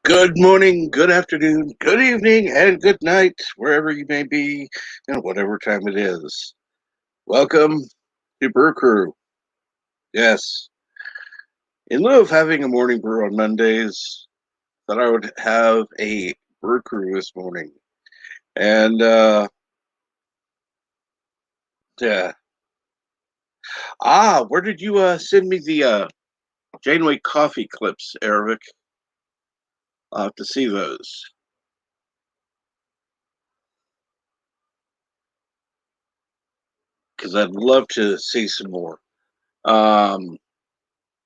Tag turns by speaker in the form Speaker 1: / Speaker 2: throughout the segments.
Speaker 1: Good morning, good afternoon, good evening, and good night, wherever you may be, and whatever time it is. Welcome to Brew Crew. Yes, in lieu of having a morning brew on Mondays, thought I would have a Brew Crew this morning. And, yeah. Where did you send me the Janeway coffee clips, Eric? I'll have to see those. Because I'd love to see some more. Um,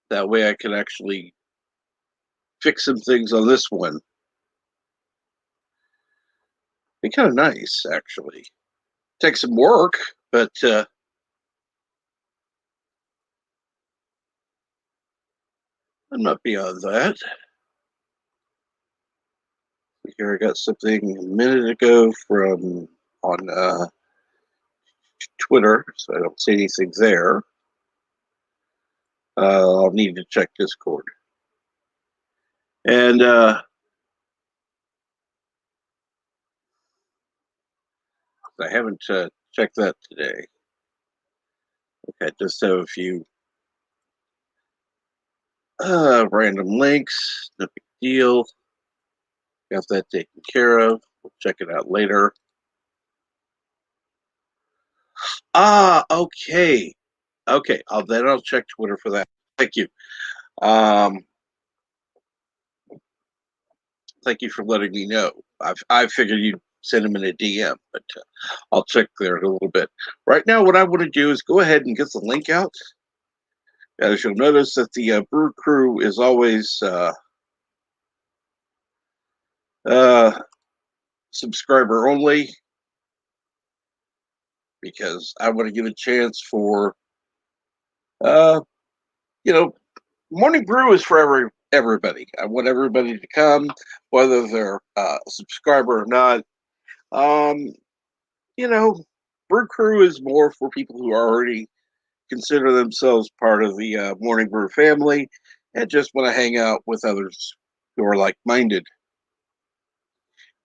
Speaker 1: that way I can actually fix some things on this one. Be kind of nice, actually. Take some work, but I'm not beyond that. Here I got something a minute ago from on Twitter, so I don't see anything there. I'll need to check Discord. And I haven't checked that today. Okay, just have a few random links. No big deal. Got that taken care of. We'll check it out later. Okay. Okay, I'll check Twitter for that. Thank you. Um, thank you for letting me know. I figured you'd send him in a DM, but I'll check there in a little bit. Right now, what I want to do is go ahead and get the link out. As you'll notice that the Brew Crew is always uh, subscriber only because I want to give a chance for, uh, you know, Morning Brew is for everybody. I want everybody to come, whether they're a subscriber or not. Um, you know, Brew Crew is more for people who already consider themselves part of the Morning Brew family and just want to hang out with others who are like minded.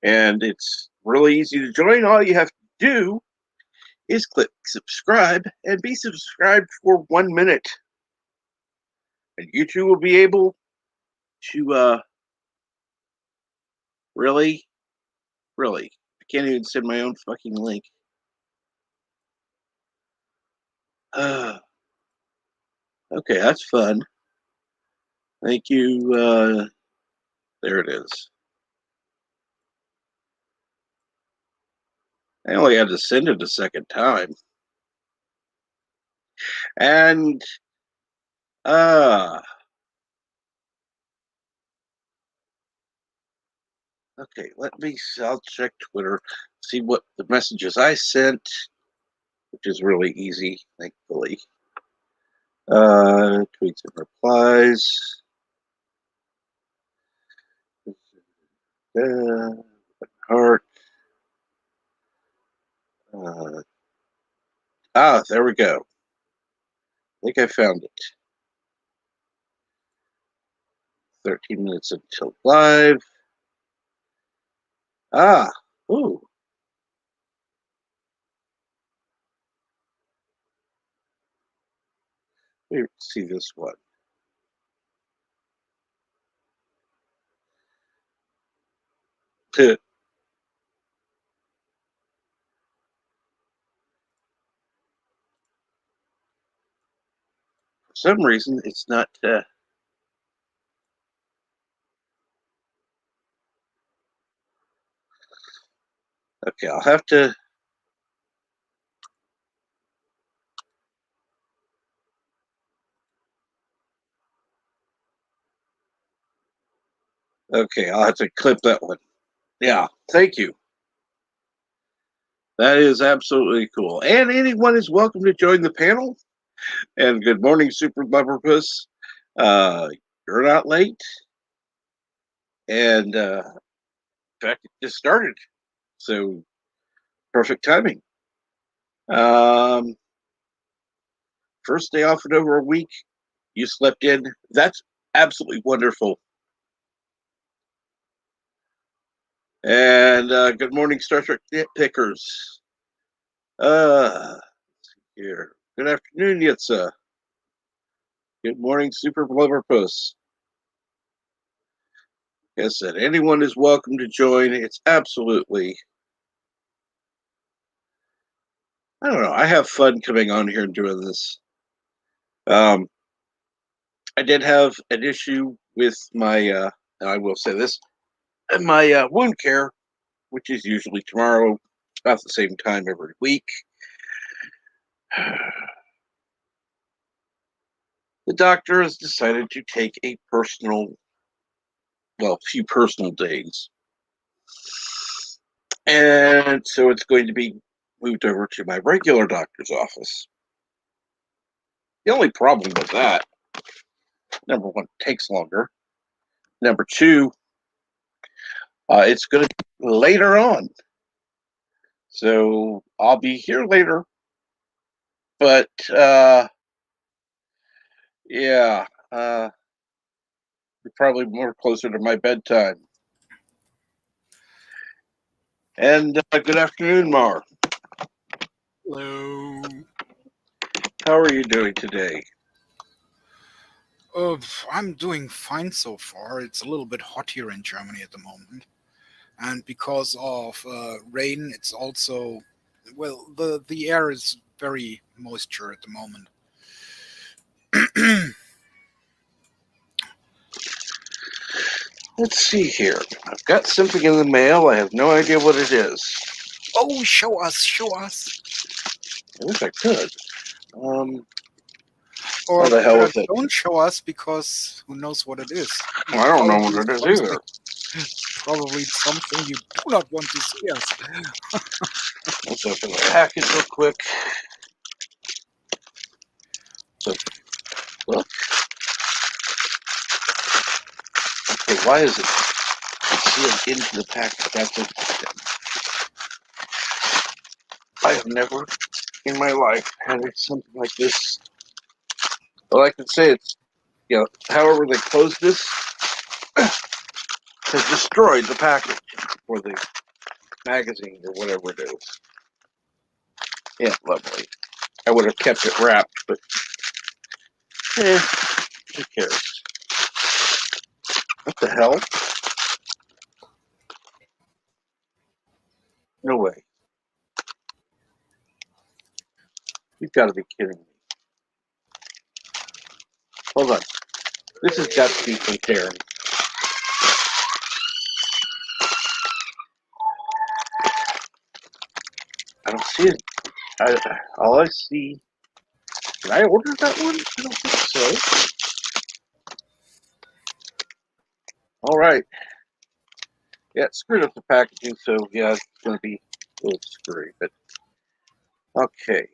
Speaker 1: And it's really easy to join. All you have to do is click subscribe and be subscribed for 1 minute. And you two will be able to really, really, I can't even send my own fucking link. Okay, that's fun. Thank you. There it is. I only had to send it a second time. And uh okay, I'll check Twitter, see what the messages I sent, which is really easy, thankfully. Tweets and replies. Heart. Uh, there we go. I think I found it. 13 minutes until live. Ah, ooh. Let's see this one. For some reason, it's not. Okay, I'll have to. Okay, I'll have to clip that one. Yeah, thank you. That is absolutely cool. And anyone is welcome to join the panel. And good morning, Super Loverpuss. Uh, you're not late. And in fact, it just started. So perfect timing. Um, first day off in over a week. You slept in. That's absolutely wonderful. And good morning, Star Trek nitpickers. Uh, here. Good afternoon, Yitza. Good morning, Super Blubber Puss. Like I said, anyone is welcome to join. It's absolutely, I don't know. I have fun coming on here and doing this. I did have an issue with my, I will say this, my wound care, which is usually tomorrow, about the same time every week. The doctor has decided to take a few personal days. And so it's going to be moved over to my regular doctor's office. The only problem with that, number one, it takes longer. Number two, it's going to be later on. So I'll be here later. But yeah, probably more closer to my bedtime. And good afternoon, Mar.
Speaker 2: Hello.
Speaker 1: How are you doing today?
Speaker 2: I'm doing fine so far. It's a little bit hot here in Germany at the moment, and because of rain, it's also the air is very moisture at the moment.
Speaker 1: Let's see here. I've got something in the mail. I have no idea what it is.
Speaker 2: Oh, show us, show us.
Speaker 1: I wish I could.
Speaker 2: Or
Speaker 1: How the hell is it?
Speaker 2: don't show us because who knows what it is.
Speaker 1: I don't know what it is either.
Speaker 2: Probably something you do not want to see us.
Speaker 1: Let's open the package real quick. So, look. Okay, why is it sealed into the package? That's interesting. I have never in my life had something like this. Well, I can say it's, however they closed this has destroyed the package or the magazine or whatever it is. Yeah, lovely. I would have kept it wrapped, but who cares? What the hell? No way. You've got to be kidding me. Hold on. This has got to be from Karen. I don't see it. All I see. Did I order that one? I don't think so. All right. Yeah, it screwed up the packaging, so yeah, it's going to be a little screwy, but okay.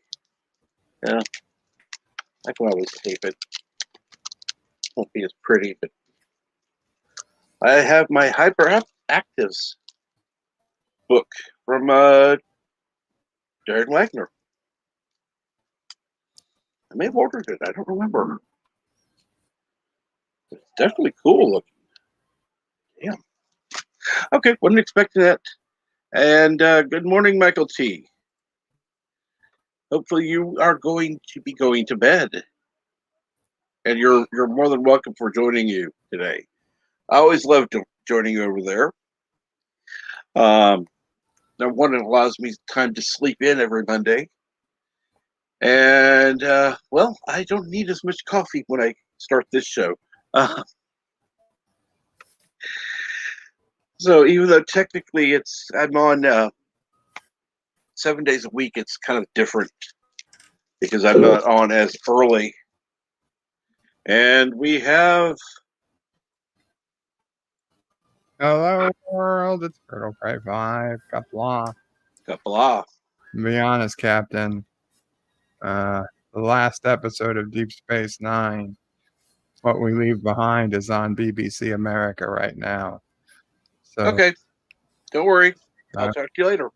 Speaker 1: Yeah, I can always tape it. Won't be as pretty, but I have my Hyperactives book from Darren Wagner. I may have ordered it. I don't remember. It's definitely cool looking. Damn. Okay, wasn't expecting that. And good morning, Michael T. Hopefully you are going to be going to bed. And you're more than welcome for joining you today. I always love joining you over there. Number one, it allows me time to sleep in every Monday. And, well, I don't need as much coffee when I start this show. So even though technically I'm on 7 days a week, it's kind of different because I'm not on as early. And we have.
Speaker 3: Hello, world. It's Turtle Cry 5. Kapla.
Speaker 1: Kapla.
Speaker 3: To be honest, Captain, the last episode of Deep Space Nine, What We Leave Behind, is on BBC America right now. So
Speaker 1: Okay. Don't worry. I'll talk to you later.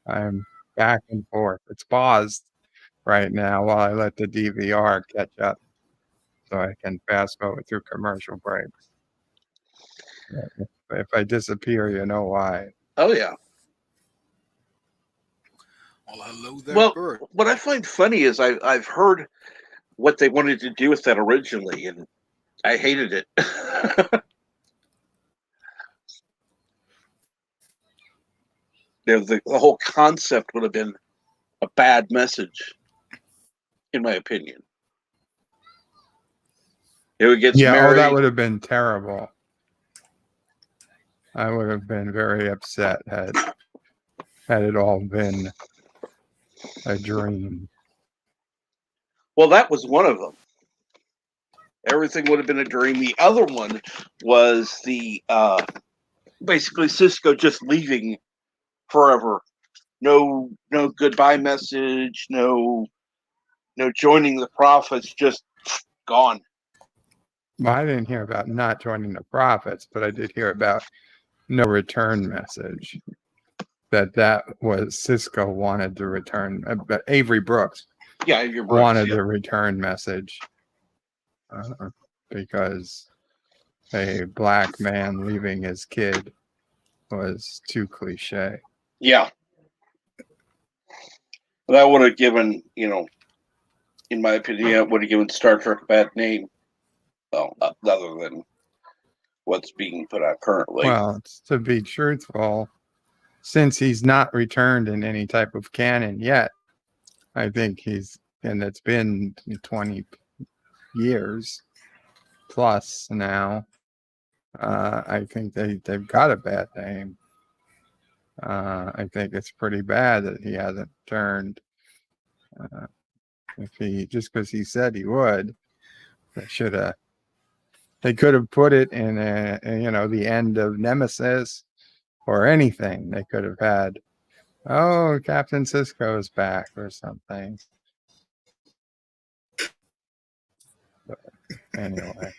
Speaker 3: I'm back and forth. It's paused right now while I let the DVR catch up so I can fast forward through commercial breaks. If I disappear, you know why.
Speaker 1: Oh yeah.
Speaker 2: Well, hello there,
Speaker 1: Well,
Speaker 2: bird.
Speaker 1: what I find funny is I've heard what they wanted to do with that originally, and I hated it. The whole concept would have been a bad message, in my opinion. Who gets
Speaker 3: Yeah, oh, that
Speaker 1: married?
Speaker 3: would have been terrible. I would have been very upset had it all been a dream.
Speaker 1: Well, that was one of them. Everything would have been a dream. The other one was the basically Cisco just leaving forever. No goodbye message. No joining the prophets. Just gone.
Speaker 3: Well, I didn't hear about not joining the prophets, but I did hear about no return message. That was Cisco wanted to return, but Avery Brooks
Speaker 1: Yeah, your Brooks.
Speaker 3: wanted
Speaker 1: Yeah.
Speaker 3: the return message because a black man leaving his kid was too cliche.
Speaker 1: Yeah. That would have given, in my opinion, it would have given Star Trek a bad name. Well, other than what's being put out currently.
Speaker 3: Well, to be truthful, since he's not returned in any type of canon yet, I think and it's been 20 years plus now. I think they've got a bad name. I think it's pretty bad that he hasn't turned. If he just because he said he would, they could have put it in the end of Nemesis or anything. They could have had, oh, Captain Cisco's back or something. But anyway.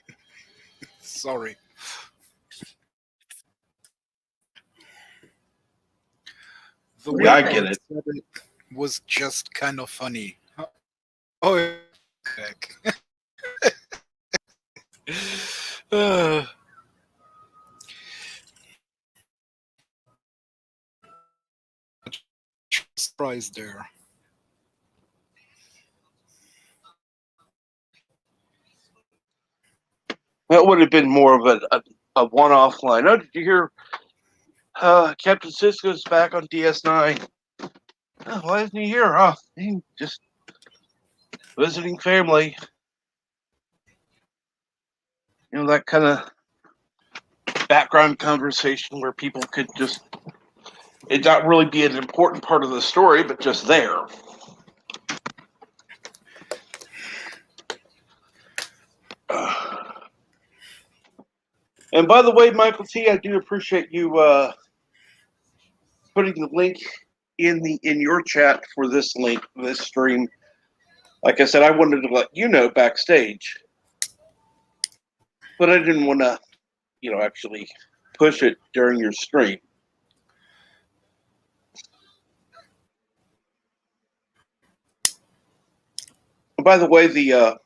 Speaker 2: Sorry. The way
Speaker 1: I get it.
Speaker 2: said it was just kind of funny. Oh, yeah. Heck. uh, surprise there.
Speaker 1: That would have been more of a one-off line. Oh, did you hear Captain Cisco's back on DS9? Oh, why isn't he here? Oh, he's just visiting family. That kind of background conversation where people could just, it not really be an important part of the story, but just there. And by the way, Michael T, I do appreciate you putting the link in your chat for this stream. Like I said, I wanted to let you know backstage, but I didn't want to, actually push it during your stream. And by the way, the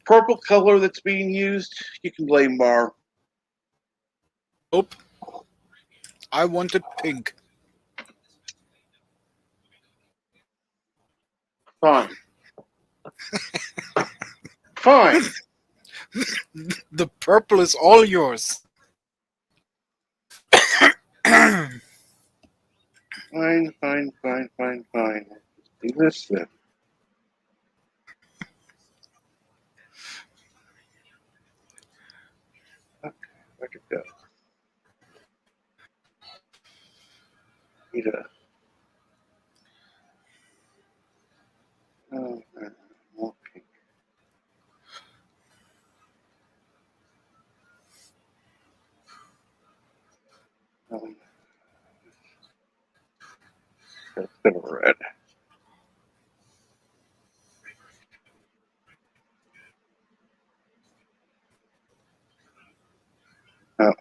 Speaker 1: purple color that's being used, you can blame Mar.
Speaker 2: Nope. I wanted pink.
Speaker 1: Fine. Fine.
Speaker 2: The purple is all yours.
Speaker 1: Fine. Do this then. Okay, where'd it go? Need a. Oh, more pink. That's a bit of red. Oh.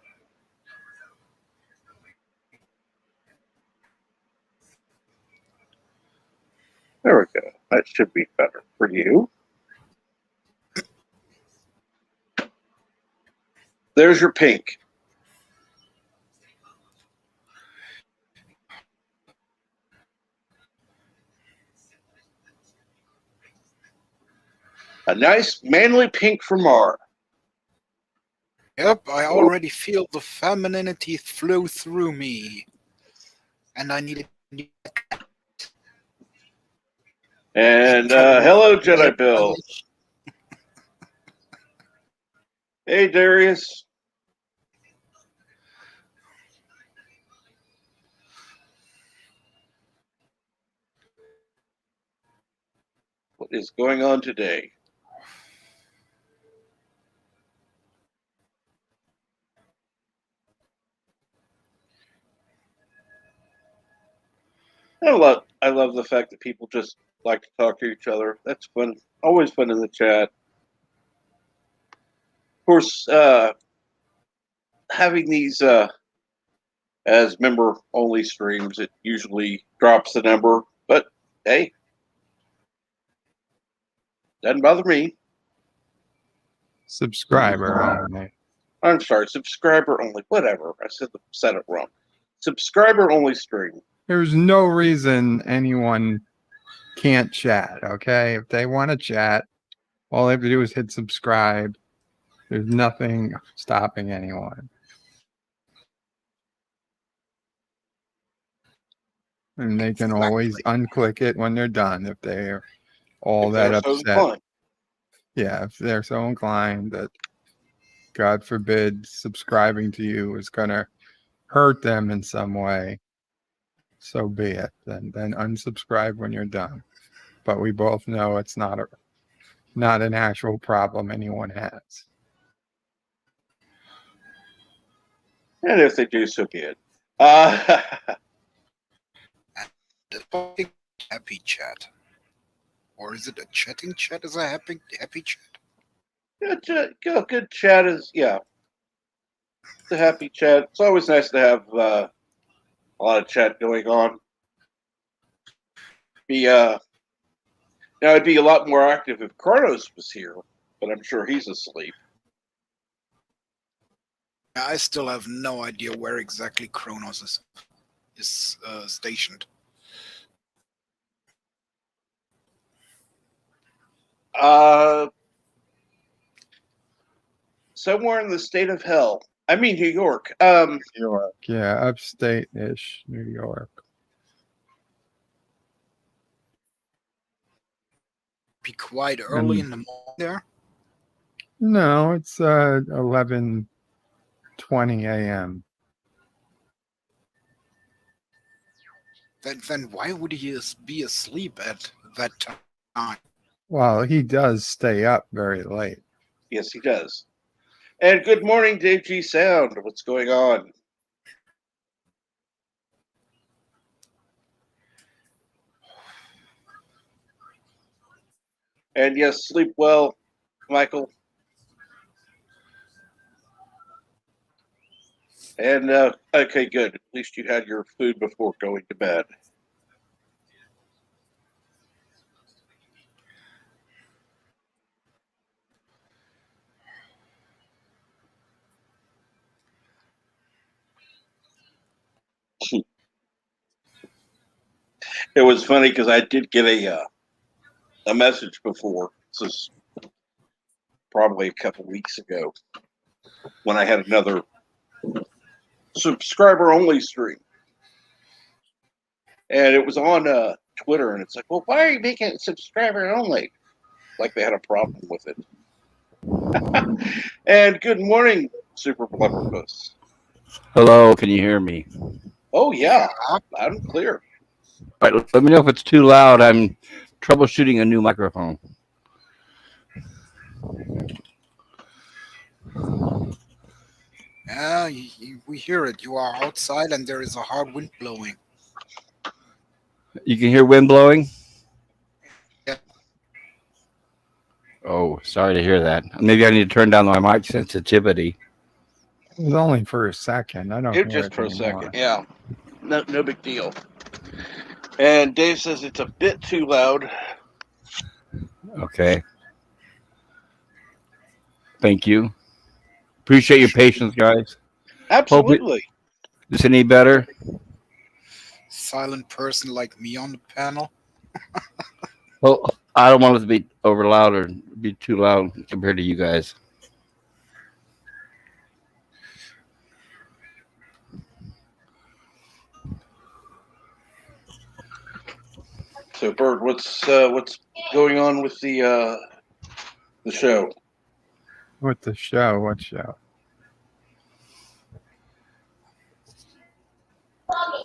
Speaker 1: There we go. That should be better for you. There's your pink. A nice manly pink from R.
Speaker 2: Yep, I already feel the femininity flow through me. And I need a
Speaker 1: And
Speaker 2: kind of
Speaker 1: hello,
Speaker 2: male
Speaker 1: Jedi Bill.
Speaker 2: fetish.
Speaker 1: Hey, Darius. What is going on today? I love the fact that people just like to talk to each other. That's fun. Always fun in the chat. Of course, having these as member only streams, it usually drops the number. But hey, doesn't bother me.
Speaker 3: Subscriber only.
Speaker 1: I'm sorry, subscriber only. Whatever. I said it wrong. Subscriber only stream.
Speaker 3: There's no reason anyone can't chat, okay? If they want to chat, all they have to do is hit subscribe. There's nothing stopping anyone. And they can always unclick it when they're done if they're all
Speaker 1: If
Speaker 3: that
Speaker 1: they're so
Speaker 3: upset.
Speaker 1: inclined.
Speaker 3: Yeah, if they're so inclined that, God forbid, subscribing to you is going to hurt them in some way, so be it. Then unsubscribe when you're done. But we both know it's not an actual problem anyone has.
Speaker 1: And if they do, so be it.
Speaker 2: Happy chat. Or is it a chatting chat? Is a happy chat?
Speaker 1: Good chat is, yeah. It's a happy chat. It's always nice to have a lot of chat going on. Now it'd be a lot more active if Kronos was here, but I'm sure he's asleep.
Speaker 2: I still have no idea where exactly Kronos is stationed.
Speaker 1: Somewhere in the state of hell. I mean, New York.
Speaker 3: New York, yeah, upstate-ish New York.
Speaker 2: Be quite early in the morning there.
Speaker 3: No, it's 11:20 a.m.
Speaker 2: Then why would he be asleep at that time?
Speaker 3: Well, he does stay up very late.
Speaker 1: Yes, he does. And good morning, Dave G Sound. What's going on? And yes, sleep well, Michael. And okay, good. At least you had your food before going to bed. It was funny because I did get a message before. This is probably a couple weeks ago when I had another subscriber only stream, and it was on Twitter, and it's like, well, why are you making it subscriber only? Like they had a problem with it. And good morning, Super Blubberpuss.
Speaker 4: Hello, can you hear me?
Speaker 1: Oh yeah, loud and clear.
Speaker 4: All right, let me know if it's too loud. I'm troubleshooting a new microphone.
Speaker 2: Yeah, we hear it. You are outside and there is a hard wind blowing.
Speaker 4: You can hear wind blowing?
Speaker 2: Yeah.
Speaker 4: Oh, sorry to hear that. Maybe I need to turn down my mic sensitivity.
Speaker 3: It was only for a second. I don't
Speaker 1: It
Speaker 3: hear
Speaker 1: just
Speaker 3: it
Speaker 1: for
Speaker 3: anymore.
Speaker 1: a second, yeah. No big deal. And Dave says it's a bit too loud.
Speaker 4: Okay. Thank you. Appreciate your patience, guys.
Speaker 1: Absolutely.
Speaker 4: Is this any better?
Speaker 2: Silent person like me on the panel.
Speaker 4: Well, I don't want it to be over loud or be too loud compared to you guys.
Speaker 1: So, Bert, what's going on with the show?
Speaker 3: What the show? What show?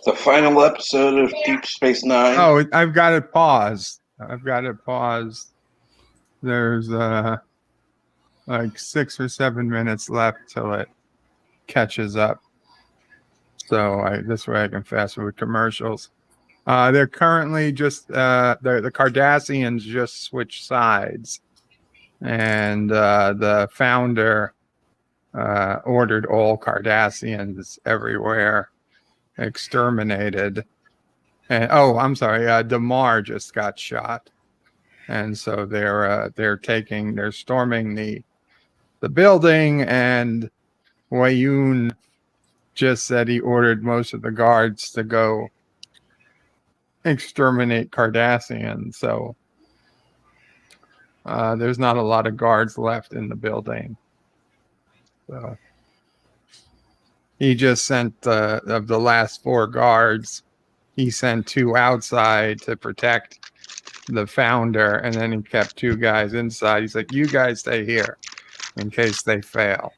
Speaker 1: The final episode of Deep Space Nine.
Speaker 3: Oh, I've got it paused. There's like 6 or 7 minutes left till it catches up. So this way I can fast forward commercials. They're currently just the Cardassians just switched sides, and the founder ordered all Cardassians everywhere exterminated. And I'm sorry, Damar just got shot, and so they're storming the building, and Wayun just said he ordered most of the guards to go exterminate Cardassians. So there's not a lot of guards left in the building. So he just sent of the last 4 guards, he sent 2 outside to protect the founder, and then he kept 2 guys inside. He's like, "You guys stay here in case they fail."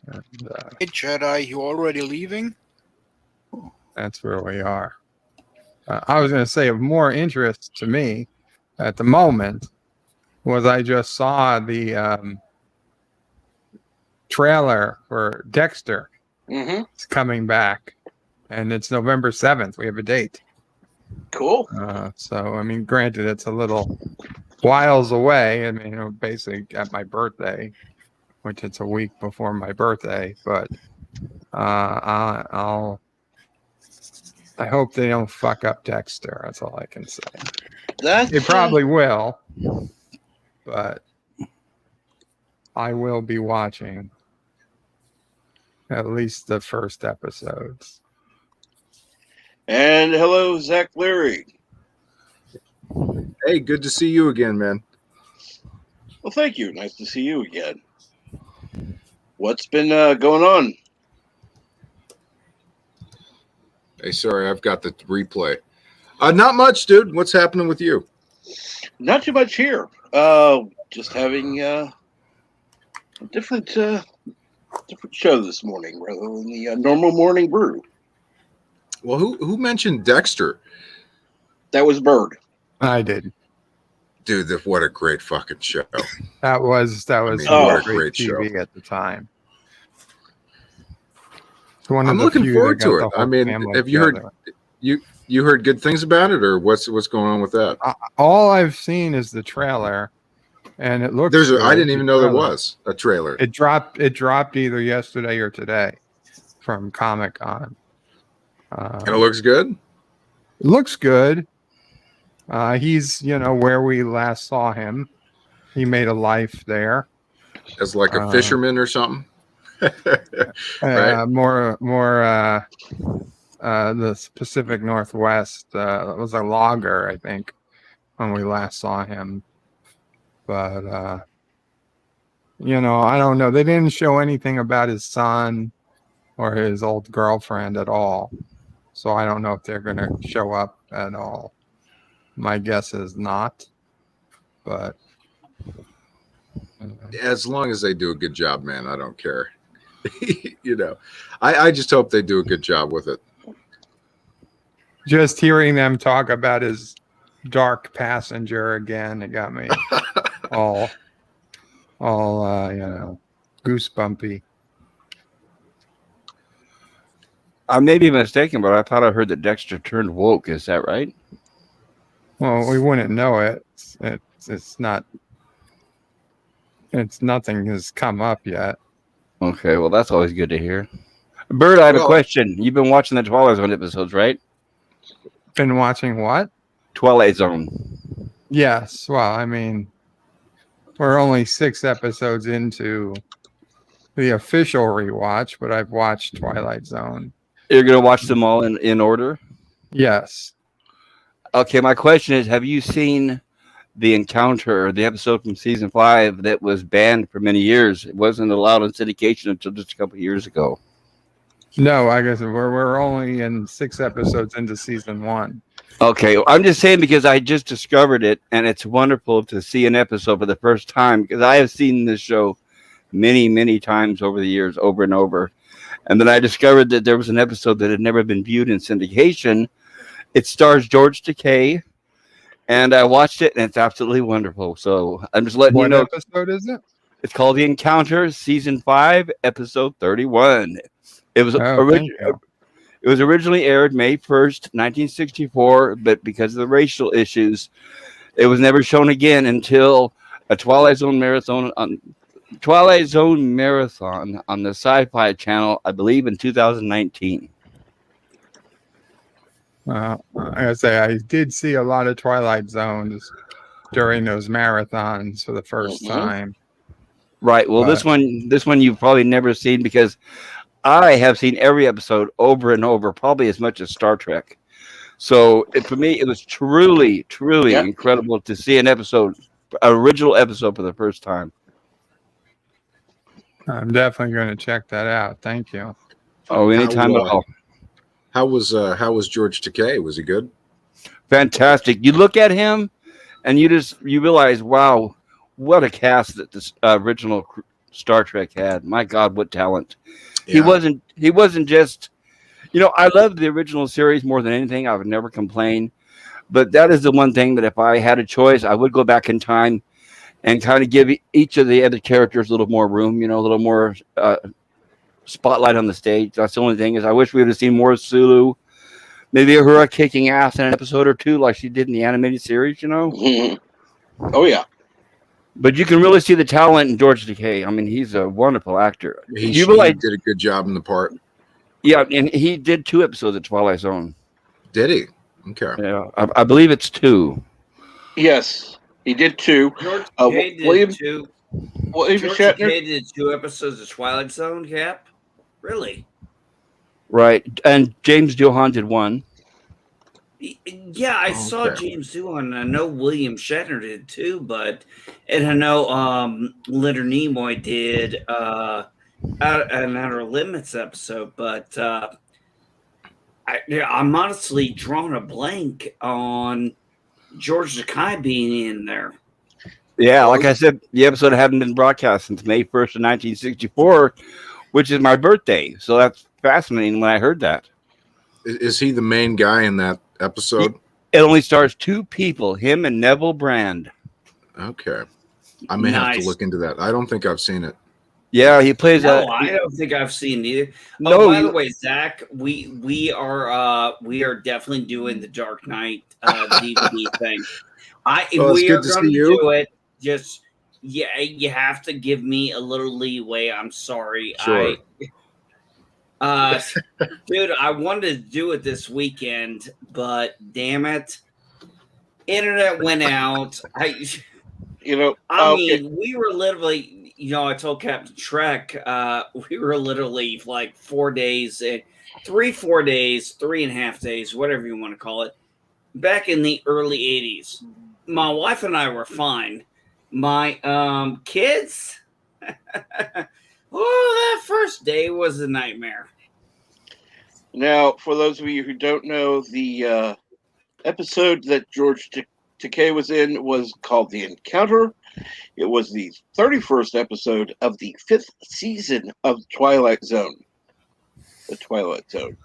Speaker 3: And,
Speaker 2: Hey, Jedi, you already leaving?
Speaker 3: that's where we are. I was going to say, of more interest to me at the moment was I just saw the trailer for Dexter.
Speaker 1: Mm-hmm.
Speaker 3: It's coming back, and it's November 7th. We have a date.
Speaker 1: Cool.
Speaker 3: So, I mean, granted, it's a little whiles away. I mean, basically at my birthday, which it's a week before my birthday, but I hope they don't fuck up Dexter. That's all I can say. They probably will, but I will be watching at least the first episodes.
Speaker 1: And hello, Zach Leary.
Speaker 5: Hey, good to see you again, man.
Speaker 1: Well, thank you. Nice to see you again. What's been going on?
Speaker 5: Hey, sorry, I've got the replay. Not much, dude. What's happening with you?
Speaker 1: Not too much here. Just having a different show this morning rather than the normal morning brew.
Speaker 5: Well, who mentioned Dexter?
Speaker 1: That was Bird.
Speaker 3: I did.
Speaker 5: Dude, what a great fucking show.
Speaker 3: That was
Speaker 5: what a great
Speaker 3: TV
Speaker 5: show
Speaker 3: at the time. It's one of
Speaker 5: I'm
Speaker 3: the
Speaker 5: looking
Speaker 3: few
Speaker 5: forward
Speaker 3: that got
Speaker 5: to
Speaker 3: the
Speaker 5: it. I
Speaker 3: whole
Speaker 5: mean,
Speaker 3: family
Speaker 5: have you heard
Speaker 3: together.
Speaker 5: you heard good things about it, or what's going on with that?
Speaker 3: All I've seen is the trailer, and it looks.
Speaker 5: I didn't even know there
Speaker 3: trailer.
Speaker 5: was a trailer.
Speaker 3: It dropped either yesterday or today from Comic-Con.
Speaker 5: And it looks good.
Speaker 3: It looks good. He's where we last saw him. He made a life there
Speaker 5: As like a fisherman or something. Right?
Speaker 3: More the Pacific Northwest. Was a logger, I think, when we last saw him. But I don't know. They didn't show anything about his son or his old girlfriend at all. So I don't know if they're going to show up at all. My guess is not. But
Speaker 5: as long as they do a good job, man, I don't care. I just hope they do a good job with it.
Speaker 3: Just hearing them talk about his dark passenger again, it got me all goosebumpy.
Speaker 4: I may be mistaken, but I thought I heard that Dexter turned woke. Is that right?
Speaker 3: Well, we wouldn't know it. It's not. Nothing has come up yet.
Speaker 4: Okay, well, that's always good to hear. Bird, I have a question. You've been watching the Twilight Zone episodes, right?
Speaker 3: Been watching what?
Speaker 4: Twilight Zone.
Speaker 3: Yes. Well, I mean, we're only 6 episodes into the official rewatch, but I've watched Twilight Zone.
Speaker 4: You're going to watch them all in order?
Speaker 3: Yes.
Speaker 4: Okay, my question is: have you seen the encounter, the episode from season 5 that was banned for many years? It wasn't allowed in syndication until just a couple of years ago.
Speaker 3: No, I guess we're only in 6 episodes into season 1.
Speaker 4: Okay, I'm just saying because I just discovered it, and it's wonderful to see an episode for the first time because I have seen this show many, many times over the years, over and over. And then I discovered that there was an episode that had never been viewed in syndication. It stars George Takei, and I watched it, and it's absolutely wonderful. So I'm just letting you
Speaker 3: What
Speaker 4: know.
Speaker 3: episode is it?
Speaker 4: It's called The Encounter, season 5, episode 31. It was
Speaker 3: Oh, thank you.
Speaker 4: It was originally aired May 1st, 1964, but because of the racial issues, it was never shown again until a Twilight Zone marathon on the Sci-Fi Channel, I believe, in 2019.
Speaker 3: Like I say, I did see a lot of Twilight Zones during those marathons for the first time.
Speaker 4: Right. Well, this one you've probably never seen because I have seen every episode over and over, probably as much as Star Trek. So for me, it was truly, truly incredible to see an original episode for the first time.
Speaker 3: I'm definitely going to check that out. Thank you.
Speaker 4: Oh, anytime at all.
Speaker 5: How was George Takei? Was he good?
Speaker 4: Fantastic. You look at him, and you realize, wow, what a cast that this original Star Trek had. My God, what talent! Yeah. He wasn't just, I love the original series more than anything. I would never complain, but that is the one thing that if I had a choice, I would go back in time and kind of give each of the other characters a little more room, a little more spotlight on the stage. That's the only thing is I wish we would have seen more Sulu, maybe her kicking ass in an episode or two like she did in the animated series,
Speaker 1: Oh, yeah.
Speaker 4: But you can really see the talent in George Takei. I mean, he's a wonderful actor.
Speaker 5: He did a good job in the part.
Speaker 4: Yeah, and he did 2 episodes of Twilight Zone.
Speaker 5: Did he? Okay.
Speaker 4: Yeah, I believe it's 2.
Speaker 1: Yes, he did 2.
Speaker 6: George Takei did 2.
Speaker 1: George
Speaker 6: Takei did 2 episodes of Twilight Zone, Cap? Really?
Speaker 4: Right. And James Doohan did 1.
Speaker 6: Yeah, I saw James Doohan. I know William Shatner did too, and I know Leonard Nimoy did an Outer Limits episode, but I'm honestly drawing a blank on George Takei being in there.
Speaker 4: Yeah, like I said, the episode hadn't been broadcast since May 1st of 1964, which is my birthday. So that's fascinating when I heard that.
Speaker 5: Is he the main guy in that episode?
Speaker 4: It only stars 2 people, him and Neville Brand.
Speaker 5: Okay. I may have to look into that. I don't think I've seen it.
Speaker 4: Yeah, he plays
Speaker 6: I don't think I've seen either.
Speaker 4: No,
Speaker 6: by the way, Zach, we are definitely doing the Dark Knight DVD thing. We are going to do it. Just you have to give me a little leeway. I'm sorry.
Speaker 5: Sure.
Speaker 6: Dude, I wanted to do it this weekend, but damn it, internet went out. We were literally, I told Captain Trek, we were literally like 4 days, 4 days, 3.5 days, whatever you want to call it, back in the early 80s. My wife and I were fine. My kids, that first day was a nightmare.
Speaker 1: Now, for those of you who don't know, the episode that George Takei was in was called The Encounter. It was the 31st episode of the 5th season of The Twilight Zone.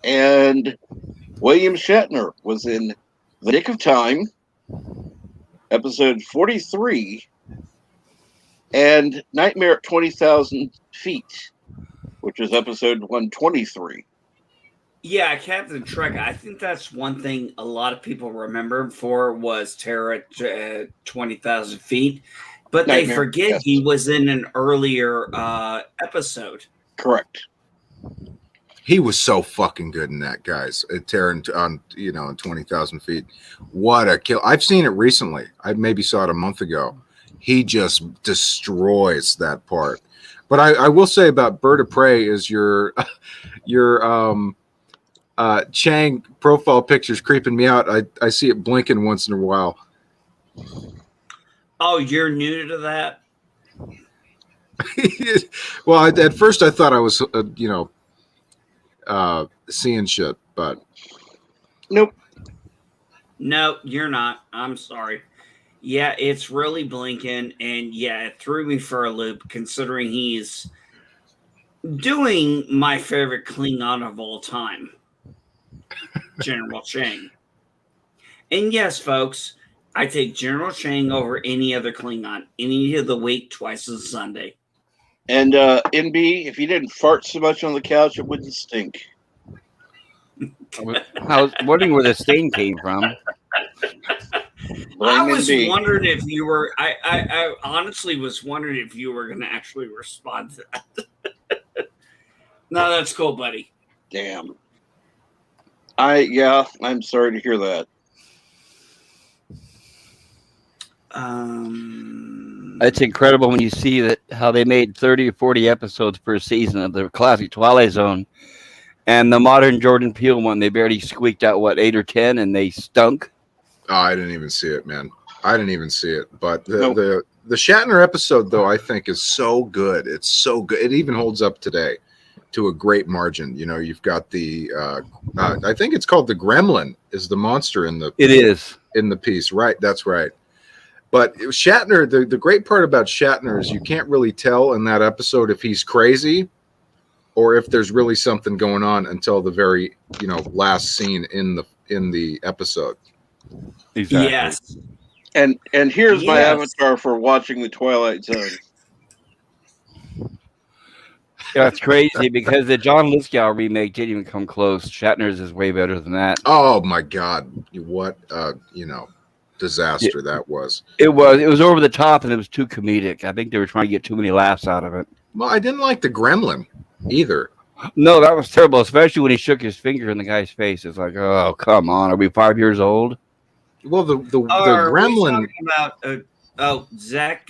Speaker 1: And William Shatner was in The Nick of Time, episode 43, and Nightmare at 20,000 Feet, which was episode 123.
Speaker 6: Yeah, Captain Trek. I think that's one thing a lot of people remember him for was Terror at 20,000 Feet. But Nightmare, they forget he was in an earlier episode.
Speaker 1: Correct.
Speaker 5: He was so fucking good in that, guys. Terror on in 20,000 Feet. What a kill! I've seen it recently. I maybe saw it a month ago. He just destroys that part. But I will say about Bird of Prey is your Chang profile picture's creeping me out. I see it blinking once in a while.
Speaker 6: Oh, you're new to that?
Speaker 5: Well, at first I thought I was, seeing shit, but
Speaker 1: Nope.
Speaker 6: No, you're not. I'm sorry. Yeah, it's really blinking, and yeah, it threw me for a loop considering he's doing my favorite Klingon of all time, General Chang. And yes, folks, I take General Chang over any other Klingon any day of the week, twice a Sunday.
Speaker 1: And NB, if you didn't fart so much on the couch, it wouldn't stink.
Speaker 4: I was wondering where the stain came from.
Speaker 6: I was wondering if you were. I honestly was wondering if you were going to actually respond to that. No, that's cool, buddy.
Speaker 1: Damn. I'm sorry to hear that.
Speaker 4: It's incredible when you see that how they made 30 or 40 episodes per season of the classic Twilight Zone, and the modern Jordan Peele one, they barely squeaked out 8 or 10, and they stunk.
Speaker 5: Oh, I didn't even see it, man. I didn't even see it. But the Shatner episode, though, I think is so good. It's so good. It even holds up today to a great margin. You know, you've got the I think it's called the Gremlin is the monster in the piece, right? That's right. But Shatner, the great part about Shatner is you can't really tell in that episode if he's crazy or if there's really something going on until the very last scene in the episode.
Speaker 4: Exactly.
Speaker 6: Yes.
Speaker 1: And here's my avatar for watching the Twilight Zone.
Speaker 4: Yeah, it's crazy because the John Lithgow remake didn't even come close. Shatner's is way better than that.
Speaker 5: Oh my God! What disaster that was.
Speaker 4: It was over the top and it was too comedic. I think they were trying to get too many laughs out of it.
Speaker 5: Well, I didn't like the Gremlin either.
Speaker 4: No, that was terrible, especially when he shook his finger in the guy's face. It's like, oh, come on, are we 5 years old?
Speaker 5: Well, the Gremlin.
Speaker 6: About Zach,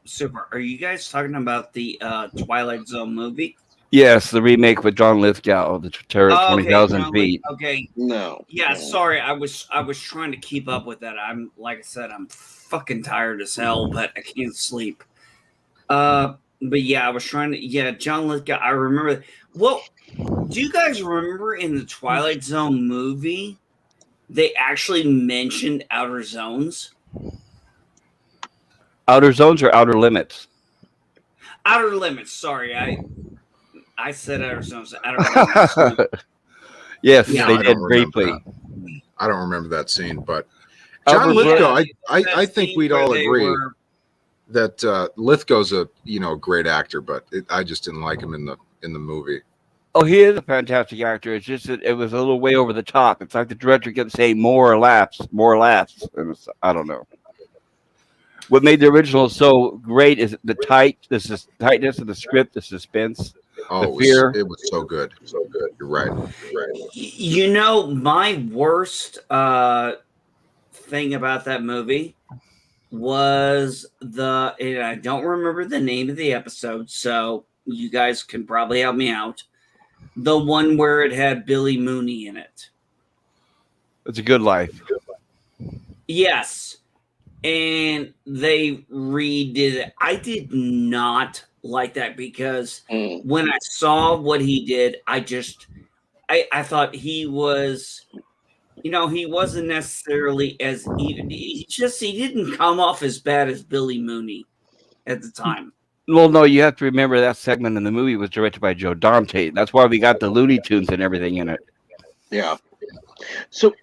Speaker 6: Super. Are you guys talking about the Twilight Zone movie?
Speaker 4: Yes, the remake with John Lithgow of the Terror of 20,000 Feet.
Speaker 6: Okay.
Speaker 1: No.
Speaker 6: Yeah, sorry. I was trying to keep up with that. I'm like I said, I'm fucking tired as hell, but I can't sleep. But yeah, I was trying to. Yeah, John Lithgow. I remember. Well, do you guys remember in the Twilight Zone movie, they actually mentioned outer zones?
Speaker 4: Outer zones or outer limits?
Speaker 6: Outer limits. Sorry, I said outer zones. Outer limits.
Speaker 4: Yes, they did briefly.
Speaker 5: I don't remember that scene, but John Lithgow. I think we'd all agree that Lithgow's a great actor, but I just didn't like him in the movie.
Speaker 4: Oh, he is a fantastic actor. It's just that it was a little way over the top. It's like the director kept saying more laughs. And I don't know. What made the original so great is the tightness of the script, the suspense, the fear.
Speaker 5: It was so good. So good. You're right.
Speaker 6: My worst thing about that movie was and I don't remember the name of the episode, so you guys can probably help me out. The one where it had Billy Mooney in it.
Speaker 4: It's a Good Life.
Speaker 6: Yes. And they redid it. I did not like that because when I saw what he did, I thought he was, he wasn't necessarily as even. He didn't come off as bad as Billy Mooney at the time.
Speaker 4: Well, no, you have to remember that segment in the movie was directed by Joe Dante. That's why we got the Looney Tunes and everything in it.
Speaker 1: Yeah. So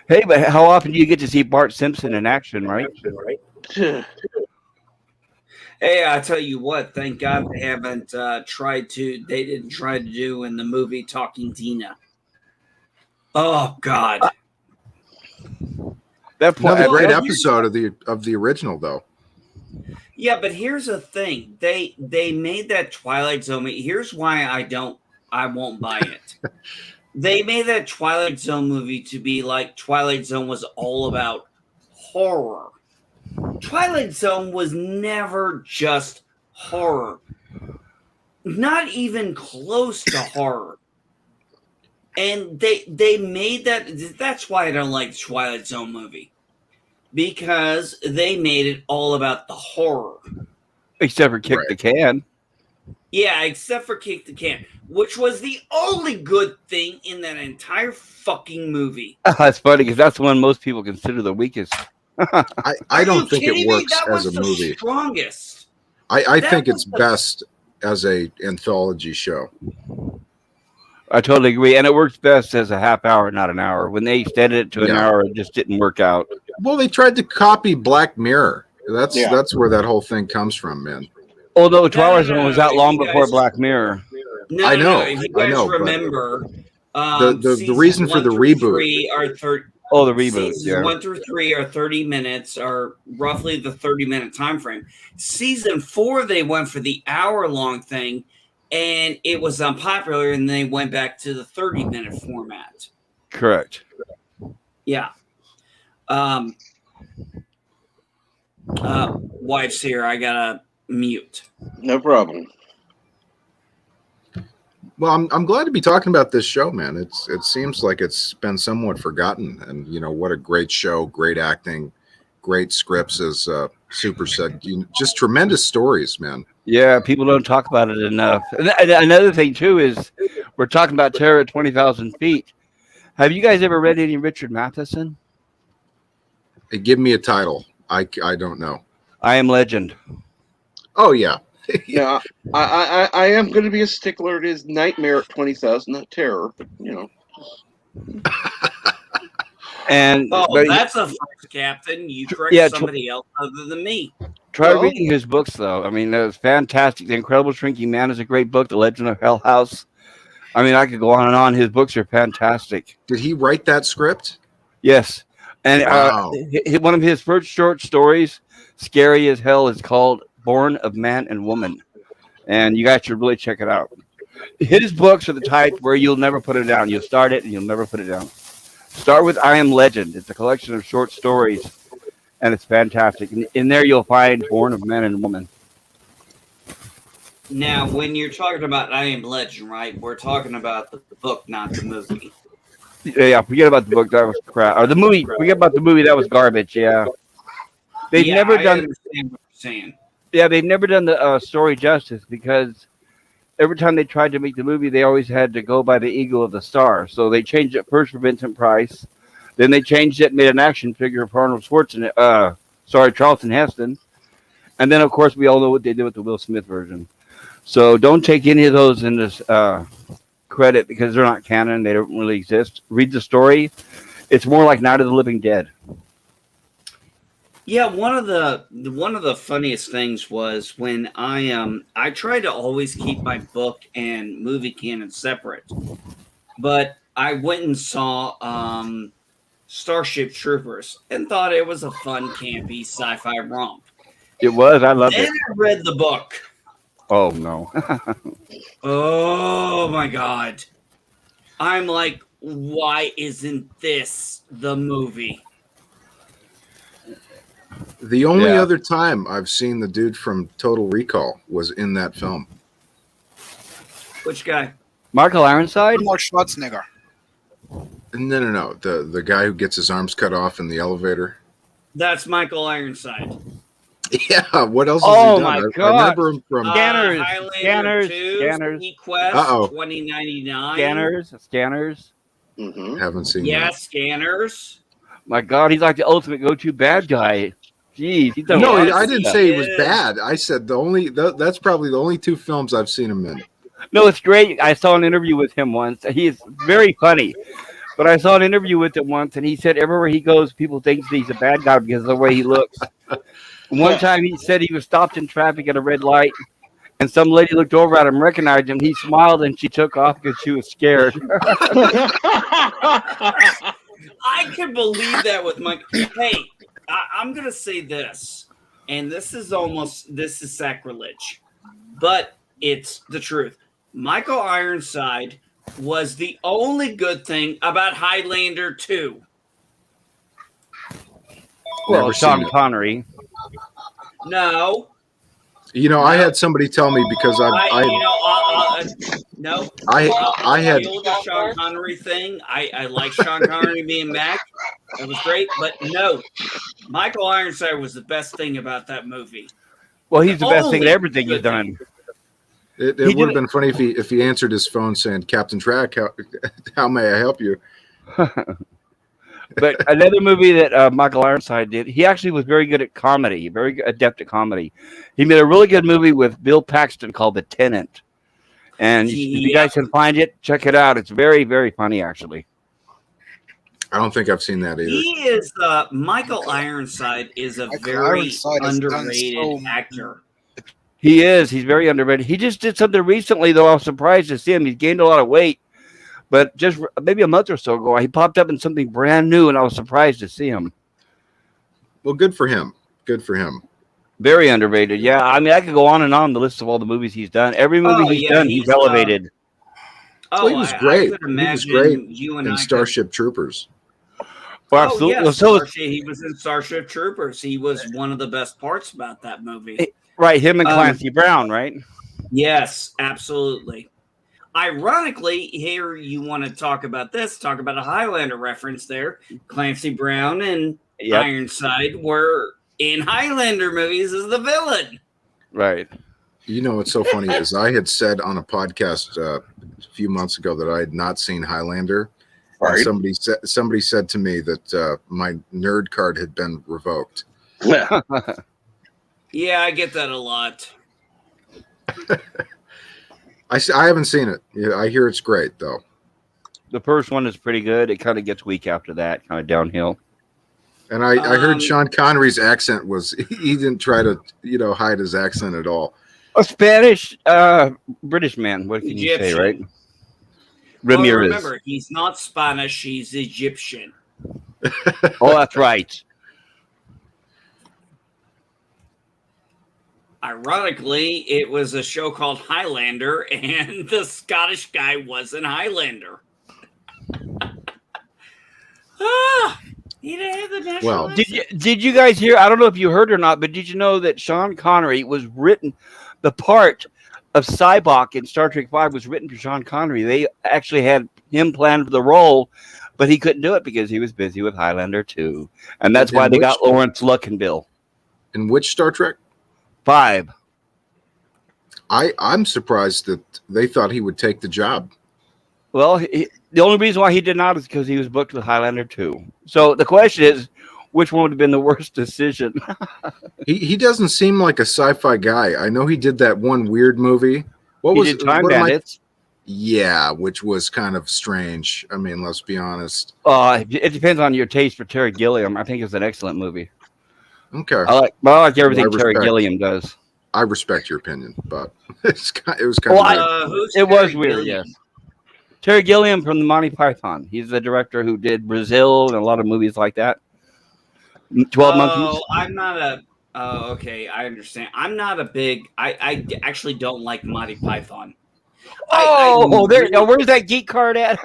Speaker 4: hey, but how often do you get to see Bart Simpson in action, right?
Speaker 6: Hey, I tell you what, thank God they haven't they didn't try to do in the movie Talking Tina. Oh God.
Speaker 5: That's a great episode of the original though.
Speaker 6: Yeah, but here's the thing. They made that Twilight Zone. Here's why I won't buy it. They made that Twilight Zone movie to be like Twilight Zone was all about horror. Twilight Zone was never just horror. Not even close to horror. And they made that. That's why I don't like the Twilight Zone movie, because they made it all about the horror.
Speaker 4: Except for Kick the Can.
Speaker 6: Yeah, except for Kick the Can, which was the only good thing in that entire fucking movie.
Speaker 4: That's funny because that's the one most people consider the weakest.
Speaker 5: I don't think it works as a movie.
Speaker 6: Strongest.
Speaker 5: I think it's best as a anthology show.
Speaker 4: I totally agree, and it works best as a half hour, not an hour. When they extended it to an hour, it just didn't work out.
Speaker 5: Well, they tried to copy Black Mirror. That's where that whole thing comes from, man.
Speaker 4: Although Twilight Zone was out long before Black Mirror.
Speaker 5: I know.
Speaker 6: If you guys remember,
Speaker 5: the reason for the reboot.
Speaker 4: The reboot.
Speaker 6: Seasons 1 through 3 are 30 minutes, or roughly the 30-minute time frame. Season 4, they went for the hour-long thing, and it was unpopular, and they went back to the 30-minute format.
Speaker 4: Correct.
Speaker 6: Yeah. Wife's here. I gotta mute.
Speaker 1: No problem.
Speaker 5: Well, I'm glad to be talking about this show, man. It seems like it's been somewhat forgotten, and what a great show, great acting, great scripts, as Super said. Just tremendous stories, man.
Speaker 4: Yeah, people don't talk about it enough. And another thing too is we're talking about Terror at 20,000 feet. Have you guys ever read any Richard Matheson?
Speaker 5: Hey, give me a title. I don't know.
Speaker 4: I Am Legend.
Speaker 5: Oh yeah.
Speaker 1: Yeah, I am going to be a stickler. It is Nightmare at 20,000, not Terror, but
Speaker 4: And
Speaker 6: that's a first, Captain. You correct somebody else other than me.
Speaker 4: Try reading his books, though. I mean, it was fantastic. The Incredible Shrinking Man is a great book. The Legend of Hell House. I mean, I could go on and on. His books are fantastic.
Speaker 5: Did he write that script?
Speaker 4: Yes. And
Speaker 5: wow.
Speaker 4: One of his first short stories, scary as hell, is called Born of Man and Woman. And you guys should really check it out. His books are the type where you'll never put it down. You'll start it and you'll never put it down. Start with I Am Legend. It's a collection of short stories, and it's fantastic. In there, you'll find Born of Man and Woman.
Speaker 6: Now, when you're talking about I Am Legend, right, we're talking about the book, not the movie.
Speaker 4: Yeah, forget about the book. That was crap. Or the movie. Forget about the movie. That was garbage. Yeah. They've never done.
Speaker 6: I understand what you're saying.
Speaker 4: Yeah, they've never done the story justice, because every time they tried to make the movie, they always had to go by the Eagle of the Star. So they changed it first for Vincent Price. Then they changed it and made an action figure for Arnold Schwarzenegger. Charlton Heston. And then, of course, we all know what they did with the Will Smith version. So don't take any of those in this credit, because they're not canon. They don't really exist. Read the story. It's more like Night of the Living Dead.
Speaker 6: Yeah, one of the funniest things was when I try to always keep my book and movie canon separate, but I went and saw Starship Troopers and thought it was a fun, campy sci-fi romp.
Speaker 4: It was. I loved it.
Speaker 6: Then I read the book.
Speaker 4: Oh no!
Speaker 6: Oh my god! I'm like, why isn't this the movie?
Speaker 5: The only other time I've seen the dude from Total Recall was in that film.
Speaker 6: Which guy?
Speaker 4: Michael Ironside?
Speaker 2: Arnold Schwarzenegger.
Speaker 5: No. The guy who gets his arms cut off in the elevator.
Speaker 6: That's Michael Ironside.
Speaker 5: Yeah. What else?
Speaker 4: Oh my god!
Speaker 5: I remember him from
Speaker 6: Scanners.
Speaker 4: 2,
Speaker 6: Quest 2099.
Speaker 4: Scanners.
Speaker 1: Mm-hmm.
Speaker 5: Haven't seen.
Speaker 6: Yeah,
Speaker 5: that.
Speaker 6: Scanners.
Speaker 4: My god, he's like the ultimate go-to bad guy. Jeez, he's done
Speaker 5: No,
Speaker 4: a lot of
Speaker 5: I didn't
Speaker 4: stuff.
Speaker 5: say he was bad. I said that's probably the only two films I've seen him in.
Speaker 4: No, it's great. I saw an interview with him once. He is very funny. But I saw an interview with him once, and he said everywhere he goes, people think he's a bad guy because of the way he looks. One time he said he was stopped in traffic at a red light, and some lady looked over at him, recognized him. He smiled, and she took off because she was scared.
Speaker 6: I can believe that with Mike. Hey, I'm going to say this, and this is sacrilege, but it's the truth. Michael Ironside was the only good thing about Highlander 2.
Speaker 4: Well, Sean Connery.
Speaker 6: No.
Speaker 5: You know, I had somebody tell me because
Speaker 6: no.
Speaker 5: I had
Speaker 6: deal with the Sean Connery thing. I like Sean Connery being Mac. That was great, but no, Michael Ironside was the best thing about that movie.
Speaker 4: Well, he's the best thing at
Speaker 6: Only
Speaker 4: everything he's
Speaker 6: good thing.
Speaker 4: done.
Speaker 5: it
Speaker 4: He
Speaker 5: would have
Speaker 4: did-
Speaker 5: been funny if he answered his phone saying, "Captain Track, how may I help you?"
Speaker 4: But another movie that Michael Ironside did, he actually was very good at comedy, very adept at comedy. He made a really good movie with Bill Paxton called The Tenant. And if you guys can find it, check it out. It's very, very funny, actually.
Speaker 5: I don't think I've seen that either.
Speaker 6: He is Michael Ironside is a
Speaker 2: Michael
Speaker 6: very
Speaker 2: Ironside has done
Speaker 6: underrated
Speaker 2: so
Speaker 6: actor.
Speaker 4: He is. He's very underrated. He just did something recently, though. I was surprised to see him. He's gained a lot of weight. But just maybe a month or so ago, he popped up in something brand new, and I was surprised to see him.
Speaker 5: Well, good for him. Good for him.
Speaker 4: Very underrated. Yeah, I mean, I could go on the list of all the movies he's done. Every movie he's done, he's elevated.
Speaker 5: Well, he was great.
Speaker 6: I could
Speaker 5: He was
Speaker 6: imagine
Speaker 5: great
Speaker 6: you and
Speaker 5: in
Speaker 6: I
Speaker 5: Starship Troopers.
Speaker 4: Well,
Speaker 6: Oh,
Speaker 4: absolutely.
Speaker 6: yeah,
Speaker 4: Well, so
Speaker 6: he was in Starship Troopers. He was one of the best parts about that movie.
Speaker 4: right, him and Clancy Brown, right?
Speaker 6: Yes, absolutely. Ironically, here you want to talk about a Highlander reference there. Clancy Brown and Ironside were in Highlander movies as the villain.
Speaker 4: Right.
Speaker 5: You know what's so funny is I had said on a podcast a few months ago that I had not seen Highlander.
Speaker 1: Right.
Speaker 5: Somebody said to me that my nerd card had been revoked.
Speaker 6: Yeah, I get that a lot.
Speaker 5: I haven't seen it. Yeah, I hear it's great though.
Speaker 4: The first one is pretty good. It kind of gets weak after that, kind of downhill.
Speaker 5: And I heard Sean Connery's accent was he didn't try to hide his accent at all.
Speaker 4: A Spanish British man. What can you say, right? Ramirez.
Speaker 6: Well, remember, he's not Spanish. He's Egyptian.
Speaker 4: Oh, that's right.
Speaker 6: Ironically, it was a show called Highlander, and the Scottish guy was an Highlander. He didn't have the national.
Speaker 5: Well,
Speaker 4: did you guys hear? I don't know if you heard or not, but did you know that Sean Connery was written? The part of Cybok in Star Trek V was written for Sean Connery. They actually had him planned for the role, but he couldn't do it because he was busy with Highlander 2, and that's why they got Lawrence Luckenbill.
Speaker 5: In which Star Trek?
Speaker 4: 5.
Speaker 5: I'm surprised that they thought he would take the job.
Speaker 4: Well, the only reason why he did not is because he was booked with Highlander 2. So the question is, which one would have been the worst decision?
Speaker 5: He doesn't seem like a sci-fi guy. I know he did that one weird movie. What
Speaker 4: he
Speaker 5: was
Speaker 4: did Time Bandits?
Speaker 5: Yeah, which was kind of strange. I mean, let's be honest.
Speaker 4: It depends on your taste for Terry Gilliam. I think it's an excellent movie.
Speaker 5: Okay.
Speaker 4: I like everything Terry Gilliam does.
Speaker 5: I respect your opinion, but it was kind of
Speaker 6: weird.
Speaker 4: It was weird, yes. Terry Gilliam from the Monty Python. He's the director who did Brazil and a lot of movies like that. 12 Monkeys.
Speaker 6: I'm not a. Okay, I understand. I'm not a big. I actually don't like Monty Python.
Speaker 4: Where's that geek card at?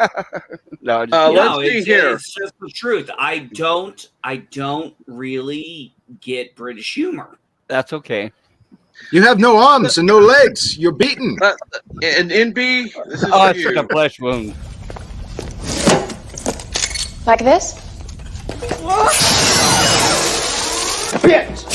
Speaker 4: No,
Speaker 1: let's see here.
Speaker 6: It's just the truth. I don't really get British humor.
Speaker 4: That's okay.
Speaker 5: You have no arms and no legs. You're beaten.
Speaker 1: And NB, this is
Speaker 4: it's like a flesh wound.
Speaker 7: Like this?
Speaker 6: What?
Speaker 7: Bitch!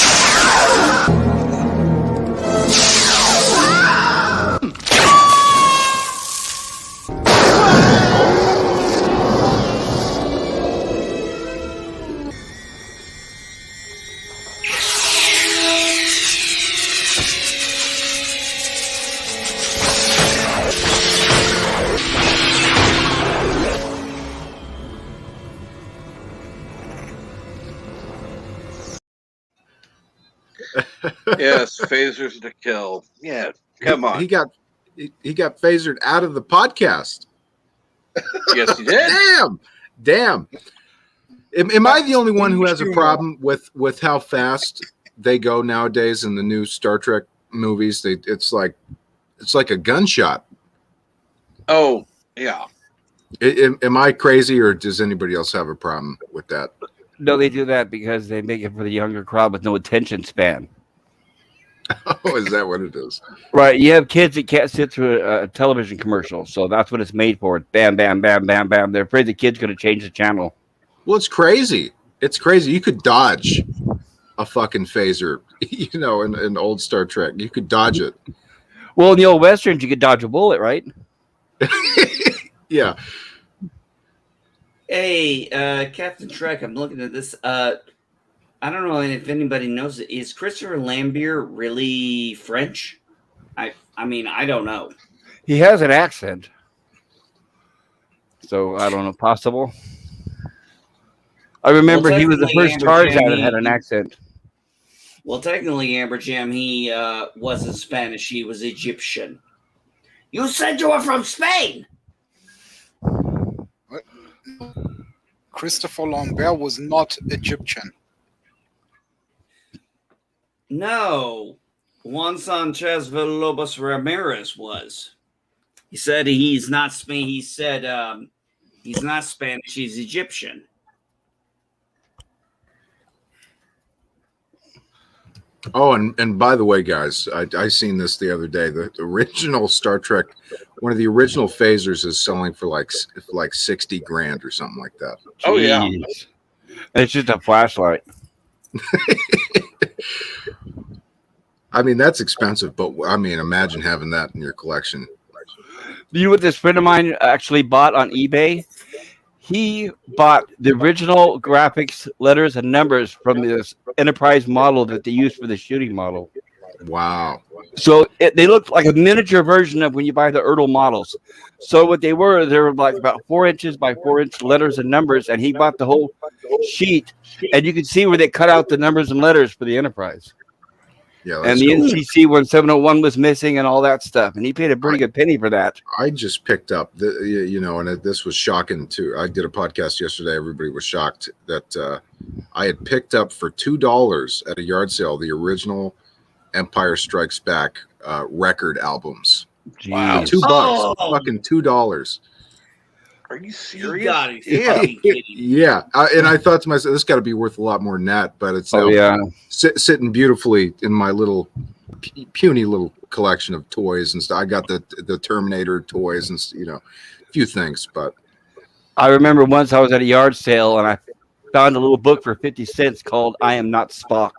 Speaker 1: Yes, phasers to kill. Yeah, come on.
Speaker 5: He got phasered out of the podcast.
Speaker 1: Yes, he did.
Speaker 5: Damn. Am I the only one who has a problem with how fast they go nowadays in the new Star Trek movies? It's like a gunshot.
Speaker 1: Oh, yeah.
Speaker 5: Am I crazy, or does anybody else have a problem with that?
Speaker 4: No, they do that because they make it for the younger crowd with no attention span.
Speaker 5: Oh, is that what it is?
Speaker 4: Right. You have kids that can't sit through a television commercial, so that's what it's made for. Bam, bam, bam, bam, bam. They're afraid the kid's going to change the channel.
Speaker 5: Well, it's crazy. It's crazy. You could dodge a fucking phaser, you know, in old Star Trek. You could dodge it.
Speaker 4: Well, in the old westerns, you could dodge a bullet, right?
Speaker 5: Yeah.
Speaker 6: Hey, Captain Trek, I'm looking at this. I don't know if anybody knows it. Is Christopher Lambert really French? I mean, I don't know.
Speaker 4: He has an accent. So, I don't know, possible. I remember he was the first Tarzan that had an accent.
Speaker 6: Well, technically, Amberjam, he wasn't Spanish. He was Egyptian. You said you were from Spain!
Speaker 2: Christopher Lambert was not Egyptian.
Speaker 6: No. Juan Sanchez Villalobos Ramirez was. He said he's not Spain. He said he's not Spanish. He's Egyptian.
Speaker 5: Oh, and by the way, guys, I seen this the other day. The original Star Trek, one of the original phasers is selling for like 60 grand or something like that.
Speaker 1: Oh, yeah.
Speaker 4: Jeez. It's just a flashlight.
Speaker 5: I mean, that's expensive, but I mean, imagine having that in your collection.
Speaker 4: You know what this friend of mine actually bought on eBay? He bought the original graphics, letters, and numbers from this Enterprise model that they used for the shooting model.
Speaker 5: Wow.
Speaker 4: So they looked like a miniature version of when you buy the Ertl models. So what they were like about 4 inches by 4 inch letters and numbers, and he bought the whole sheet, and you could see where they cut out the numbers and letters for the Enterprise.
Speaker 5: Yeah,
Speaker 4: and the
Speaker 5: cool.
Speaker 4: NCC 1701 was missing and all that stuff, and he paid a pretty good penny for that.
Speaker 5: I just picked up, and this was shocking too. I did a podcast yesterday. Everybody was shocked that I had picked up for $2 at a yard sale the original Empire Strikes Back record albums.
Speaker 1: Wow.
Speaker 5: $2, fucking $2.
Speaker 1: Are you serious?
Speaker 6: You gotta be fucking kidding me.
Speaker 5: Yeah, and I thought to myself, this got to be worth a lot more than that. But it's sitting beautifully in my little puny little collection of toys and stuff. I got the Terminator toys and a few things. But
Speaker 4: I remember once I was at a yard sale and I found a little book for 50 cents called "I Am Not Spock."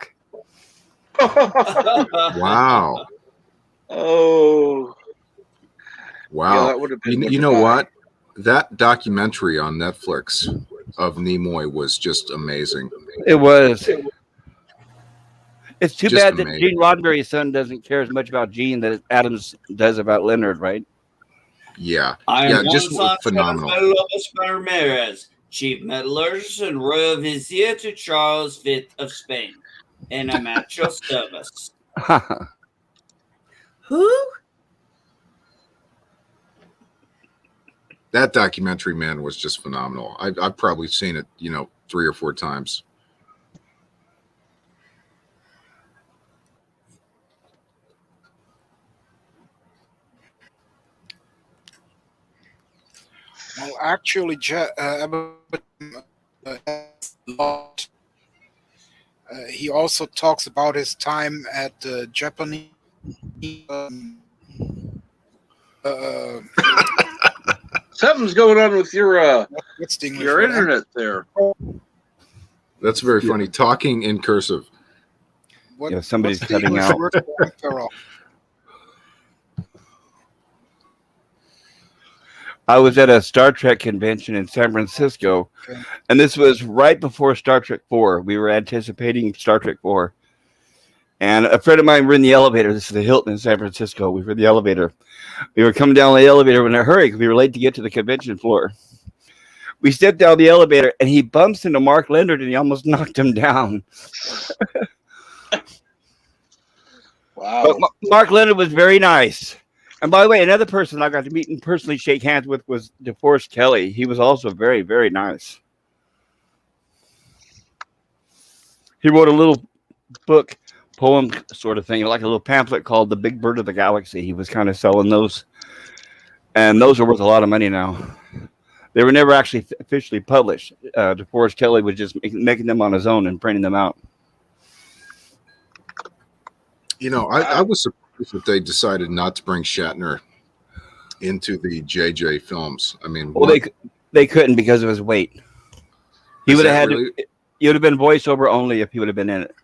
Speaker 5: Wow.
Speaker 1: Oh.
Speaker 5: Wow.
Speaker 1: Yeah, that would have been
Speaker 5: you know what? That documentary on Netflix of Nimoy was just amazing.
Speaker 4: It was. It's too
Speaker 5: Just
Speaker 4: bad that
Speaker 5: amazing.
Speaker 4: Gene Roddenberry's son doesn't care as much about Gene that Adams does about Leonard, right?
Speaker 5: Yeah.
Speaker 6: I am
Speaker 5: just phenomenal.
Speaker 6: Ramirez, Chief Metallurgist and Royal Vizier to Charles V of Spain, and I'm at your service. Who?
Speaker 5: That documentary, man, was just phenomenal. I've probably seen it, 3 or 4 times.
Speaker 2: Well, actually, he also talks about his time at the Japanese.
Speaker 1: Something's going on with your
Speaker 2: What's the English
Speaker 1: your
Speaker 2: word?
Speaker 1: internet there.
Speaker 5: That's very funny. Talking in cursive.
Speaker 2: What,
Speaker 4: somebody's
Speaker 2: what's the
Speaker 4: cutting
Speaker 2: English
Speaker 4: out.
Speaker 2: word for emperor?
Speaker 4: I was at a Star Trek convention in San Francisco, and this was right before Star Trek 4. We were anticipating Star Trek 4. And a friend of mine were in the elevator. This is the Hilton in San Francisco. We were in the elevator. We were coming down the elevator in a hurry because we were late to get to the convention floor. We stepped down the elevator, and he bumps into Mark Leonard, and he almost knocked him down.
Speaker 1: Wow.
Speaker 4: But Mark Leonard was very nice. And by the way, another person I got to meet and personally shake hands with was DeForest Kelley. He was also very, very nice. He wrote a little book, poem sort of thing, like a little pamphlet called The Big Bird of the Galaxy. He was kind of selling those. And those are worth a lot of money now. They were never actually officially published. DeForest Kelley was just making them on his own and printing them out.
Speaker 5: I was surprised that they decided not to bring Shatner into the JJ films. I mean,
Speaker 4: well, they couldn't because of his weight. He would have had to. He would have been voiceover only if he would have been in it.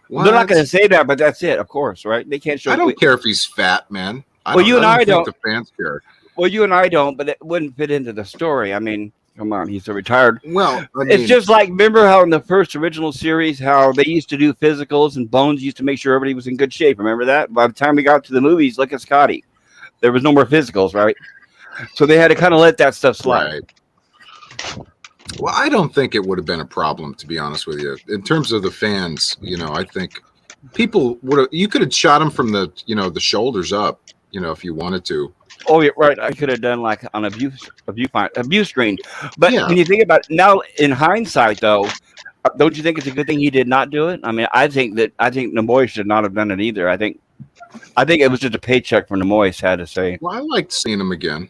Speaker 4: Well, they're not going to say that, but that's it, of course, right? They can't show.
Speaker 5: I don't care if he's fat, man.
Speaker 4: You and I don't.
Speaker 5: The fans care.
Speaker 4: Well, you and I don't, but it wouldn't fit into the story. I mean, come on, he's a retired.
Speaker 5: Well,
Speaker 4: it's just like, remember how in the first original series, how they used to do physicals and Bones used to make sure everybody was in good shape. Remember that? By the time we got to the movies, look at Scotty. There was no more physicals, right? So they had to kind of let that stuff slide.
Speaker 5: Right. Well, I don't think it would have been a problem, to be honest with you. In terms of the fans, I think people would have. You could have shot him from the, the shoulders up, if you wanted to.
Speaker 4: Oh, yeah, right. I could have done like on a view screen. But when you think about it now, in hindsight, though, don't you think it's a good thing he did not do it? I mean, I think Nimoy should not have done it either. I think it was just a paycheck for Nimoy, sad to say.
Speaker 5: Well, I liked seeing him again.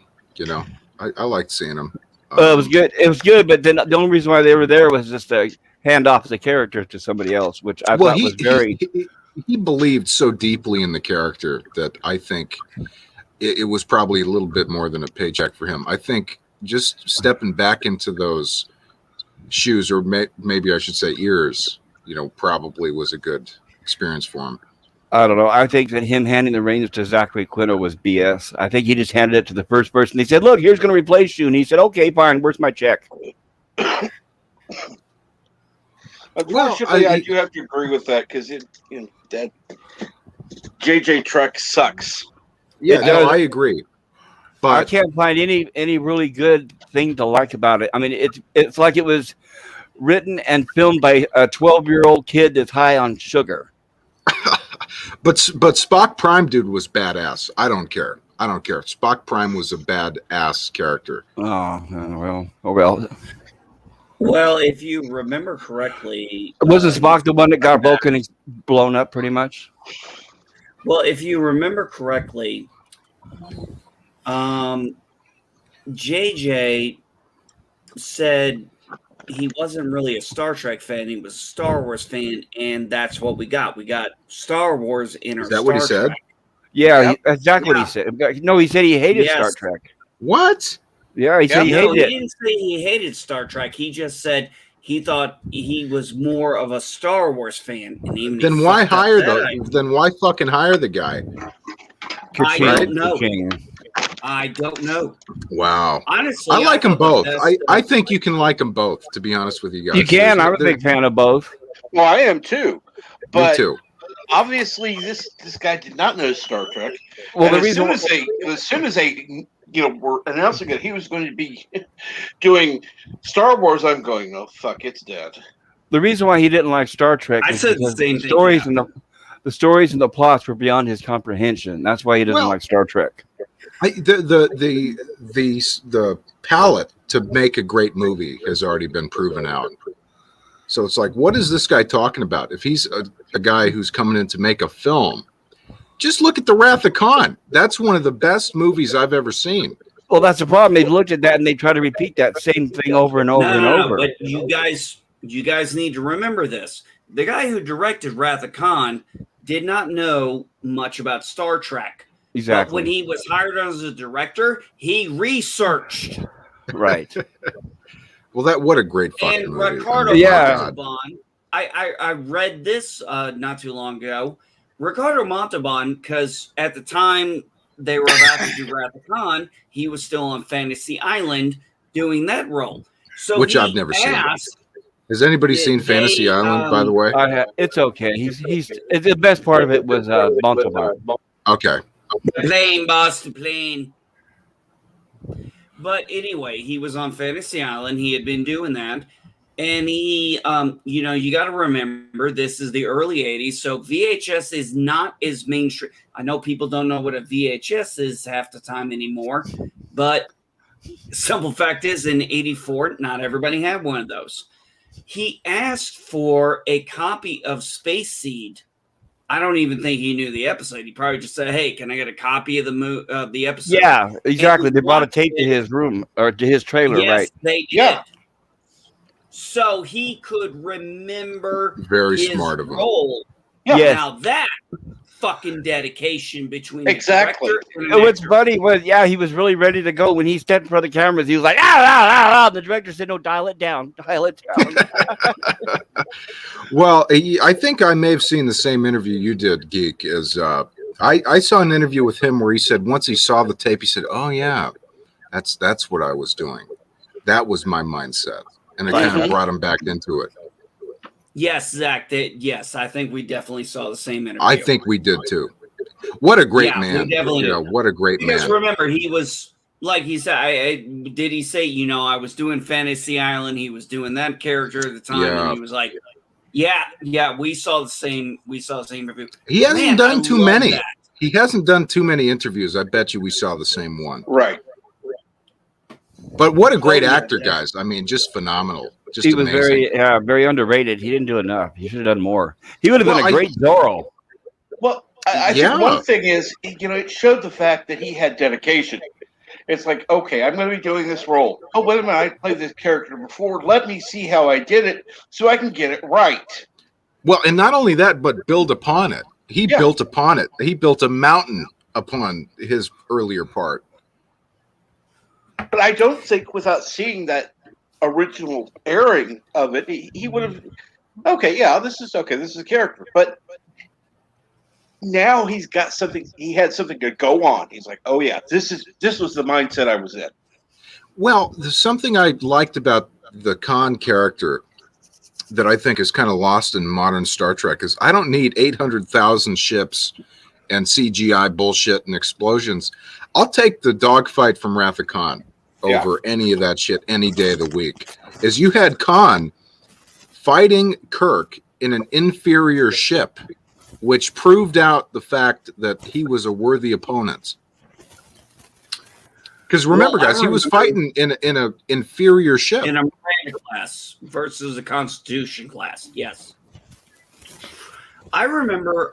Speaker 5: I liked seeing him.
Speaker 4: It was good. It was good, but then the only reason why they were there was just to hand off the character to somebody else, which I thought was very.
Speaker 5: He believed so deeply in the character that I think it was probably a little bit more than a paycheck for him. I think just stepping back into those shoes, or maybe I should say ears, probably was a good experience for him.
Speaker 4: I don't know. I think that him handing the reins to Zachary Quinto was BS. I think he just handed it to the first person. He said, "Look, here's going to replace you," and he said, "Okay, fine. Where's my check?"
Speaker 1: Unfortunately, I do have to agree with that because that JJ Truck sucks.
Speaker 5: Yeah, no, I agree. But
Speaker 4: I can't find any really good thing to like about it. I mean, it's like it was written and filmed by a 12-year-old kid that's high on sugar.
Speaker 5: But Spock Prime dude was badass. I don't care. Spock Prime was a badass character.
Speaker 4: Oh well.
Speaker 6: Well, if you remember correctly,
Speaker 4: wasn't Spock the one that got broken and blown up pretty much?
Speaker 6: Well, if you remember correctly, JJ said he wasn't really a Star Trek fan. He was a Star Wars fan, and that's what we got. We got Star Wars in our Star Trek. Is that what he said?
Speaker 4: Yeah, exactly what he said. No, he said he hated Star Trek.
Speaker 5: What?
Speaker 4: Yeah, he said he hated it.
Speaker 6: He didn't say he hated Star Trek. He just said he thought he was more of a Star Wars fan. And
Speaker 5: then why hire Then why fucking hire the guy?
Speaker 6: I don't know. I don't know.
Speaker 5: Wow.
Speaker 6: Honestly,
Speaker 5: I like them both. I think you can like them both, to be honest with you guys.
Speaker 4: You can. I'm a big fan of both.
Speaker 1: Well, I am too. But
Speaker 5: me too.
Speaker 1: Obviously, this guy did not know Star Trek.
Speaker 4: Well,
Speaker 1: as soon as they were announcing that he was going to be doing Star Wars, I'm going, no, fuck, it's dead.
Speaker 4: The reason why he didn't like Star Trek is because the stories and the stories and the plots were beyond his comprehension. That's why he doesn't like Star Trek.
Speaker 5: The palette to make a great movie has already been proven out. So it's like, what is this guy talking about? If he's a guy who's coming in to make a film, just look at The Wrath of Khan. That's one of the best movies I've ever seen.
Speaker 4: Well, that's the problem. They've looked at that and they try to repeat that same thing over and over and over.
Speaker 6: But you guys need to remember this. The guy who directed Wrath of Khan did not know much about Star Trek.
Speaker 4: Exactly.
Speaker 6: But when he was hired as a director, he researched.
Speaker 4: Right.
Speaker 5: Well, what a great fucking movie.
Speaker 6: Ricardo Montalban, I read this not too long ago. Ricardo Montalban, because at the time they were about to do Wrath of Khan, he was still on Fantasy Island doing that role. So
Speaker 5: which I've never seen. Has anybody seen Fantasy Island, by the way?
Speaker 4: It's okay. He's the best part of it was Montalban.
Speaker 5: Okay.
Speaker 6: Plane, boss, the plane. But anyway, he was on Fantasy Island. He had been doing that. And he, you got to remember, this is the early 80s. So VHS is not as mainstream. I know people don't know what a VHS is half the time anymore. But simple fact is, in 84, not everybody had one of those. He asked for a copy of Space Seed. I don't even think he knew the episode. He probably just said, "Hey, can I get a copy of the episode?"
Speaker 4: Yeah, exactly. They brought a tape to his room or to his trailer,
Speaker 6: yes,
Speaker 4: right?
Speaker 6: They did. Yeah. So he could remember
Speaker 5: very smart of him.
Speaker 6: Role. Yeah. Now that fucking dedication between
Speaker 1: Exactly.
Speaker 6: the director and
Speaker 4: What's
Speaker 6: actor.
Speaker 4: funny was, he was really ready to go when he stepped in front of the cameras. He was like, The director said, "No, dial it down, dial it down."
Speaker 5: Well, I think I may have seen the same interview you did, Geek. I saw an interview with him where he said once he saw the tape, he said, "Oh yeah, that's what I was doing. That was my mindset," and it kind of brought him back into it.
Speaker 6: Yes, Zach. Yes, I think we definitely saw the same interview.
Speaker 5: I think we did too. What a great
Speaker 6: Yeah, we
Speaker 5: man!
Speaker 6: definitely did.
Speaker 5: What a great
Speaker 6: Because
Speaker 5: man.
Speaker 6: remember, he was like he said. Did he say? I was doing Fantasy Island. He was doing that character at the time,
Speaker 5: Yeah.
Speaker 6: and he was like, "Yeah, we saw the same. We saw the same review."
Speaker 5: He hasn't done too
Speaker 6: love
Speaker 5: many.
Speaker 6: that.
Speaker 5: He hasn't done too many interviews. I bet you we saw the same one.
Speaker 1: Right.
Speaker 5: But what a great
Speaker 6: yeah,
Speaker 5: actor,
Speaker 6: yeah.
Speaker 5: guys! I mean, just phenomenal. Just
Speaker 4: He was
Speaker 5: amazing.
Speaker 4: very underrated. He didn't do enough. He should have done more. He would have been
Speaker 5: Well,
Speaker 4: a great Zorro.
Speaker 1: Well, I
Speaker 5: Yeah.
Speaker 1: think one thing is, it showed the fact that he had dedication. It's like, okay, I'm going to be doing this role. Oh, wait a minute, I played this character before. Let me see how I did it so I can get it right.
Speaker 5: Well, and not only that, but build upon it. He built upon it. He built a mountain upon his earlier part.
Speaker 1: But I don't think without seeing that original airing of it, he would have, this is a character. But now he's got something, he had something to go on. He's like, oh yeah, this was the mindset I was in.
Speaker 5: Well, there's something I liked about the Khan character that I think is kind of lost in modern Star Trek is I don't need 800,000 ships and CGI bullshit and explosions. I'll take the dogfight from Wrath of Khan over any of that shit any day of the week. As you had Khan fighting Kirk in an inferior ship, which proved out the fact that he was a worthy opponent. Because remember, guys, he was fighting in an inferior ship.
Speaker 6: In a Miranda class versus a Constitution class. Yes. I remember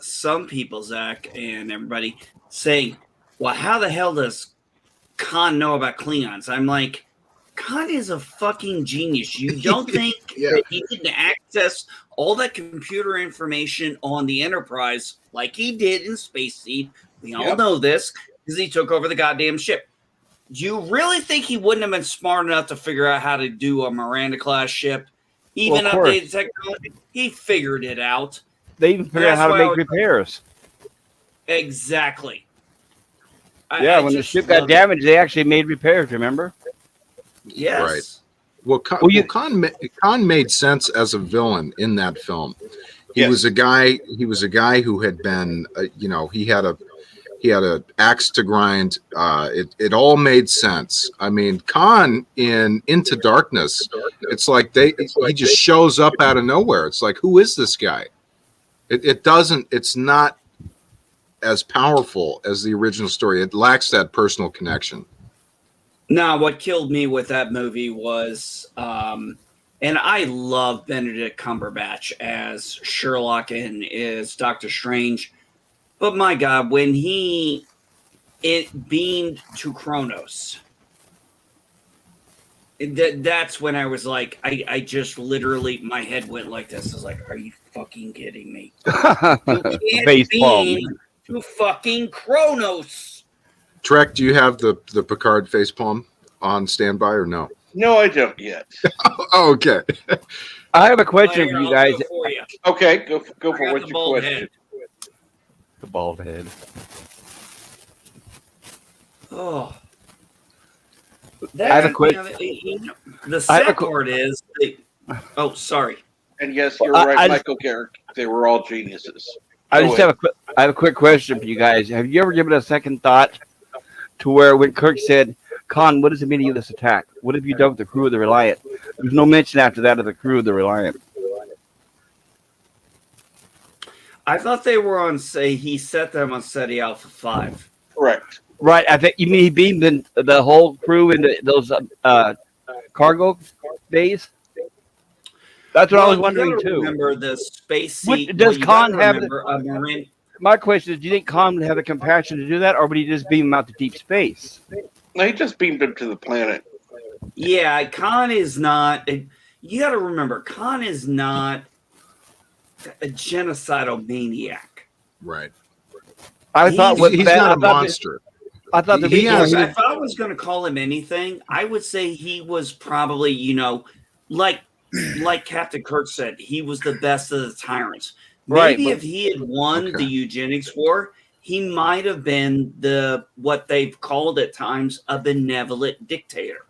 Speaker 6: some people, Zach and everybody, saying, well, how the hell does Khan know about Klingons? I'm like, Khan is a fucking genius. You don't think that he can access all that computer information on the Enterprise like he did in Space Seed? We all know this because he took over the goddamn ship. Do you really think he wouldn't have been smart enough to figure out how to do a Miranda class ship? Even updated technology? He figured it out.
Speaker 4: They even figured out how to make repairs.
Speaker 6: Exactly.
Speaker 4: When the ship got damaged, they actually made repairs, remember?
Speaker 6: Yes.
Speaker 5: Right. Well, Khan made sense as a villain in that film. He was a guy who had been, he had a axe to grind. It all made sense. I mean, Khan in Into Darkness, it's like he just shows up out of nowhere. It's like, who is this guy? It's not as powerful as the original story. It lacks that personal connection.
Speaker 6: No, what killed me with that movie was, and I love Benedict Cumberbatch as Sherlock and as Doctor Strange, but my God, when it beamed to Kronos, that's when I was like, I just literally, my head went like this. I was like, are you fucking kidding me? You can't beam to fucking Kronos.
Speaker 5: Trek, do you have the Picard facepalm on standby or no?
Speaker 1: No, I don't yet.
Speaker 5: Oh, okay.
Speaker 4: I have a question for you guys.
Speaker 1: Okay, go for what's your question.
Speaker 6: Head.
Speaker 4: The bald head.
Speaker 6: Oh.
Speaker 4: I have a question.
Speaker 6: The sad part is, sorry.
Speaker 1: And yes, you're right, Michael Garrick. They were all geniuses.
Speaker 4: I have a quick question for you guys. Have you ever given a second thought to where when Kirk said, Khan, what is the meaning of this attack? What have you done with the crew of the Reliant? There's no mention after that of the crew of the Reliant.
Speaker 6: I thought they were on, he set them on SETI Alpha 5.
Speaker 1: Correct.
Speaker 4: Right. I think you mean he beamed the whole crew into those cargo bays? That's what I was wondering too.
Speaker 6: Remember the space seat?
Speaker 4: Does Khan have my question is, do you think Khan would have the compassion to do that, or would he just beam him out to deep space?
Speaker 1: No, he just beamed him to the planet.
Speaker 6: Yeah, Khan is not. You got to remember, Khan is not a genocidal maniac.
Speaker 5: Right.
Speaker 4: I thought
Speaker 5: He's not a monster.
Speaker 4: I thought the
Speaker 5: He has-
Speaker 6: If I was going to call him anything, I would say he was probably, like Captain Kirk said, he was the best of the tyrants.
Speaker 4: Right,
Speaker 6: Maybe
Speaker 4: but-
Speaker 6: if he had won
Speaker 5: Okay.
Speaker 6: the eugenics war, he might have been what they've called at times a benevolent dictator.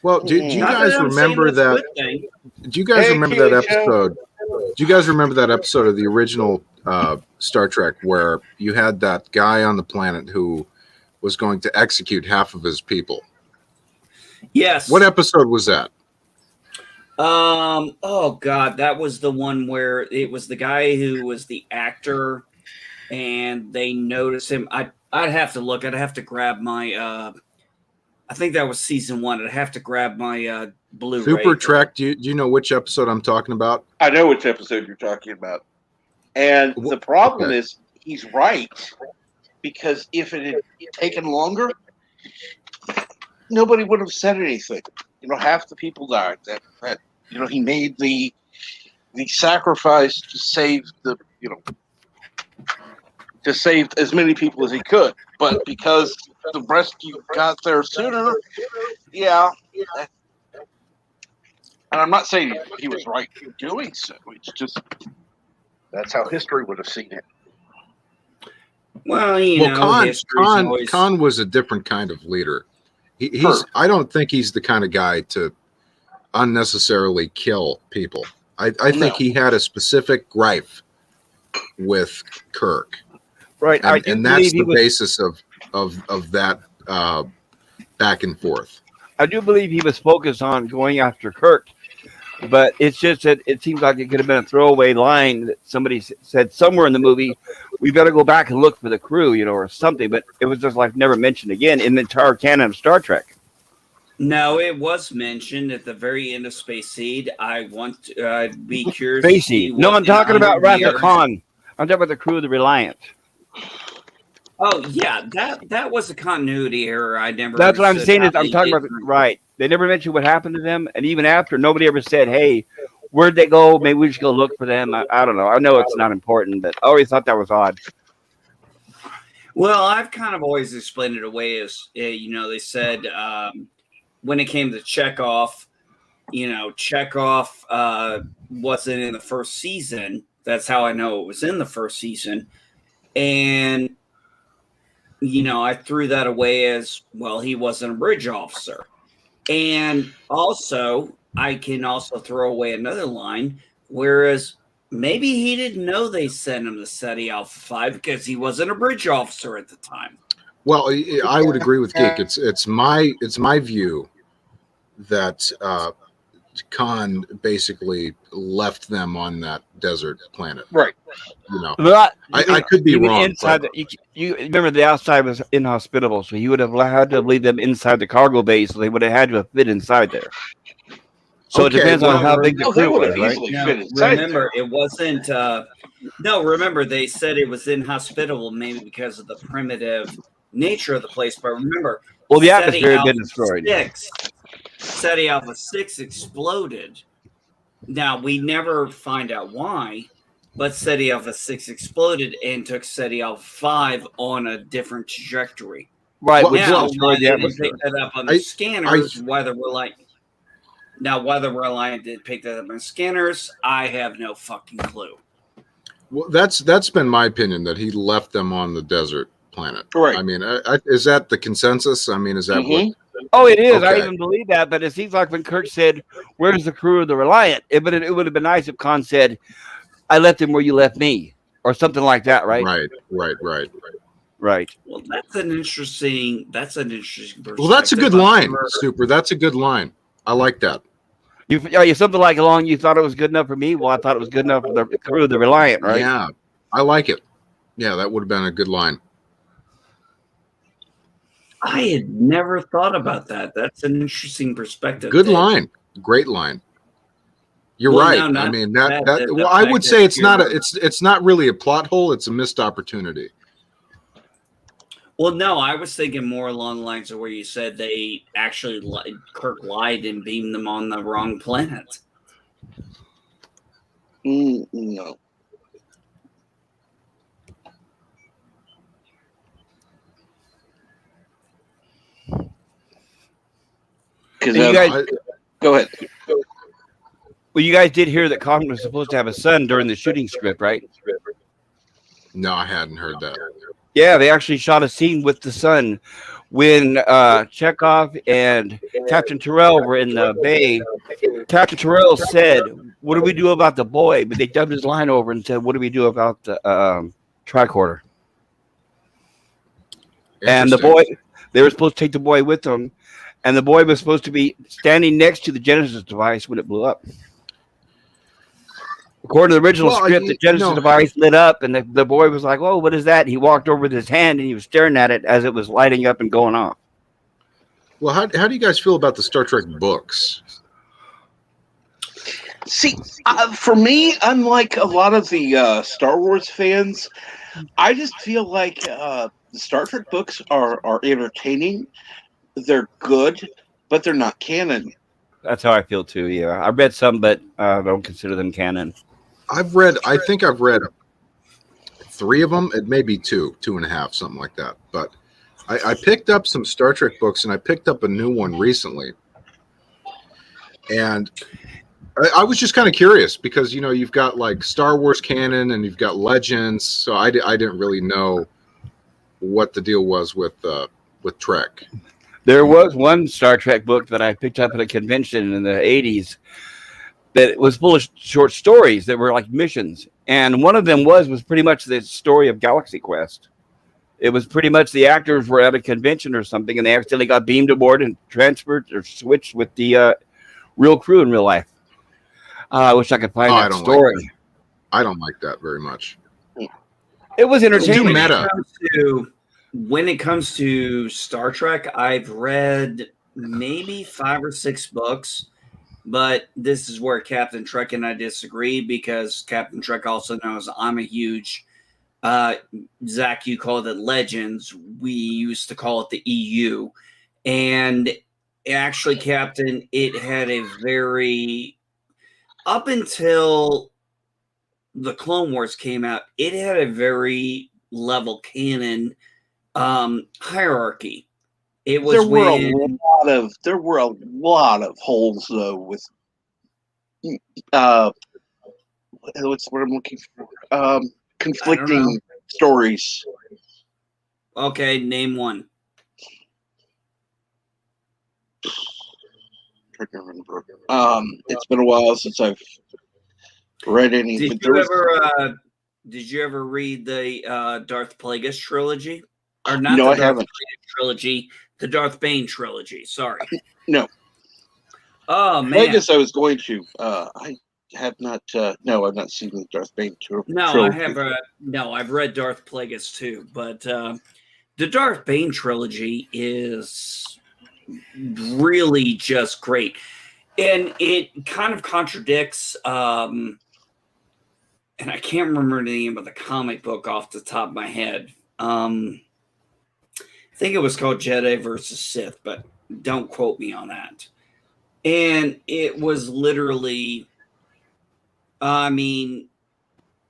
Speaker 5: Well, do you
Speaker 6: Not
Speaker 5: guys
Speaker 6: I'm saying
Speaker 5: remember
Speaker 6: that's a
Speaker 5: that?
Speaker 6: good thing.
Speaker 5: Do you guys
Speaker 1: Hey,
Speaker 5: remember
Speaker 1: Keely
Speaker 5: that
Speaker 1: Joe.
Speaker 5: episode? Do you guys remember that episode of the original Star Trek where you had that guy on the planet who was going to execute half of his people?
Speaker 6: Yes.
Speaker 5: What episode was that?
Speaker 6: Oh God, that was the one where it was the guy who was the actor, and they noticed him. I'd have to look. I'd have to grab my. I think that was season 1. I'd have to grab my Blu-ray.
Speaker 5: Super Trek. Do you know which episode I'm talking about?
Speaker 1: I know which episode you're talking about. And the problem is, he's right. Because if it had taken longer, nobody would have said anything. Half the people died. That he made the sacrifice to save to save as many people as he could. But because the rescue got there sooner, yeah. And I'm not saying he was right in doing so. It's just that's how history would have seen it.
Speaker 6: Well,
Speaker 5: Khan was a different kind of leader. I don't think he's the kind of guy to unnecessarily kill people. I think he had a specific gripe with Kirk.
Speaker 4: Right.
Speaker 5: And that's the basis of that back and forth.
Speaker 4: I do believe he was focused on going after Kirk, but it's just that it seems like it could have been a throwaway line that somebody said somewhere in the movie, we better go back and look for the crew, or something, but it was just like never mentioned again in the entire canon of Star Trek.
Speaker 6: No, it was mentioned at the very end of Space Seed. I'd be curious.
Speaker 4: Space Seed. No, I'm talking about Wrath of Khan. I'm talking about the crew of the Reliant.
Speaker 6: Oh yeah, that was a continuity error. I never.
Speaker 4: That's what I'm saying. I'm talking about right. They never mentioned what happened to them, and even after, nobody ever said, "Hey, where'd they go? Maybe we should go look for them." I don't know. I know it's not important, but I always thought that was odd.
Speaker 6: Well, I've kind of always explained it away as they said when it came to Chekhov, Chekhov wasn't in the first season. That's how I know it was in the first season, and. I threw that away as, well, he wasn't a bridge officer. And also, I can also throw away another line, whereas maybe he didn't know they sent him to SETI Alpha 5 because he wasn't a bridge officer at the time.
Speaker 5: Well, I would agree with Geek. It's my view that Khan basically left them on that desert planet.
Speaker 1: Right.
Speaker 5: I could be wrong.
Speaker 4: Inside you remember the outside was inhospitable, so you would have had to leave them inside the cargo bay, so they would have had to have fit inside there. So it depends on how big the crew was, right?
Speaker 6: Remember, it wasn't. Remember, they said it was inhospitable maybe because of the primitive nature of the place. But remember,
Speaker 4: the atmosphere had been destroyed.
Speaker 6: SETI Alpha 6 exploded. Now, we never find out why, but SETI Alpha 6 exploded and took SETI Alpha 5 on a different trajectory.
Speaker 4: Right.
Speaker 6: Now, why they didn't pick that up on the scanners, whether Reliant did pick that up on scanners, I have no fucking clue.
Speaker 5: Well, that's been my opinion, that he left them on the desert planet.
Speaker 1: Right.
Speaker 5: I mean, is that the consensus? I mean, is that what?
Speaker 4: Oh, it is.
Speaker 5: Okay.
Speaker 4: I even believe that. But it seems like when Kirk said, "Where's the crew of the Reliant?" It would have been nice if Khan said, "I left him where you left me," or something like that, right? Right.
Speaker 6: Well, that's an interesting perspective.
Speaker 5: Well, that's a good line, Super. That's a good line. I like that.
Speaker 4: You something like along. You thought it was good enough for me. Well, I thought it was good enough for the crew of the Reliant, right?
Speaker 5: Yeah, I like it. Yeah, that would have been a good line.
Speaker 6: I had never thought about that. That's an interesting perspective.
Speaker 5: Good line. Great line. You're right.
Speaker 6: No,
Speaker 5: I mean well, I would say it's not really a plot hole, it's a missed opportunity.
Speaker 6: Well, no, I was thinking more along the lines of where you said they actually Kirk lied and beamed them on the wrong planet.
Speaker 1: No. Because
Speaker 4: You guys,
Speaker 1: go ahead.
Speaker 4: well, you guys did hear that Coffin was supposed to have a son during the shooting script, right?
Speaker 5: No, I hadn't heard that.
Speaker 4: Yeah, they actually shot a scene with the son when Chekhov and Captain Terrell were in the bay. Captain Terrell said, "What do we do about the boy?" But they dubbed his line over and said, "What do we do about the tricorder?" And the boy, they were supposed to take the boy with them, and the boy was supposed to be standing next to the Genesis device when it blew up. According to the original script, the Genesis device lit up, and the boy was like, "Whoa, what is that?" And he walked over with his hand, and he was staring at it as it was lighting up and going off.
Speaker 5: Well, how do you guys feel about the Star Trek books?
Speaker 1: See, for me, unlike a lot of the Star Wars fans, I just feel like the Star Trek books are entertaining. They're good, but they're not canon.
Speaker 4: That's how I feel too. Yeah, I read some, but I don't consider them canon.
Speaker 5: I think I've read 3 of them. It may be 2, 2.5, something like that. But I picked up some Star Trek books, and I picked up a new one recently. And I was just kind of curious because, you've got like Star Wars canon and you've got Legends. So I didn't really know what the deal was with Trek.
Speaker 4: There was one Star Trek book that I picked up at a convention in the 80s that was full of short stories that were like missions. And one of them was pretty much the story of Galaxy Quest. It was pretty much the actors were at a convention or something, and they accidentally got beamed aboard and transferred or switched with the real crew in real life. I wish I could find that story.
Speaker 5: I don't like that very much.
Speaker 4: It was entertaining.
Speaker 6: When it comes to Star Trek, I've read maybe 5 or 6 books, but this is where Captain Trek and I disagree because Captain Trek also knows I'm a huge, Zach, you called it Legends. We used to call it the EU. And actually, Captain, it had a very, up until the Clone Wars came out, it had a very level canon hierarchy. It was
Speaker 1: there were a lot of holes though with what's what I'm looking for, conflicting stories.
Speaker 6: Okay, name one.
Speaker 1: Trying to remember. It's been a while since I've read any.
Speaker 6: Did you ever read the Darth Plagueis trilogy? Or not?
Speaker 1: No,
Speaker 6: the
Speaker 1: I
Speaker 6: Darth
Speaker 1: haven't.
Speaker 6: Plagueis trilogy, the Darth Bane trilogy. Sorry.
Speaker 1: No.
Speaker 6: Oh man.
Speaker 1: I guess I was going to. I have not. No, I've not seen the Darth Bane trilogy.
Speaker 6: No, I have. No, I've read Darth Plagueis too, but the Darth Bane trilogy is really just great, and it kind of contradicts. And I can't remember the name of the comic book off the top of my head. I think it was called Jedi versus Sith, but don't quote me on that. And it was literally, I mean,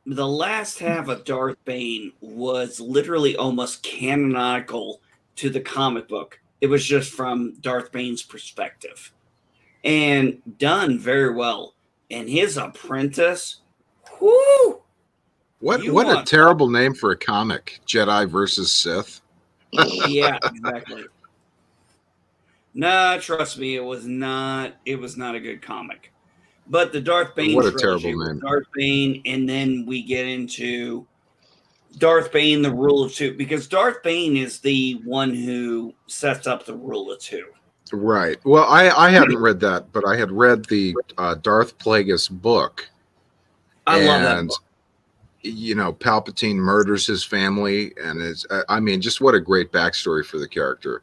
Speaker 6: the last half of Darth Bane was literally almost canonical to the comic book. It was just from Darth Bane's perspective and done very well. And his apprentice, whoo!
Speaker 5: What a terrible name for a comic, Jedi versus Sith.
Speaker 6: Yeah, exactly. Nah, trust me, it was not a good comic. But the Darth Bane
Speaker 5: what a
Speaker 6: trilogy
Speaker 5: terrible name.
Speaker 6: Darth Bane, and then we get into Darth Bane, the Rule of Two, because Darth Bane is the one who sets up the Rule of Two.
Speaker 5: Right. Well, I hadn't read that, but I had read the Darth Plagueis book.
Speaker 6: I love that book.
Speaker 5: Palpatine murders his family, and just what a great backstory for the character.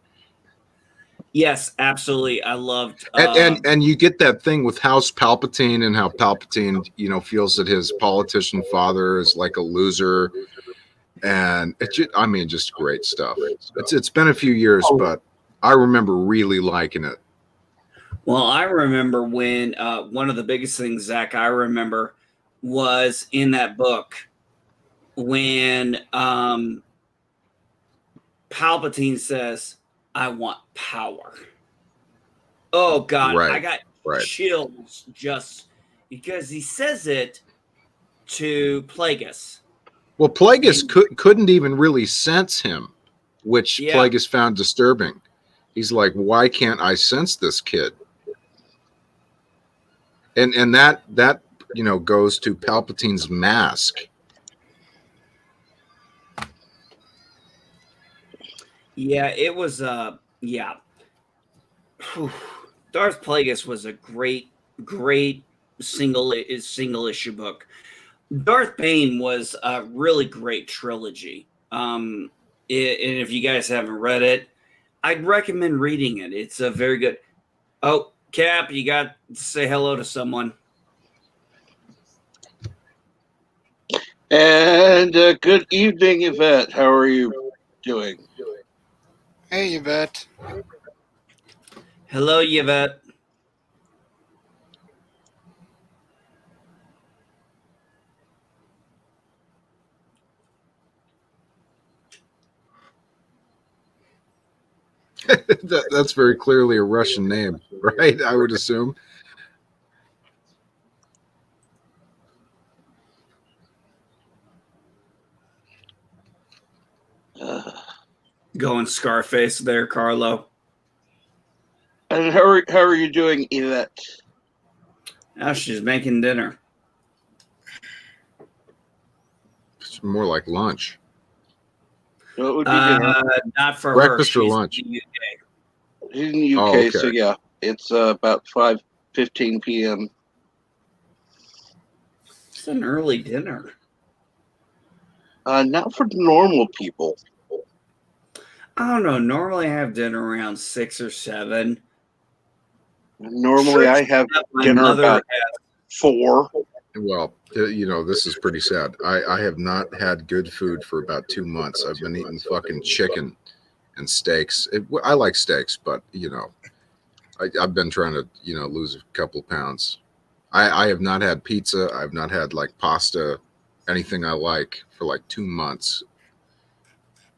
Speaker 6: Yes, absolutely. I loved
Speaker 5: and you get that thing with House Palpatine and how Palpatine, feels that his politician father is like a loser, and just great stuff. It's been a few years, but I remember really liking it.
Speaker 6: Well, I remember when one of the biggest things, Zach, I remember was in that book when Palpatine says, "I want power." Oh God, I
Speaker 5: Right,
Speaker 6: got
Speaker 5: right.
Speaker 6: chills just because he says it to Plagueis.
Speaker 5: Well, Plagueis
Speaker 6: And-
Speaker 5: couldn't even really sense him, which
Speaker 6: Yeah.
Speaker 5: Plagueis found disturbing. He's like, why can't I sense this kid? And that goes to Palpatine's mask.
Speaker 6: Yeah, it was yeah. Whew. Darth Plagueis was a great single issue book. Darth Bane was a really great trilogy. And if you guys haven't read it, I'd recommend reading it. It's a very good. Oh, Cap, you got to say hello to someone.
Speaker 1: And good evening, Yvette. How are you doing?
Speaker 2: Hey, Yvette.
Speaker 6: Hello, Yvette.
Speaker 5: That's very clearly a Russian name, right? I would assume.
Speaker 6: Going Scarface there, Carlo.
Speaker 1: And how are you doing, Yvette?
Speaker 6: Now she's making dinner.
Speaker 5: It's more like lunch.
Speaker 1: What would be dinner?
Speaker 6: Not for
Speaker 5: Breakfast
Speaker 6: her.
Speaker 5: or
Speaker 6: She's
Speaker 5: lunch?
Speaker 6: in the UK.
Speaker 1: She's in the UK,
Speaker 5: Oh, okay.
Speaker 1: so yeah, it's about 5:15 p.m.
Speaker 6: It's an early dinner.
Speaker 1: Not for normal people.
Speaker 6: I don't know. Normally, I have dinner around 6 or 7.
Speaker 1: Normally, I have
Speaker 6: My
Speaker 1: dinner
Speaker 6: mother
Speaker 1: about 4.
Speaker 5: Well, this is pretty sad. I have not had good food for about 2 months. I've been eating fucking chicken and steaks. I like steaks, but I've been trying to lose a couple pounds. I have not had pizza. I've not had like pasta, anything I like for like 2 months.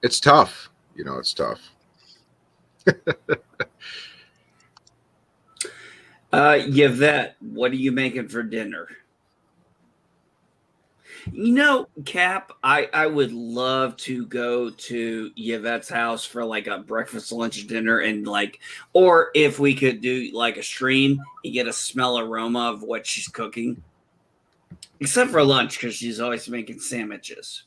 Speaker 5: It's tough. It's tough.
Speaker 6: Yvette, what are you making for dinner? Cap, I would love to go to Yvette's house for like a breakfast, lunch, dinner, and or if we could do like a stream, you get a smell aroma of what she's cooking. Except for lunch, because she's always making sandwiches.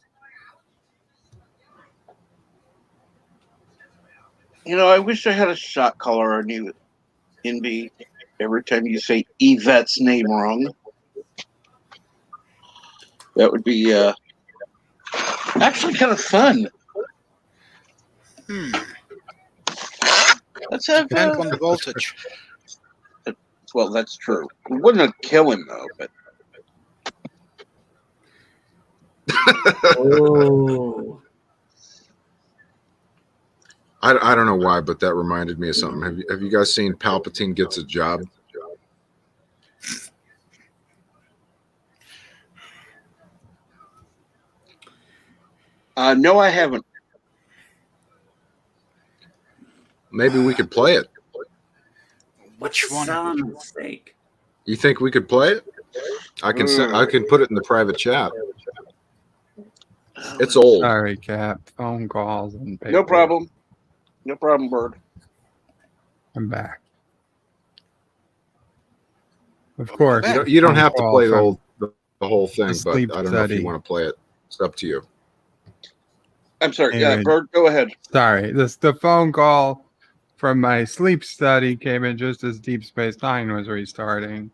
Speaker 1: I wish I had a shot collar on you, Indy, every time you say Yvette's name wrong. That would be actually kind of fun. Let's have
Speaker 2: Depends on the voltage.
Speaker 1: Well, that's true. It wouldn't kill him though, but
Speaker 6: Oh.
Speaker 5: I don't know why, but that reminded me of something. Have you guys seen Palpatine Gets a Job?
Speaker 1: no, I haven't.
Speaker 5: Maybe we could play it.
Speaker 2: Which one?
Speaker 6: Sound mistake.
Speaker 5: You think we could play it? I can put it in the private chat. It's old.
Speaker 3: Sorry, Cap. Phone calls and paper.
Speaker 1: No problem. No problem, Bird.
Speaker 3: I'm back. Of course.
Speaker 5: You don't have to
Speaker 3: Phone
Speaker 5: play
Speaker 3: call
Speaker 5: the whole thing,
Speaker 3: the
Speaker 5: but
Speaker 3: sleep
Speaker 5: I don't know if
Speaker 3: study.
Speaker 5: you want to play it. It's up to you.
Speaker 1: I'm sorry.
Speaker 3: Anyway.
Speaker 1: Yeah, Bird, go ahead.
Speaker 3: Sorry, the phone call from my sleep study came in just as Deep Space Nine was restarting.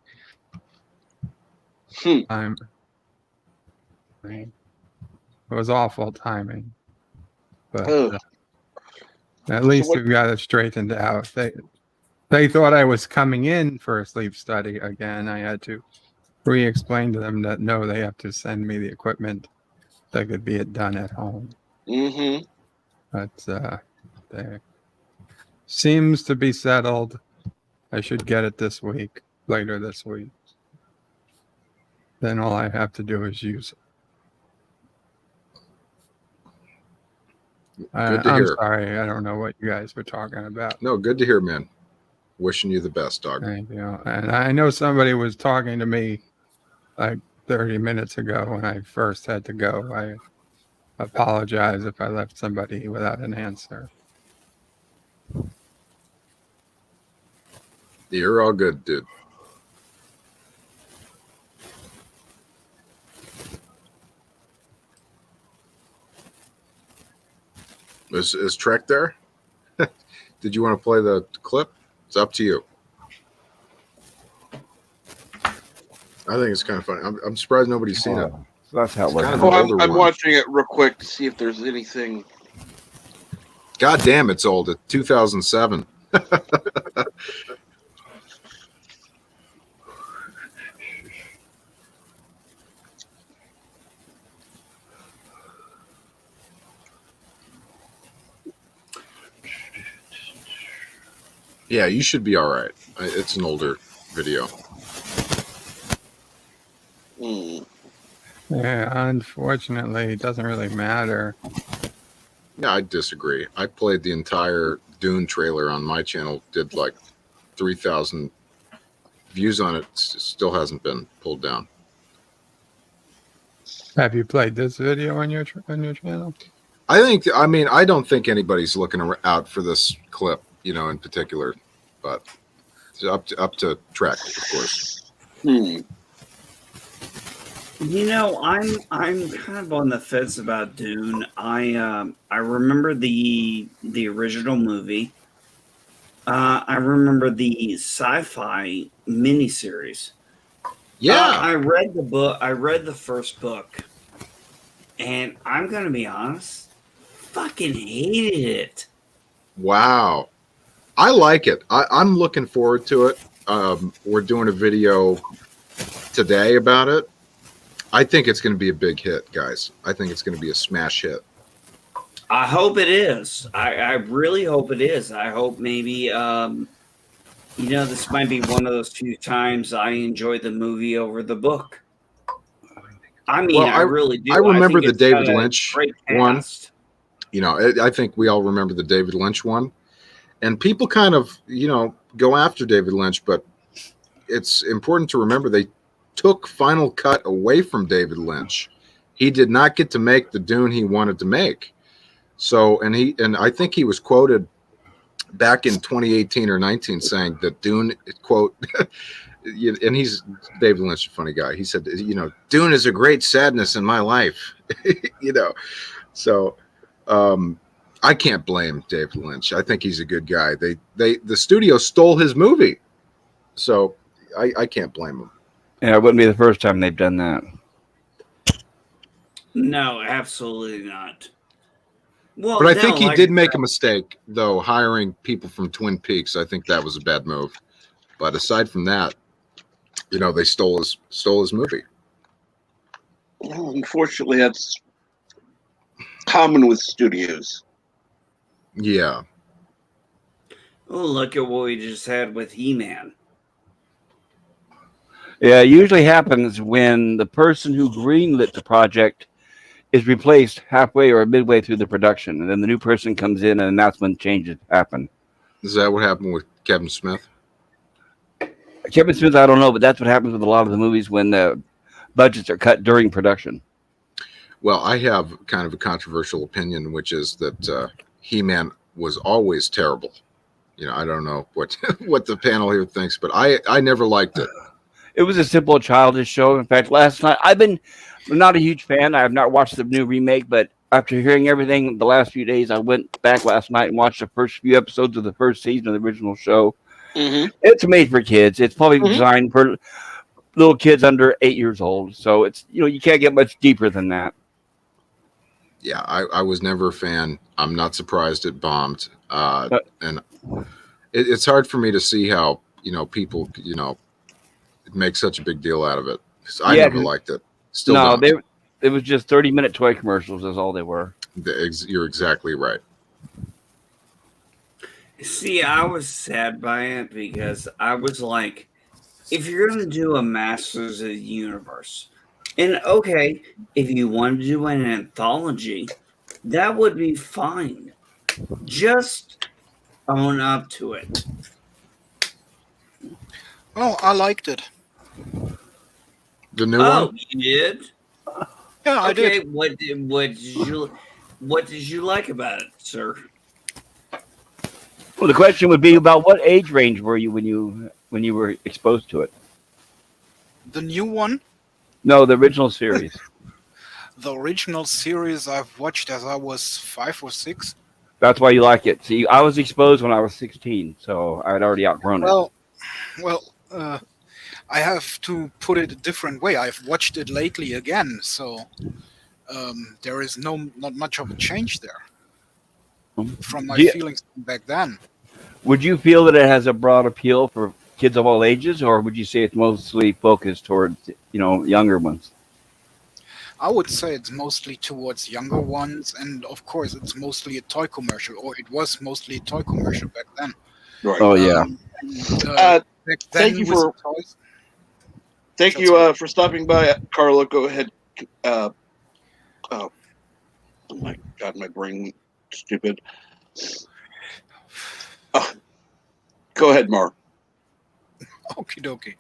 Speaker 3: It was awful timing, but at least we've got it straightened out. They thought I was coming in for a sleep study again. I had to re-explain to them that no, they have to send me the equipment that could be done at home.
Speaker 1: Mm-hmm.
Speaker 3: But seems to be settled. I should get it later this week. Then all I have to do is use it.
Speaker 5: Good to
Speaker 3: I'm
Speaker 5: hear.
Speaker 3: sorry, I don't know what you guys were talking about.
Speaker 5: No, good to hear, man. Wishing you the best, dog.
Speaker 3: Thank you. And I know somebody was talking to me like 30 minutes ago when I first had to go. I apologize if I left somebody without an answer.
Speaker 5: You're all good, dude. Is Trek there? Did you want to play the clip? It's up to you. I think it's kind of funny. I'm surprised nobody's seen it.
Speaker 4: So that's how it
Speaker 5: It's kind
Speaker 4: works.
Speaker 5: of an older
Speaker 1: I'm
Speaker 5: one.
Speaker 1: watching it real quick to see if there's anything.
Speaker 5: God damn, it's old. It's 2007. Yeah, you should be all right. It's an older video.
Speaker 3: Yeah, unfortunately, it doesn't really matter.
Speaker 5: Yeah, I disagree. I played the entire Dune trailer on my channel, did like 3,000 views on it. Still hasn't been pulled down.
Speaker 3: Have you played this video on your channel?
Speaker 5: I mean, I don't think anybody's looking out for this clip, you know, in particular, but it's up to Trek, of course.
Speaker 6: You know, I'm kind of on the fence about Dune. I remember the original movie. I remember the sci-fi miniseries.
Speaker 5: Yeah,
Speaker 6: I read the book. I read the first book, and I'm gonna be honest, fucking hated it.
Speaker 5: wow. I like it. I'm looking forward to it. We're doing a video today about it. I think it's going to be a big hit, guys. I think it's going to be a smash hit.
Speaker 6: I hope it is. I really hope it is. I hope maybe, you know, this might be one of those few times I enjoy the movie over the book. I mean,
Speaker 5: Well,
Speaker 6: I really do.
Speaker 5: I remember
Speaker 6: think
Speaker 5: the
Speaker 6: it's
Speaker 5: David
Speaker 6: got a
Speaker 5: Lynch
Speaker 6: great
Speaker 5: one.
Speaker 6: cast.
Speaker 5: You know, I think we all remember the David Lynch one. And people kind of, you know, go after David Lynch, but it's important to remember they took Final Cut away from David Lynch. He did not get to make the Dune he wanted to make. So, and I think he was quoted back in 2018 or 19 saying that Dune, quote, and he's David Lynch, a funny guy. He said, you know, Dune is a great sadness in my life, you know. So, I can't blame David Lynch. I think he's a good guy. The studio stole his movie, so I can't blame him.
Speaker 4: Yeah, it wouldn't be the first time they've done that.
Speaker 6: No, absolutely not. Well,
Speaker 5: But I
Speaker 6: no,
Speaker 5: think he
Speaker 6: like
Speaker 5: did
Speaker 6: I
Speaker 5: make
Speaker 6: said,
Speaker 5: a mistake, though, hiring people from Twin Peaks. I think that was a bad move. But aside from that, you know, they stole his movie.
Speaker 1: Well, unfortunately, that's common with studios.
Speaker 5: Yeah.
Speaker 6: Oh, look at what we just had with He-Man.
Speaker 4: Yeah, it usually happens when the person who greenlit the project is replaced halfway or midway through the production, and then the new person comes in and announcement changes happen.
Speaker 5: Is that what happened with Kevin Smith?
Speaker 4: Kevin Smith, I don't know, but that's what happens with a lot of the movies when the budgets are cut during production.
Speaker 5: Well, I have kind of a controversial opinion, which is that He-Man was always terrible. You know, I don't know what what the panel here thinks, but I never liked it.
Speaker 4: It was a simple childish show. In fact, last night, I'm not a huge fan. I have not watched the new remake, but after hearing everything the last few days, I went back last night and watched the first few episodes of the first season of the original show.
Speaker 1: Mm-hmm.
Speaker 4: It's made for kids. It's probably designed for little kids under 8 years old. So it's, you know, you can't get much deeper than that.
Speaker 5: Yeah, I was never a fan. I'm not surprised it bombed. And it's hard for me to see how, you know, people, you know, make such a big deal out of it. 'Cause I never liked it. Still don't.
Speaker 4: It was just 30-minute toy commercials is all they were.
Speaker 5: You're exactly right.
Speaker 6: See, I was sad by it because I was like, if you're going to do a Masters of the Universe, and okay, if you want to do an anthology, that would be fine. Just own up to it.
Speaker 2: Well, I liked it.
Speaker 5: The new
Speaker 6: Oh,
Speaker 5: one?
Speaker 6: you did?
Speaker 2: Yeah, I
Speaker 6: Okay,
Speaker 2: did.
Speaker 6: what did you like about it, sir?
Speaker 4: Well, the question would be about what age range were you when you were exposed to it?
Speaker 2: The new one,
Speaker 4: No, the original series.
Speaker 2: the original series, I've watched as I was 5 or 6.
Speaker 4: That's why you like it. See, I was exposed when I was 16, so I had already outgrown it.
Speaker 2: Well, well, I have to put it a different way. I've watched it lately again, so there is not much of a change there from my
Speaker 4: Do you,
Speaker 2: feelings back then.
Speaker 4: would you feel that it has a broad appeal for kids of all ages, or would you say it's mostly focused towards younger ones?
Speaker 2: I would say it's mostly towards younger ones, and of course, it's mostly a toy commercial, or it was mostly a toy commercial back then.
Speaker 1: Right.
Speaker 4: Oh yeah.
Speaker 2: And, back
Speaker 1: Thank
Speaker 2: then
Speaker 1: you
Speaker 2: with
Speaker 1: for
Speaker 2: toys.
Speaker 1: thank
Speaker 2: That's
Speaker 1: you for stopping by, Carla. Go ahead. Uh, oh, oh my God, my brain went stupid. Oh, go ahead, Mar.
Speaker 2: Okie dokie.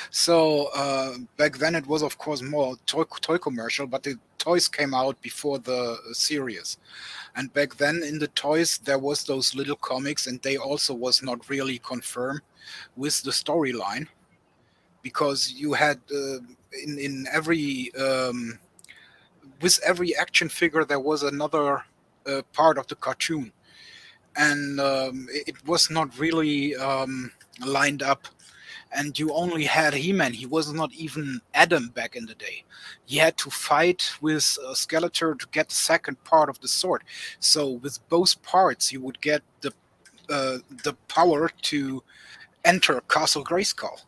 Speaker 2: So back then it was of course more toy commercial, but the toys came out before the series. And back then in the toys there was those little comics, and they also was not really confirmed with the storyline, because you had in every with every action figure there was another part of the cartoon, and it was not really lined up. And you only had He-Man. He was not even Adam back in the day. He had to fight with Skeletor to get the second part of the sword. So with both parts, you would get the power to enter Castle Grayskull.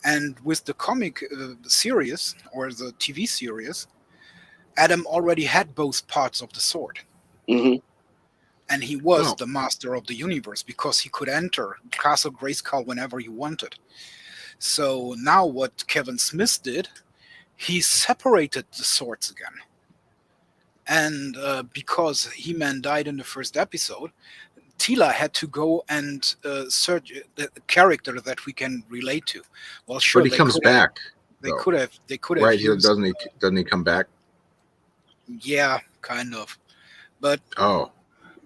Speaker 2: And with the comic series or the TV series, Adam already had both parts of the sword.
Speaker 1: Mm-hmm.
Speaker 2: And he was
Speaker 5: Oh.
Speaker 2: the master of the universe because he could enter Castle Grayskull whenever he wanted. So now what Kevin Smith did, he separated the swords again. And because He-Man died in the first episode, Tila had to go and search a character that we can relate to. Well, sure,
Speaker 5: But he comes back.
Speaker 2: They
Speaker 5: though.
Speaker 2: could have. They could have
Speaker 5: Right here,
Speaker 2: used.
Speaker 5: doesn't he come back?
Speaker 2: Yeah, kind of. But
Speaker 5: Oh.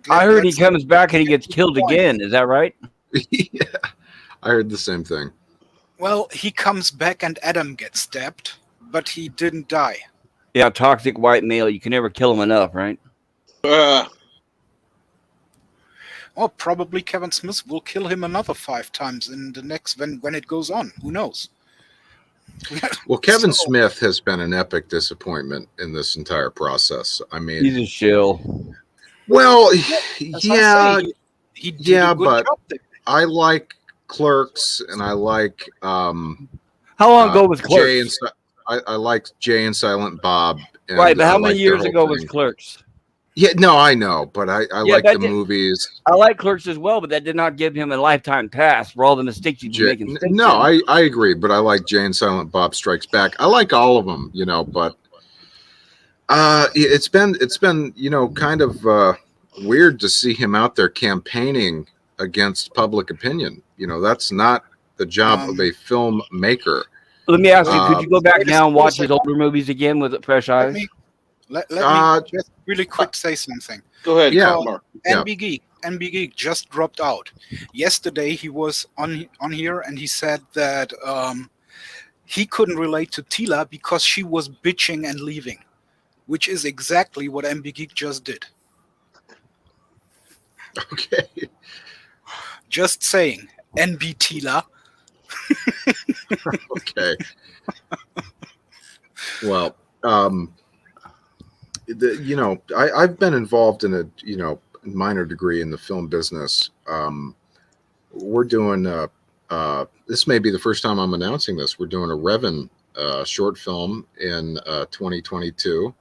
Speaker 4: I heard he
Speaker 2: let's
Speaker 4: comes back and he gets killed
Speaker 2: point.
Speaker 4: again. Is that right?
Speaker 5: Yeah. I heard the same thing.
Speaker 2: Well, he comes back and Adam gets stabbed, but he didn't die.
Speaker 4: Yeah, toxic white male. You can never kill him enough, right?
Speaker 2: Well, probably Kevin Smith will kill him another 5 times in the next when it goes on. Who knows?
Speaker 5: Well, Kevin
Speaker 2: So-
Speaker 5: Smith has been an epic disappointment in this entire process. I mean,
Speaker 4: He's a shill.
Speaker 5: well,
Speaker 2: As I
Speaker 5: yeah,
Speaker 2: say, he did
Speaker 5: yeah,
Speaker 2: a good
Speaker 5: but
Speaker 2: job there.
Speaker 5: I like Clerks, and I like
Speaker 4: How long ago was Clerks?
Speaker 5: Jay and I like Jay and Silent Bob. And
Speaker 4: Right, but
Speaker 5: I
Speaker 4: how
Speaker 5: like
Speaker 4: many
Speaker 5: their
Speaker 4: years
Speaker 5: whole
Speaker 4: ago was
Speaker 5: thing.
Speaker 4: Clerks?
Speaker 5: Yeah, no, I know, but I
Speaker 4: Yeah,
Speaker 5: like
Speaker 4: that
Speaker 5: the
Speaker 4: did-
Speaker 5: movies.
Speaker 4: I like Clerks as well, but that did not give him a lifetime pass for all the mistakes he's been making. since
Speaker 5: No,
Speaker 4: then.
Speaker 5: I agree, but I like Jay and Silent Bob Strikes Back. I like all of them, but it's been kind of weird to see him out there campaigning against public opinion. That's not the job of a filmmaker.
Speaker 4: Let me ask you: could you go back
Speaker 2: wait a
Speaker 4: now and watch
Speaker 2: second.
Speaker 4: his older movies again with fresh eyes?
Speaker 2: Let me just really quick say something.
Speaker 1: Go ahead,
Speaker 5: Yeah.
Speaker 1: Mark.
Speaker 5: Yeah.
Speaker 2: NB Geek just dropped out. Yesterday he was on here and he said that he couldn't relate to Tila because she was bitching and leaving, which is exactly what NB Geek just did.
Speaker 5: Okay.
Speaker 2: Just saying, NB Tila.
Speaker 5: Okay. Well, I've been involved in a minor degree in the film business. We're doing this may be the first time I'm announcing this. We're doing a Revan short film in 2022,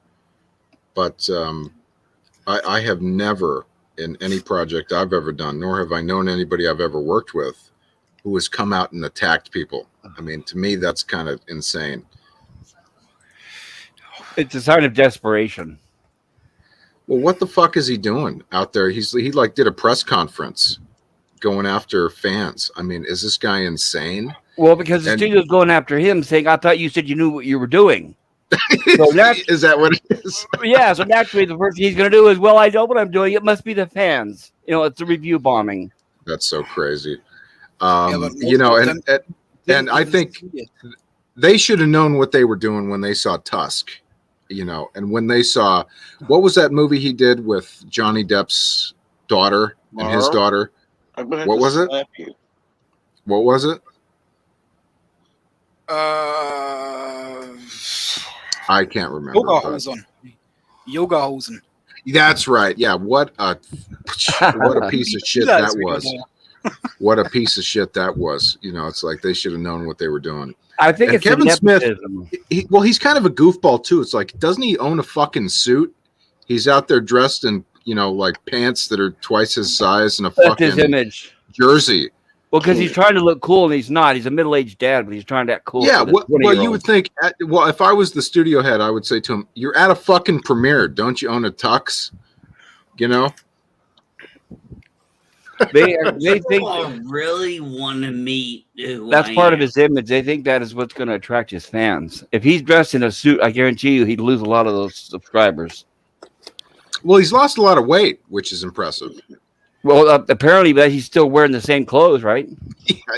Speaker 5: but I have never in any project I've ever done, nor have I known anybody I've ever worked with who has come out and attacked people. I mean, to me, that's kind of insane.
Speaker 4: It's a sign of desperation.
Speaker 5: Well, what the fuck is he doing out there? He like did a press conference going after fans? I mean, is this guy insane?
Speaker 4: Well, because the studio's going after him, saying, "I thought you said you knew what you were doing." So
Speaker 5: is that what it is?
Speaker 4: Yeah. So naturally, the first thing he's going to do is, "Well, I know what I'm doing. It must be the fans." You know, it's the review bombing.
Speaker 5: That's so crazy.
Speaker 2: But
Speaker 5: You know,
Speaker 2: most of them
Speaker 5: and
Speaker 2: didn't
Speaker 5: I
Speaker 2: even
Speaker 5: think
Speaker 2: see it.
Speaker 5: they should have known what they were doing when they saw Tusk. You know, and when they saw what was that movie he did with Johnny Depp's daughter and his daughter? What was it? What was it? I can't remember.
Speaker 2: Yoga Hosen.
Speaker 5: That's right. Yeah. What a piece of shit that was. What a piece of shit that was. You know, it's like they should have known what they were doing.
Speaker 4: I think it's
Speaker 5: Kevin Smith.
Speaker 4: nepotism.
Speaker 5: He's kind of a goofball too. It's like, doesn't he own a fucking suit? He's out there dressed in, you know, like pants that are twice his size and a
Speaker 4: That's
Speaker 5: fucking
Speaker 4: his image.
Speaker 5: jersey.
Speaker 4: Well, because he's trying to look cool and he's not. He's a middle-aged dad, but he's trying to act cool.
Speaker 5: Yeah, well, you would think. Well, if I was the studio head, I would say to him, "You're at a fucking premiere. Don't you own a tux?" You know.
Speaker 4: They think
Speaker 6: I really want to meet.
Speaker 4: That's part of his image. They think that is what's going to attract his fans. If he's dressed in a suit, I guarantee you he'd lose a lot of those subscribers.
Speaker 5: Well, he's lost a lot of weight, which is impressive.
Speaker 4: Well, apparently, but he's still wearing the same clothes, right?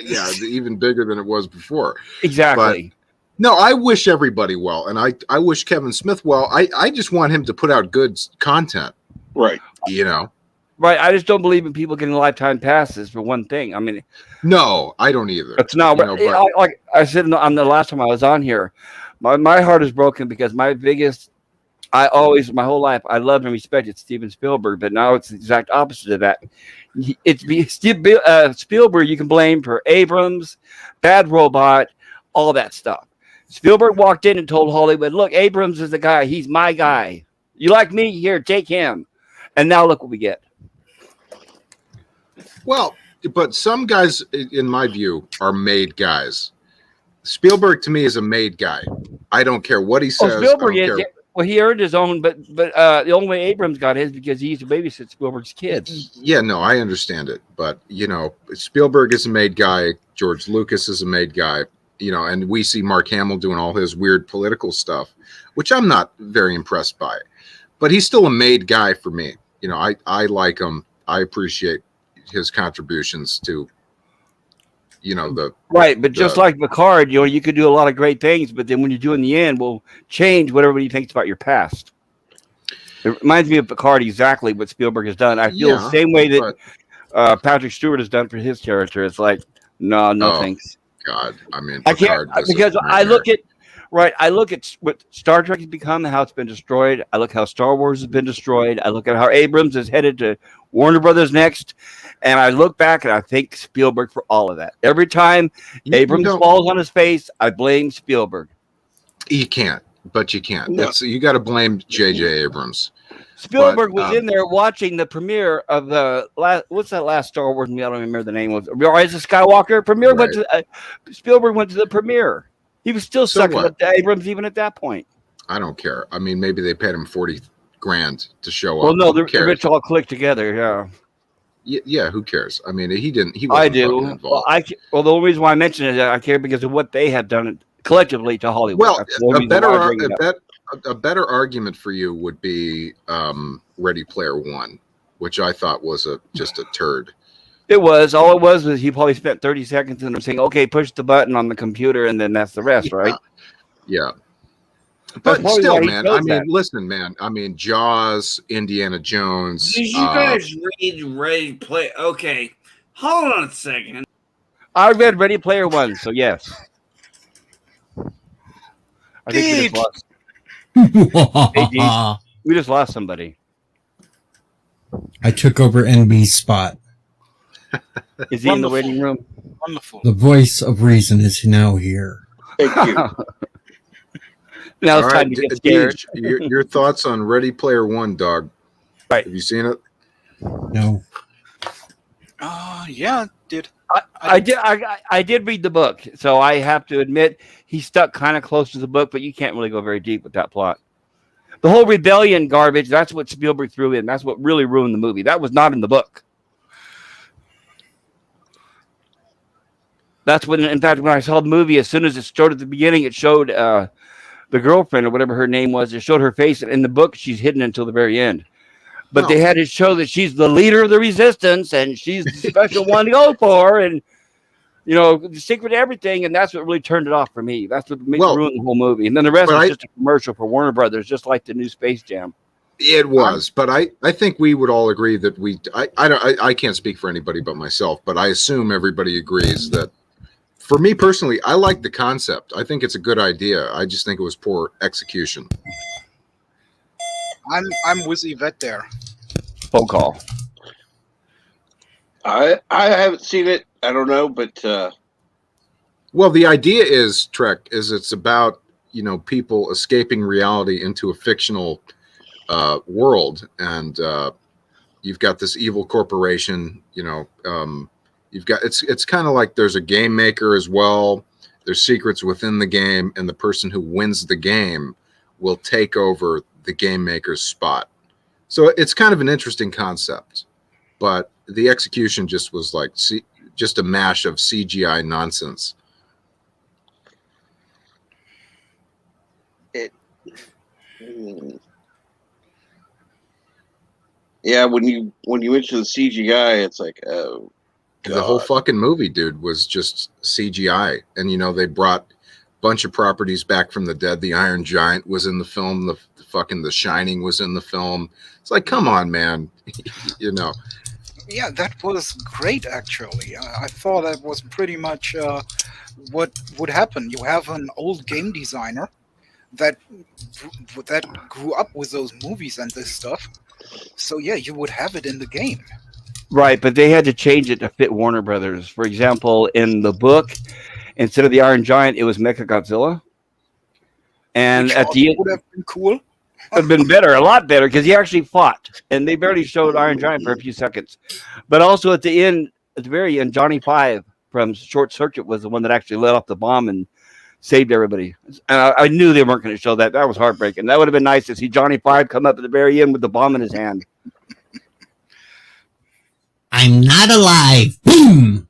Speaker 5: Yeah, even bigger than it was before.
Speaker 4: Exactly.
Speaker 5: But, no, I wish everybody well, and I wish Kevin Smith well. I just want him to put out good content.
Speaker 1: Right.
Speaker 5: You know.
Speaker 4: Right. I just don't believe in people getting lifetime passes for one thing. I mean,
Speaker 5: no, I don't either.
Speaker 4: It's not like I said on the last time I was on here. My heart is broken because my whole life I loved and respected Steven Spielberg, but now it's the exact opposite of that. Spielberg you can blame for Abrams, Bad Robot, all that stuff. Spielberg walked in and told Hollywood, "Look, Abrams is the guy. He's my guy. You like me? Here, take him." And now look what we get.
Speaker 5: Well, but some guys, in my view, are made guys. Spielberg to me is a made guy. I don't care what he says.
Speaker 4: Spielberg is. Well, he earned his own, but the only way Abrams got his because he used to babysit Spielberg's kids.
Speaker 5: Yeah, no, I understand it, but you know, Spielberg is a made guy. George Lucas is a made guy. You know, and we see Mark Hamill doing all his weird political stuff, which I'm not very impressed by. But he's still a made guy for me. You know, I like him. I appreciate his contributions to, you know,
Speaker 4: but just like Picard, you know, you could do a lot of great things, but then when you do in the end, will change what everybody thinks about your past. It reminds me of Picard, exactly what Spielberg has done. I feel the same way that Patrick Stewart has done for his character. It's like, no, thanks.
Speaker 5: God, I mean,
Speaker 4: I can't because I look at what Star Trek has become and how it's been destroyed. I look how Star Wars has been destroyed. I look at how Abrams is headed to Warner Brothers next. And I look back and I thank Spielberg for all of that. Every time Abrams falls on his face, I blame Spielberg.
Speaker 5: You can't, but you can't. No. You got to blame J.J. Abrams.
Speaker 4: Spielberg was in there watching the premiere of the what's that last Star Wars movie? I don't remember the name of it. Rise of Skywalker premiere. Right. Spielberg went to the premiere. He was still sucking up to Abrams even at that point.
Speaker 5: I don't care. I mean, maybe they paid him $40,000 to show up.
Speaker 4: Well, no, the rich all clicked together. Yeah.
Speaker 5: Yeah, who cares? I mean, he didn't. He
Speaker 4: I
Speaker 5: wasn't
Speaker 4: do.
Speaker 5: Involved.
Speaker 4: Well, the only reason why I mention it is I care because of what they have done collectively to Hollywood.
Speaker 5: Well, a better argument for you would be Ready Player One, which I thought was just a turd.
Speaker 4: It was. All it was he probably spent 30 seconds in saying, "Okay, push the button on the computer," and then that's the rest, right?
Speaker 5: Yeah. But still, man, I mean, listen, man. I mean, Jaws, Indiana Jones.
Speaker 6: Did you guys read Ready Player? Okay, hold on a second.
Speaker 4: I read Ready Player One, so yes. I think we just lost somebody.
Speaker 7: I took over NB's spot.
Speaker 4: Is he in the waiting room?
Speaker 2: Wonderful.
Speaker 7: The voice of reason is now here.
Speaker 1: Thank you.
Speaker 4: Now it's time to get scared.
Speaker 5: Your thoughts on Ready Player One, dog?
Speaker 4: Right.
Speaker 5: Have you seen it?
Speaker 7: No.
Speaker 2: Yeah, did.
Speaker 4: I did read the book, so I have to admit he stuck kind of close to the book, but you can't really go very deep with that plot. The whole rebellion garbage, that's what Spielberg threw in. That's what really ruined the movie. That was not in the book. That's when, in fact, when I saw the movie, as soon as it started at the beginning, it showed the girlfriend or whatever her name was. It showed her face. In the book, she's hidden until the very end. But they had to show that she's the leader of the resistance and she's the special one to go for, and the secret to everything. And that's what really turned it off for me. That's what ruined the whole movie. And then the rest was just a commercial for Warner Brothers, just like the new Space Jam.
Speaker 5: It was, but I think we would all agree that I can't speak for anybody but myself, but I assume everybody agrees that, for me personally, I like the concept. I think it's a good idea. I just think it was poor execution.
Speaker 2: I'm with Yvette there.
Speaker 4: Phone call.
Speaker 1: I haven't seen it. I don't know, but
Speaker 5: well, the idea is it's about people escaping reality into a fictional world, and you've got this evil corporation. You've got it's kind of like there's a game maker as well. There's secrets within the game, and the person who wins the game will take over the game maker's spot. So it's kind of an interesting concept, but the execution just was like just a mash of CGI nonsense.
Speaker 1: Yeah, when you mention the CGI, it's like, oh, God.
Speaker 5: The whole fucking movie, dude, was just CGI. And they brought a bunch of properties back from the dead. The Iron Giant was in the film. The Shining was in the film. It's like, come on, man.
Speaker 2: Yeah, that was great, actually. I thought that was pretty much what would happen. You have an old game designer that grew up with those movies and this stuff. So yeah, you would have it in the game.
Speaker 4: Right, but they had to change it to fit Warner Brothers. For example, in the book, instead of the Iron Giant, it was Mechagodzilla. And
Speaker 2: Which
Speaker 4: at the end,
Speaker 2: would have been cool.
Speaker 4: It would have been better, a lot better, because he actually fought, and they barely showed Iron Giant for a few seconds. But also at the very end, Johnny Five from Short Circuit was the one that actually let off the bomb and saved everybody. And I knew they weren't going to show that. That was heartbreaking. That would have been nice to see Johnny Five come up at the very end with the bomb in his hand.
Speaker 7: I'm not alive. Boom.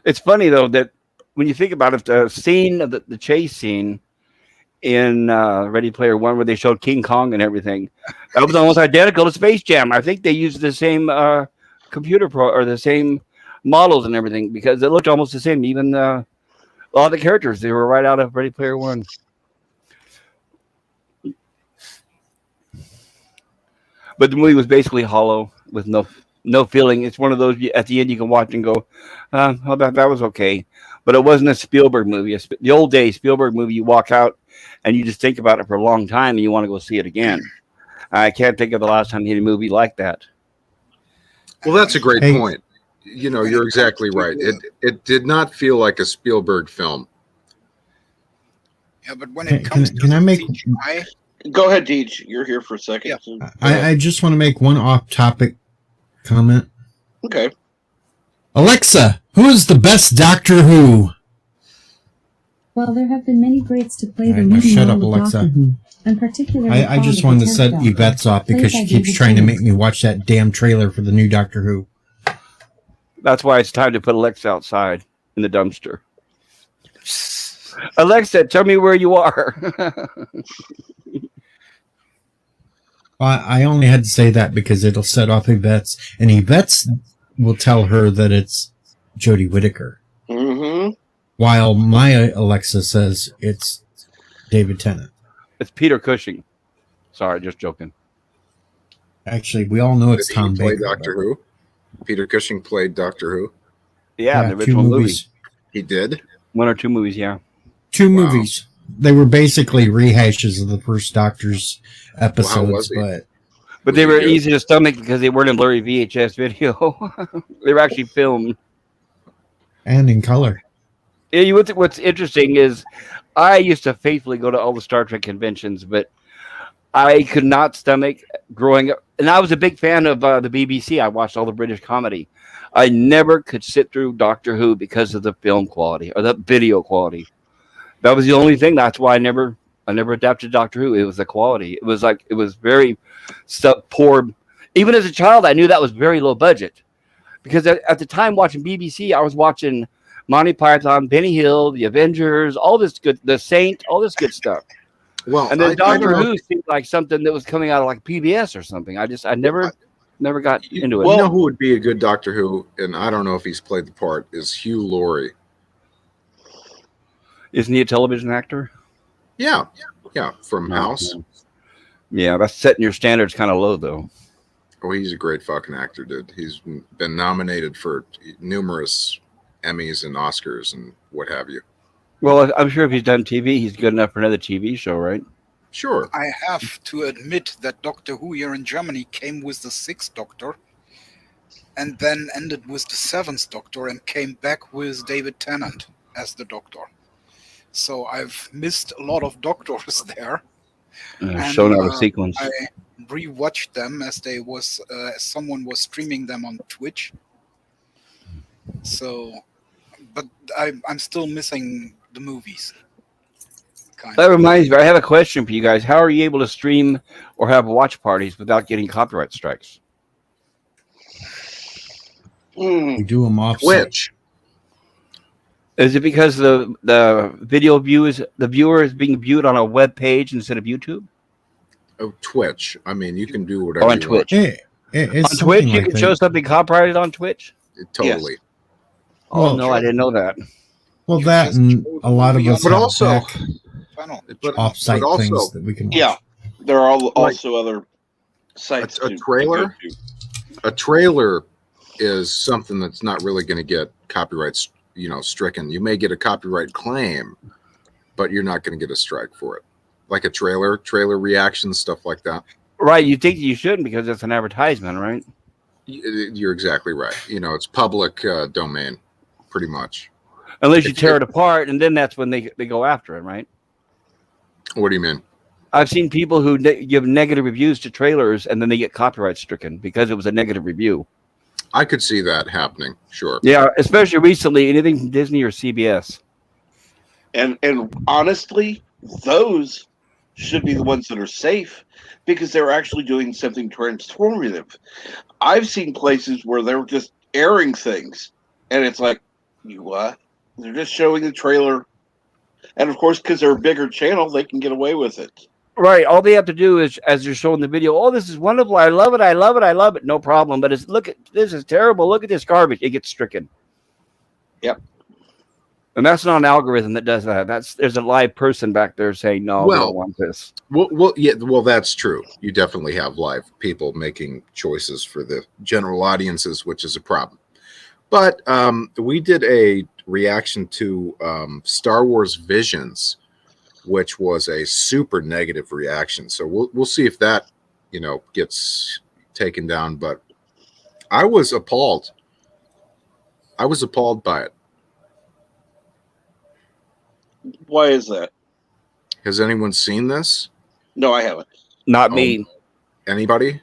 Speaker 4: It's funny though that when you think about it, the scene of the chase scene in Ready Player One, where they showed King Kong and everything, that was almost identical to Space Jam. I think they used the same computer or the same models and everything, because it looked almost the same. Even a lot of the characters, they were right out of Ready Player One. But the movie was basically hollow with no feeling. It's one of those at the end you can watch and go, well, that was okay. But it wasn't a Spielberg movie. The old days Spielberg movie, you walk out and you just think about it for a long time and you want to go see it again. I can't think of the last time he had a movie like that.
Speaker 5: Well, that's a great point. You're exactly right. It did not feel like a Spielberg film.
Speaker 2: Yeah, but when it comes to CGI,
Speaker 1: go ahead, Deej. You're here for a second.
Speaker 2: Yeah.
Speaker 7: I just want to make one off-topic comment.
Speaker 1: Okay.
Speaker 7: Alexa, who is the best Doctor Who?
Speaker 8: Well, there have been many greats to play the
Speaker 7: Now
Speaker 8: leading
Speaker 7: shut
Speaker 8: role
Speaker 7: up,
Speaker 8: of
Speaker 7: Alexa.
Speaker 8: Doctor Who. I'm particularly
Speaker 7: I just wanted to set Yvette's off because she keeps trying to make me watch that damn trailer for the new Doctor Who.
Speaker 4: That's why it's time to put Alexa outside in the dumpster. Alexa, tell me where you are.
Speaker 7: I only had to say that because it'll set off Yvette's, and Yvette's will tell her that it's Jodie Whittaker.
Speaker 1: Mm-hmm.
Speaker 7: While my Alexa says it's David Tennant.
Speaker 4: It's Peter Cushing. Sorry, just joking.
Speaker 7: Actually, we all know it's
Speaker 5: Did
Speaker 7: Tom
Speaker 5: he play
Speaker 7: Baker.
Speaker 5: Doctor Who? Peter Cushing played Doctor Who.
Speaker 4: Yeah, the original
Speaker 7: two
Speaker 4: movie.
Speaker 7: movies.
Speaker 5: He did?
Speaker 4: One or two movies, yeah.
Speaker 7: Two movies. They were basically rehashes of the first Doctor's episodes,
Speaker 4: but they were easy to stomach because they weren't in blurry VHS video. They were actually filmed.
Speaker 7: And in color.
Speaker 4: Yeah, what's interesting is I used to faithfully go to all the Star Trek conventions, but I could not stomach growing up. And I was a big fan of the BBC. I watched all the British comedy. I never could sit through Doctor Who because of the film quality or the video quality. That was the only thing. That's why I never I never adapted Doctor Who. It was the quality. It was very poor. Even as a child, I knew that was very low budget because at the time watching BBC, I was watching Monty Python, Benny Hill, The Avengers, all this good, The Saint, all this good stuff.
Speaker 5: Well,
Speaker 4: and then
Speaker 5: I
Speaker 4: Doctor
Speaker 5: don't know.
Speaker 4: Who seemed like something that was coming out of like PBS or something. I never got into it.
Speaker 5: You know who would be a good Doctor Who, and I don't know if he's played the part, is Hugh Laurie.
Speaker 4: Isn't he a television actor?
Speaker 5: Yeah, from House.
Speaker 4: Yeah, that's setting your standards kind of low, though.
Speaker 5: Oh, he's a great fucking actor, dude. He's been nominated for numerous Emmys and Oscars and what have you.
Speaker 4: Well, I'm sure if he's done TV, he's good enough for another TV show, right?
Speaker 5: Sure.
Speaker 2: I have to admit that Doctor Who here in Germany came with the 6th Doctor and then ended with the 7th Doctor and came back with David Tennant as the Doctor. So I've missed a lot of Doctors there.
Speaker 4: Shown out of sequence.
Speaker 2: I rewatched them as someone was streaming them on Twitch. So, but I'm still missing the movies.
Speaker 4: That reminds me, I have a question for you guys. How are you able to stream or have watch parties without getting copyright strikes?
Speaker 7: We do them off
Speaker 5: Twitch.
Speaker 4: Is it because the video viewer is being viewed on a web page instead of YouTube?
Speaker 5: Oh, Twitch. I mean, you can do whatever.
Speaker 4: Oh, on Twitch.
Speaker 7: It's
Speaker 4: on Twitch,
Speaker 7: like
Speaker 4: you can show something copyrighted on Twitch.
Speaker 5: Totally.
Speaker 4: Yes. Oh
Speaker 7: Well,
Speaker 4: no, I didn't know that.
Speaker 7: Well, that and a lot of us
Speaker 5: but
Speaker 7: have
Speaker 5: also,
Speaker 7: off-site things that we can watch.
Speaker 1: Yeah, there are also other sites.
Speaker 5: A trailer. A trailer is something that's not really going to get copyrights, stricken. You may get a copyright claim, but you're not going to get a strike for it. Like a trailer reactions, stuff like that.
Speaker 4: Right, you think you shouldn't because it's an advertisement, right?
Speaker 5: You're exactly right. It's public domain, pretty much.
Speaker 4: Unless you tear it apart, and then that's when they go after it, right?
Speaker 5: What do you mean?
Speaker 4: I've seen people who give negative reviews to trailers, and then they get copyright stricken because it was a negative review.
Speaker 5: I could see that happening, sure.
Speaker 4: Yeah, especially recently, anything from Disney or CBS.
Speaker 1: And honestly, those should be the ones that are safe because they're actually doing something transformative. I've seen places where they're just airing things, and it's like, you what? They're just showing the trailer. And of course, because they're a bigger channel, they can get away with it.
Speaker 4: Right. All they have to do is, as you're showing the video, oh, this is wonderful. I love it. I love it. I love it. No problem. But this is terrible. Look at this garbage. It gets stricken.
Speaker 1: Yep.
Speaker 4: And that's not an algorithm that does that. There's a live person back there saying, no, we don't want this.
Speaker 5: Well, that's true. You definitely have live people making choices for the general audiences, which is a problem. But we did a reaction to Star Wars Visions, which was a super negative reaction. So we'll see if that gets taken down. But I was appalled. I was appalled by it.
Speaker 1: Why is that?
Speaker 5: Has anyone seen this?
Speaker 1: No, I haven't.
Speaker 4: Not me.
Speaker 5: Anybody?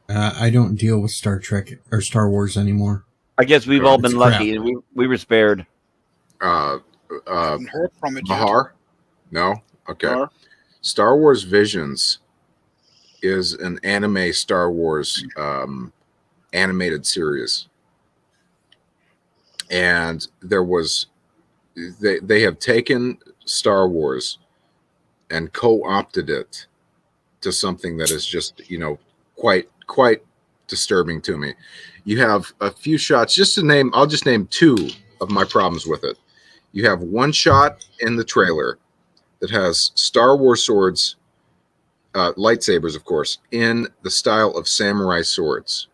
Speaker 7: I don't deal with Star Trek or Star Wars anymore.
Speaker 4: I guess we've all been
Speaker 7: It's
Speaker 4: lucky.
Speaker 7: crap.
Speaker 4: We were spared.
Speaker 2: Haven't heard from it yet.
Speaker 5: Mahar? No? Okay.
Speaker 1: Mahar?
Speaker 5: Star Wars Visions is an anime Star Wars animated series. And there was they have taken Star Wars and co-opted it to something that is just, quite disturbing to me. You have a few shots, I'll just name two of my problems with it. You have one shot in the trailer that has Star Wars swords, lightsabers, of course, in the style of samurai swords.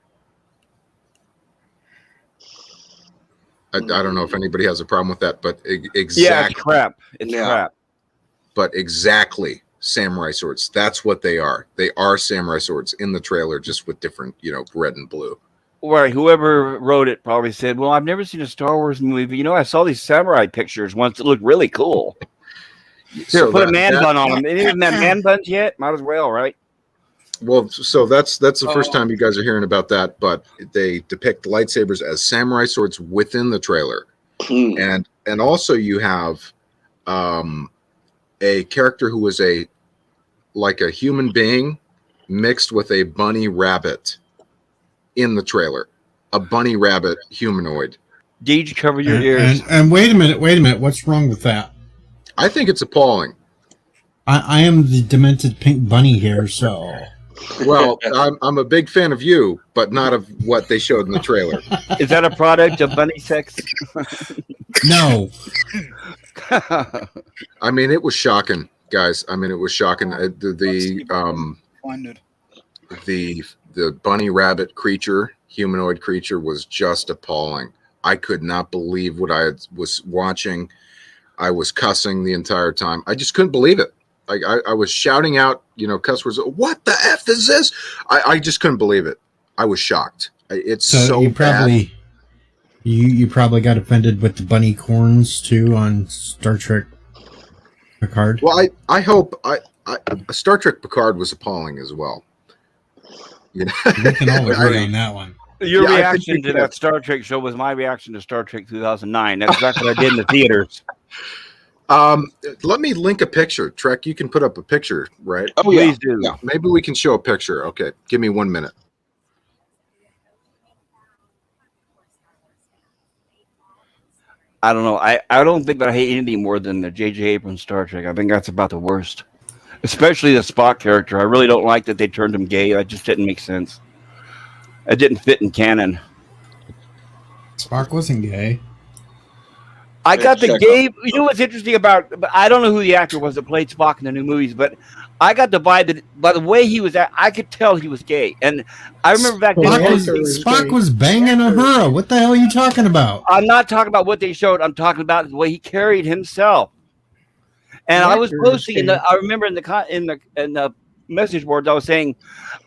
Speaker 5: I don't know if anybody has a problem with that, but exactly.
Speaker 4: Yeah, it's crap. It's crap.
Speaker 5: But exactly samurai swords. That's what they are. They are samurai swords in the trailer, just with different, red and blue.
Speaker 4: Right. Whoever wrote it probably said, well, I've never seen a Star Wars movie, but I saw these samurai pictures once that looked really cool. Here, put a man bun on them. They didn't have man buns yet? Might as well, right?
Speaker 5: Well, so that's the first time you guys are hearing about that, but they depict lightsabers as samurai swords within the trailer. And also you have a character who was like a human being mixed with a bunny rabbit in the trailer. A bunny rabbit humanoid.
Speaker 4: Deej, cover your ears.
Speaker 7: And wait a minute. What's wrong with that?
Speaker 5: I think it's appalling.
Speaker 7: I am the demented pink bunny here, so.
Speaker 5: Well, I'm a big fan of you, but not of what they showed in the trailer.
Speaker 4: Is that a product of bunny sex?
Speaker 7: No.
Speaker 5: I mean, it was shocking, guys. I mean, it was shocking. The bunny rabbit creature, humanoid creature, was just appalling. I could not believe what I was watching. I was cussing the entire time. I just couldn't believe it. I was shouting out, cuss words. What the F is this? I just couldn't believe it. I was shocked. It's so
Speaker 7: you
Speaker 5: bad.
Speaker 7: probably you probably got offended with the bunny corns too on Star Trek Picard.
Speaker 5: Well, I hope Star Trek Picard was appalling as well.
Speaker 7: We can all agree on that one.
Speaker 4: Your reaction to that Star Trek show was my reaction to Star Trek 2009. That's exactly what I did in the theaters.
Speaker 5: Let me link a picture. Trek, you can put up a picture, right?
Speaker 1: Oh,
Speaker 4: Please do.
Speaker 5: Yeah, maybe we can show a picture. Okay, give me 1 minute.
Speaker 4: I don't know. I don't think that I hate anything more than the J.J. Abrams Star Trek. I think that's about the worst. Especially the Spock character. I really don't like that they turned him gay. That just didn't make sense. It didn't fit in canon.
Speaker 7: Spock wasn't gay.
Speaker 4: I got the gay. You know what's interesting about? I don't know who the actor was that played Spock in the new movies, but I got the vibe that by the way he was at, I could tell he was gay. And I remember back then.
Speaker 7: Spock was banging Uhura. What the hell are you talking about?
Speaker 4: I'm not talking about what they showed. I'm talking about the way he carried himself. And I was posting I remember in the message boards I was saying,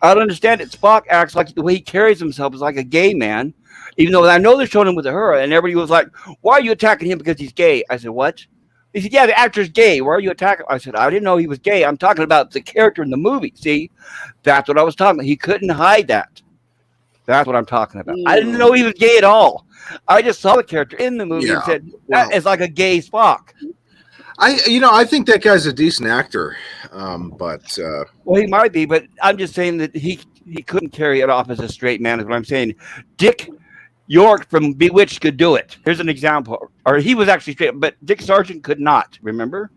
Speaker 4: I don't understand it. Spock acts like the way he carries himself is like a gay man. Even though I know they're showing him with Uhura, and everybody was like, "Why are you attacking him because he's gay?" I said, "What?" He said, "Yeah, the actor's gay. Why are you attacking?" I said, "I didn't know he was gay. I'm talking about the character in the movie. See, that's what I was talking about. He couldn't hide that. That's what I'm talking about. I didn't know he was gay at all. I just saw the character in the movie and said that is like a gay Spock."
Speaker 5: I think that guy's a decent actor, but
Speaker 4: well, he might be, but I'm just saying that he couldn't carry it off as a straight man. Is what I'm saying. Dick York from Bewitched could do it. Here's an example. Or he was actually straight, but Dick Sargent could not. Remember?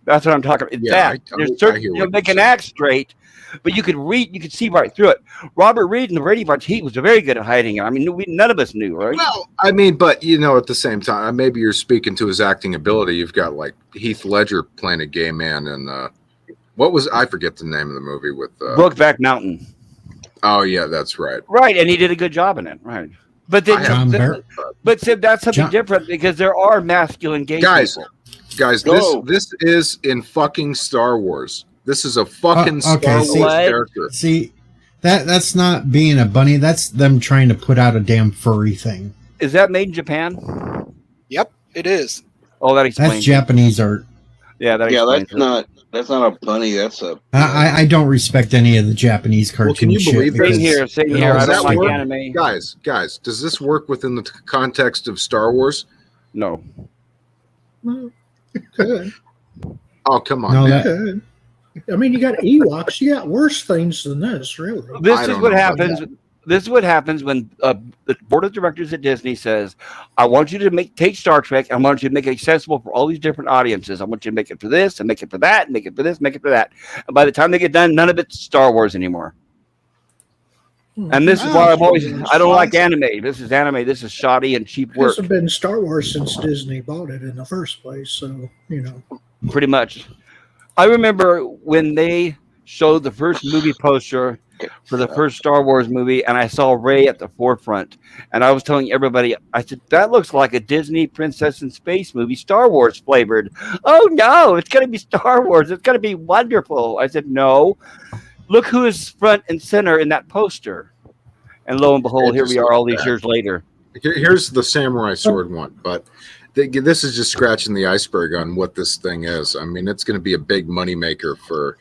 Speaker 4: That's what I'm talking about. In fact, there's certain they can act straight, but you could see right through it. Robert Reed in the Brady Bunch, he was very good at hiding it. I mean, none of us knew, right?
Speaker 5: Well, I mean, but at the same time, maybe you're speaking to his acting ability. You've got like Heath Ledger playing a gay man, and I forget the name of the movie with
Speaker 4: Brokeback Mountain.
Speaker 5: Oh yeah, that's right.
Speaker 4: Right, and he did a good job in it, right? But then, Sid, that's something different because there are masculine gay people.
Speaker 5: Guys, this is in fucking Star Wars. This is a fucking Star Wars character.
Speaker 7: See, that's not being a bunny. That's them trying to put out a damn furry thing.
Speaker 4: Is that made in Japan?
Speaker 2: Yep, it is.
Speaker 4: Oh, that explains.
Speaker 7: That's Japanese art.
Speaker 4: Yeah,
Speaker 1: that's not a bunny. That's a.
Speaker 7: I don't respect any of the Japanese cartoon
Speaker 5: can you believe
Speaker 7: shit.
Speaker 4: Same here. I don't like anime.
Speaker 5: Guys, does this work within the context of Star Wars?
Speaker 4: No.
Speaker 9: Well, it could.
Speaker 5: Oh, come on.
Speaker 7: No,
Speaker 9: I mean, you got Ewoks. You got worse things than this, really.
Speaker 4: This is what happens. This is what happens when the board of directors at Disney says, "I want you to take Star Trek. I want you to make it accessible for all these different audiences. I want you to make it for this and make it for that, and make it for this, make it for that." And by the time they get done, none of it's Star Wars anymore. And this is why I don't like anime. This is anime. This is shoddy and cheap work.
Speaker 9: This has been Star Wars since Disney bought it in the first place. So
Speaker 4: pretty much. I remember when they showed the first movie poster for the first Star Wars movie, and I saw Rey at the forefront, and I was telling everybody, I said, that looks like a Disney Princess in Space movie, Star Wars flavored. Oh no, it's going to be Star Wars. It's going to be wonderful. I said, no, look who is front and center in that poster. And lo and behold, here we are all these years later.
Speaker 5: Here's the samurai sword one, but this is just scratching the iceberg on what this thing is. I mean, it's going to be a big moneymaker for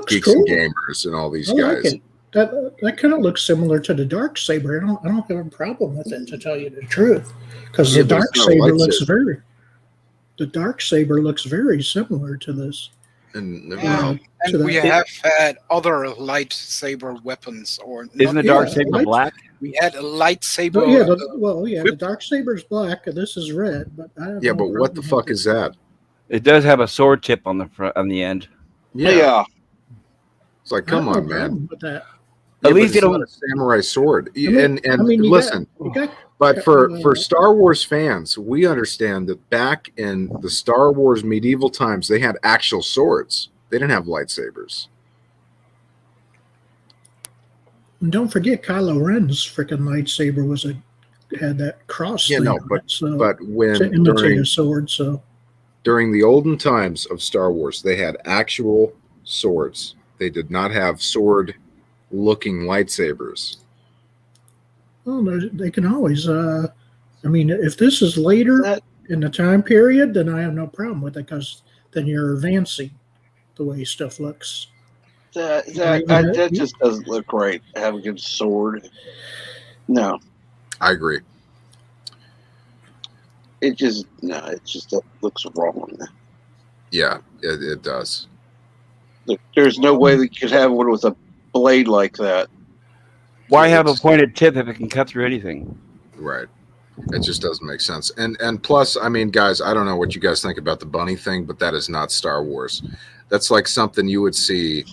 Speaker 5: geeks and gamers and all these guys.
Speaker 9: Like that kind of looks similar to the dark saber. I don't have a problem with it, to tell you the truth, because the dark saber looks very. the dark saber looks very similar to this.
Speaker 5: And
Speaker 2: Yeah,
Speaker 9: to
Speaker 2: and we
Speaker 9: that.
Speaker 2: have had other lightsaber weapons, or
Speaker 4: Isn't the
Speaker 2: not,
Speaker 4: dark
Speaker 9: Yeah,
Speaker 4: saber
Speaker 9: light-
Speaker 4: black?
Speaker 2: we had a lightsaber.
Speaker 9: But yeah, the dark saber's black and this is red. But I have
Speaker 5: yeah,
Speaker 9: no
Speaker 5: but what the
Speaker 9: problem
Speaker 5: fuck
Speaker 9: with
Speaker 5: is that?
Speaker 4: It does have a sword tip on the front, on the end.
Speaker 1: Yeah.
Speaker 5: It's like,
Speaker 9: I have
Speaker 5: come
Speaker 9: no
Speaker 5: on, man.
Speaker 9: problem with that.
Speaker 5: Yeah,
Speaker 4: At least
Speaker 5: but
Speaker 4: they
Speaker 5: it's not
Speaker 4: don't.
Speaker 5: a samurai sword.
Speaker 9: You
Speaker 5: Listen,
Speaker 9: got
Speaker 5: but for Star Wars fans, we understand that back in the Star Wars medieval times, they had actual swords. They didn't have lightsabers.
Speaker 9: and don't forget Kylo Ren's freaking lightsaber had that cross.
Speaker 5: Yeah,
Speaker 9: thing
Speaker 5: no,
Speaker 9: on
Speaker 5: but
Speaker 9: it, so
Speaker 5: but
Speaker 9: to
Speaker 5: when
Speaker 9: imitate a sword. So
Speaker 5: during the olden times of Star Wars, they had actual swords. They did not have sword-looking lightsabers.
Speaker 9: well, they can always. I mean, if this is later in the time period, then I have no problem with it because then you're advancing the way stuff looks.
Speaker 1: That just doesn't look right. Having a sword. No,
Speaker 5: I agree.
Speaker 1: it just that looks wrong.
Speaker 5: Yeah, it does.
Speaker 1: There's no way that you could have one with a blade like that.
Speaker 4: Why have a pointed tip if it can cut through anything?
Speaker 5: Right. It just doesn't make sense. And plus, I mean, guys, I don't know what you guys think about the bunny thing, but that is not Star Wars. That's like something you would see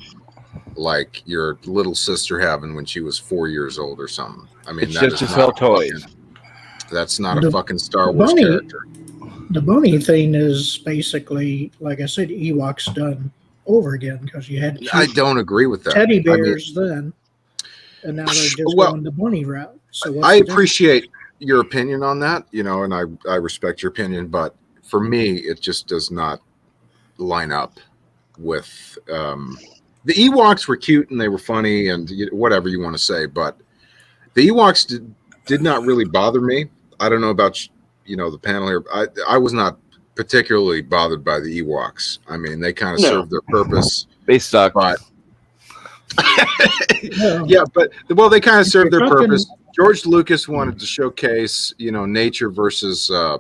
Speaker 5: like your little sister having when she was 4 years old or something. I mean,
Speaker 4: It's
Speaker 5: that
Speaker 4: just
Speaker 5: is
Speaker 4: to sell
Speaker 5: not
Speaker 4: toys.
Speaker 5: that's not a
Speaker 9: The-
Speaker 5: fucking Star Wars
Speaker 9: bunny-
Speaker 5: character.
Speaker 9: The bunny thing is basically, like I said, Ewoks done over again because you had
Speaker 5: I don't agree with that.
Speaker 9: teddy
Speaker 5: I mean,
Speaker 9: bears then, and now they're just
Speaker 5: Well,
Speaker 9: going the bunny route. So what's
Speaker 5: I
Speaker 9: the difference?
Speaker 5: appreciate your opinion on that, and I respect your opinion, but for me, it just does not line up with the Ewoks were cute and they were funny and whatever you want to say, but the Ewoks did not really bother me. I don't know about the panel here. I was not particularly bothered by the Ewoks. I mean, they kind of served their purpose.
Speaker 4: They suck.
Speaker 5: But yeah, but they kind of served their purpose. George Lucas wanted to showcase, nature versus, a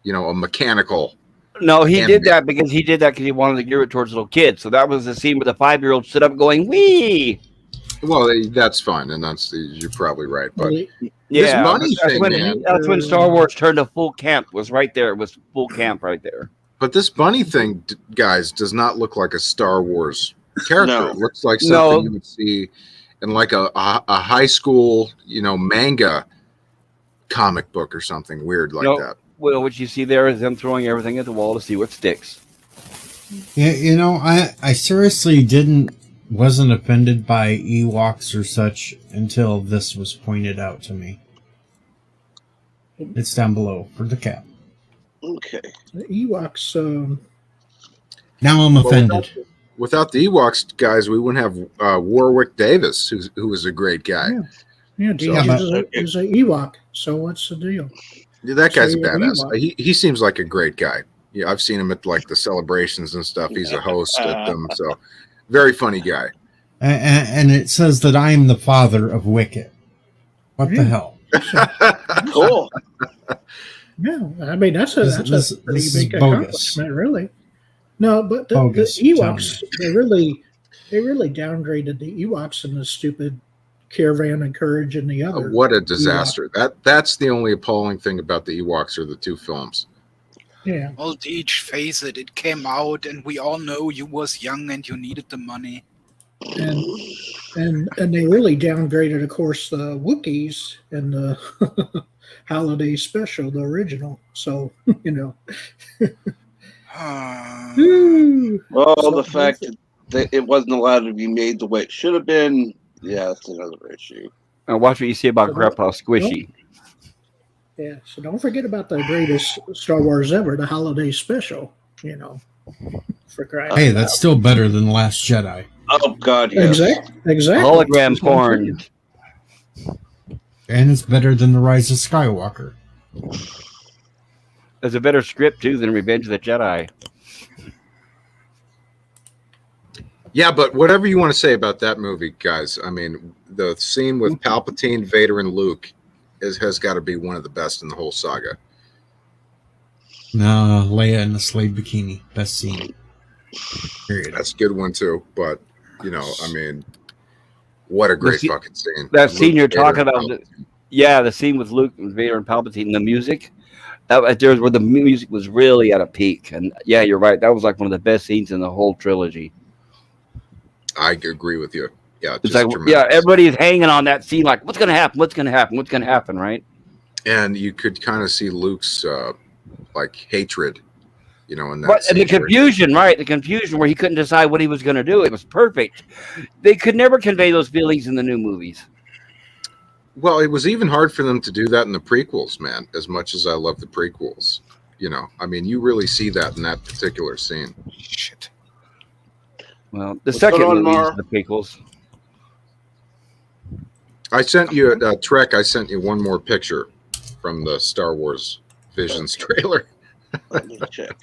Speaker 5: mechanical.
Speaker 4: No, he did that because he wanted to gear it towards little kids. So that was the scene where the 5-year-old stood up going, "Wee!"
Speaker 5: Well, that's fine, and you're probably right. But
Speaker 4: yeah,
Speaker 5: bunny
Speaker 4: that's
Speaker 5: thing,
Speaker 4: when
Speaker 5: man.
Speaker 4: that's when Star Wars turned to full camp. Was right there. It was full camp right there.
Speaker 5: But this bunny thing, guys, does not look like a Star Wars character.
Speaker 1: No.
Speaker 5: It looks like something you would see in like a high school, manga comic book or something weird like that.
Speaker 4: Well, what you see there is them throwing everything at the wall to see what sticks.
Speaker 7: Yeah, I seriously wasn't offended by Ewoks or such until this was pointed out to me. It's down below for the cap.
Speaker 1: Okay.
Speaker 9: The Ewoks.
Speaker 7: Now I'm offended.
Speaker 5: Without the Ewoks, guys, we wouldn't have Warwick Davis, who was a great guy.
Speaker 9: Yeah, DJ is an Ewok. So what's the deal?
Speaker 5: That guy's a
Speaker 9: So you're an
Speaker 5: badass.
Speaker 9: Ewok.
Speaker 5: He seems like a great guy. Yeah, I've seen him at like the celebrations and stuff. He's a host at them, so very funny guy.
Speaker 7: And it says that I am the father of Wicket. What the hell?
Speaker 1: Cool.
Speaker 9: Yeah, I mean that's a
Speaker 7: This
Speaker 9: pretty
Speaker 7: is
Speaker 9: big
Speaker 7: bogus.
Speaker 9: accomplishment, really. No, but the
Speaker 7: Bogus,
Speaker 9: Ewoks, they really downgraded the Ewoks in the stupid Caravan and Courage and the other.
Speaker 5: What a disaster! That's the only appalling thing about the Ewoks are the two films.
Speaker 9: Yeah.
Speaker 2: Well, Deej, face it, it came out, and we all know you was young and you needed the money.
Speaker 9: And they really downgraded, of course, the Wookiees in the holiday special, the original. So
Speaker 1: Well, the fact that it wasn't allowed to be made the way it should have been, yeah, that's another issue.
Speaker 4: Now watch what you see about Grandpa Squishy.
Speaker 9: Yeah, so don't forget about the greatest Star Wars ever, the holiday special. For crying
Speaker 7: Hey,
Speaker 9: out
Speaker 7: that's
Speaker 9: loud.
Speaker 7: still better than Last Jedi.
Speaker 1: Oh God, yes.
Speaker 9: Exactly.
Speaker 4: Hologram
Speaker 9: That's what I'm
Speaker 4: porn.
Speaker 9: saying.
Speaker 7: And it's better than The Rise of Skywalker.
Speaker 4: There's a better script too than Revenge of the Jedi.
Speaker 5: Yeah, but whatever you want to say about that movie, guys, I mean, the scene with Palpatine, Vader, and Luke has got to be one of the best in the whole saga.
Speaker 7: No, Leia in the Slade bikini. Best scene. Period.
Speaker 5: That's a good one too. But I mean, what a great fucking scene.
Speaker 4: That scene
Speaker 5: Luke,
Speaker 4: you're
Speaker 5: Vader,
Speaker 4: talking
Speaker 5: and
Speaker 4: about,
Speaker 5: Palpatine.
Speaker 4: the scene with Luke and Vader and Palpatine, the music. That right there's where the music was really at a peak, and yeah, you're right. That was like one of the best scenes in the whole trilogy.
Speaker 5: I agree with you. Yeah,
Speaker 4: It's
Speaker 5: just
Speaker 4: like,
Speaker 5: tremendous.
Speaker 4: everybody is hanging on that scene, like, what's gonna happen? What's gonna happen? What's gonna happen? Right?
Speaker 5: And you could kind of see Luke's like hatred, in that
Speaker 4: But and the
Speaker 5: scene.
Speaker 4: confusion, right? The confusion where he couldn't decide what he was gonna do. It was perfect. They could never convey those feelings in the new movies.
Speaker 5: Well, it was even hard for them to do that in the prequels, man. As much as I love the prequels, I mean, you really see that in that particular scene.
Speaker 2: Shit.
Speaker 4: Well, the
Speaker 1: What's
Speaker 4: second
Speaker 1: going on,
Speaker 4: movie is
Speaker 1: Mar?
Speaker 4: the prequels.
Speaker 5: I sent you Trek. I sent you one more picture from the Star Wars Visions trailer.
Speaker 1: Let me check.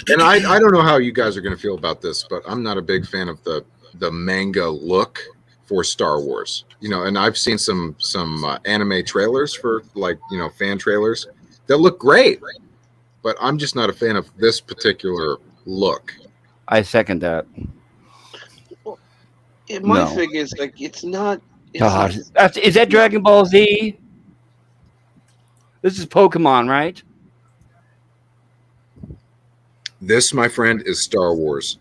Speaker 5: And I don't know how you guys are going to feel about this, but I'm not a big fan of the manga look for Star Wars. And I've seen some anime trailers for fan trailers that look great, but I'm just not a fan of this particular look.
Speaker 4: I second that.
Speaker 1: My
Speaker 4: No.
Speaker 1: thing is it's not. It's
Speaker 4: God,
Speaker 1: not
Speaker 4: is that Dragon Ball Z? This is Pokemon, right?
Speaker 5: This, my friend, is Star Wars.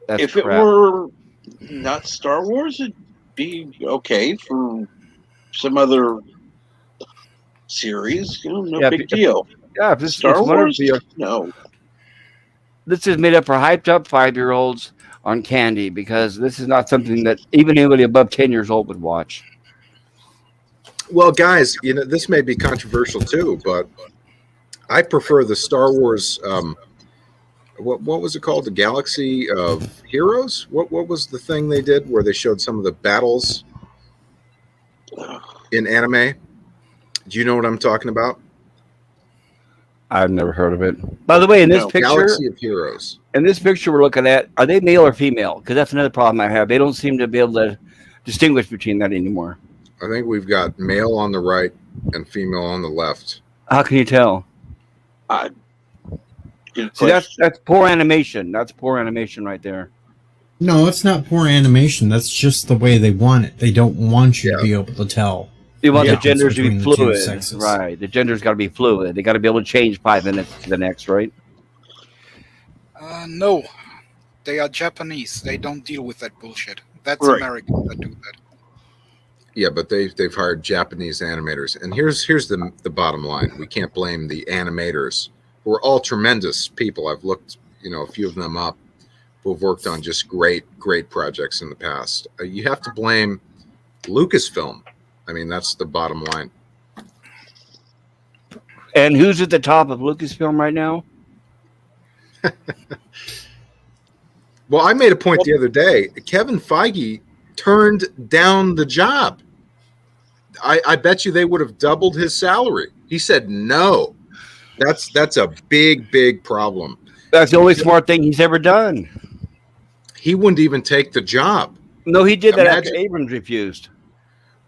Speaker 4: That's
Speaker 1: if
Speaker 4: crap.
Speaker 1: it were not Star Wars, it'd be okay for some other series. No big deal.
Speaker 4: Yeah, if this
Speaker 1: Star
Speaker 4: was
Speaker 1: Wars,
Speaker 4: wonderful.
Speaker 1: no.
Speaker 4: This is made up for hyped up 5-year-olds on candy because this is not something that even anybody above 10 years old would watch.
Speaker 5: Well, guys, this may be controversial too, but I prefer the Star Wars. What was it called? The Galaxy of Heroes? What was the thing they did where they showed some of the battles in anime? Do you know what I'm talking about?
Speaker 4: I've never heard of it. By the way, in this picture,
Speaker 5: Galaxy of Heroes.
Speaker 4: In this picture we're looking at, are they male or female? Because that's another problem I have. They don't seem to be able to distinguish between that anymore.
Speaker 5: I think we've got male on the right and female on the left.
Speaker 4: How can you tell? See, that's poor animation. That's poor animation right there.
Speaker 7: No, it's not poor animation. That's just the way they want it. They don't want you to be able to tell.
Speaker 4: You want the
Speaker 7: difference
Speaker 4: genders to be
Speaker 7: between the two
Speaker 4: fluid,
Speaker 7: sexes.
Speaker 4: right? The genders got to be fluid. They got to be able to change 5 minutes to the next, right?
Speaker 2: No, they are Japanese. They don't deal with that bullshit. That's
Speaker 1: Right.
Speaker 2: Americans that do that.
Speaker 5: Yeah, but they've hired Japanese animators, and here's the bottom line: we can't blame the animators, who are all tremendous people. I've looked, a few of them up, who have worked on just great projects in the past. You have to blame Lucasfilm. I mean, that's the bottom line.
Speaker 4: And who's at the top of Lucasfilm right now?
Speaker 5: Well, I made a point the other day. Kevin Feige turned down the job. I bet you they would have doubled his salary. He said no. That's a big problem.
Speaker 4: That's the only smart thing he's ever done.
Speaker 5: He wouldn't even take the job.
Speaker 4: No, he did that
Speaker 5: Imagine-
Speaker 4: after Abrams refused.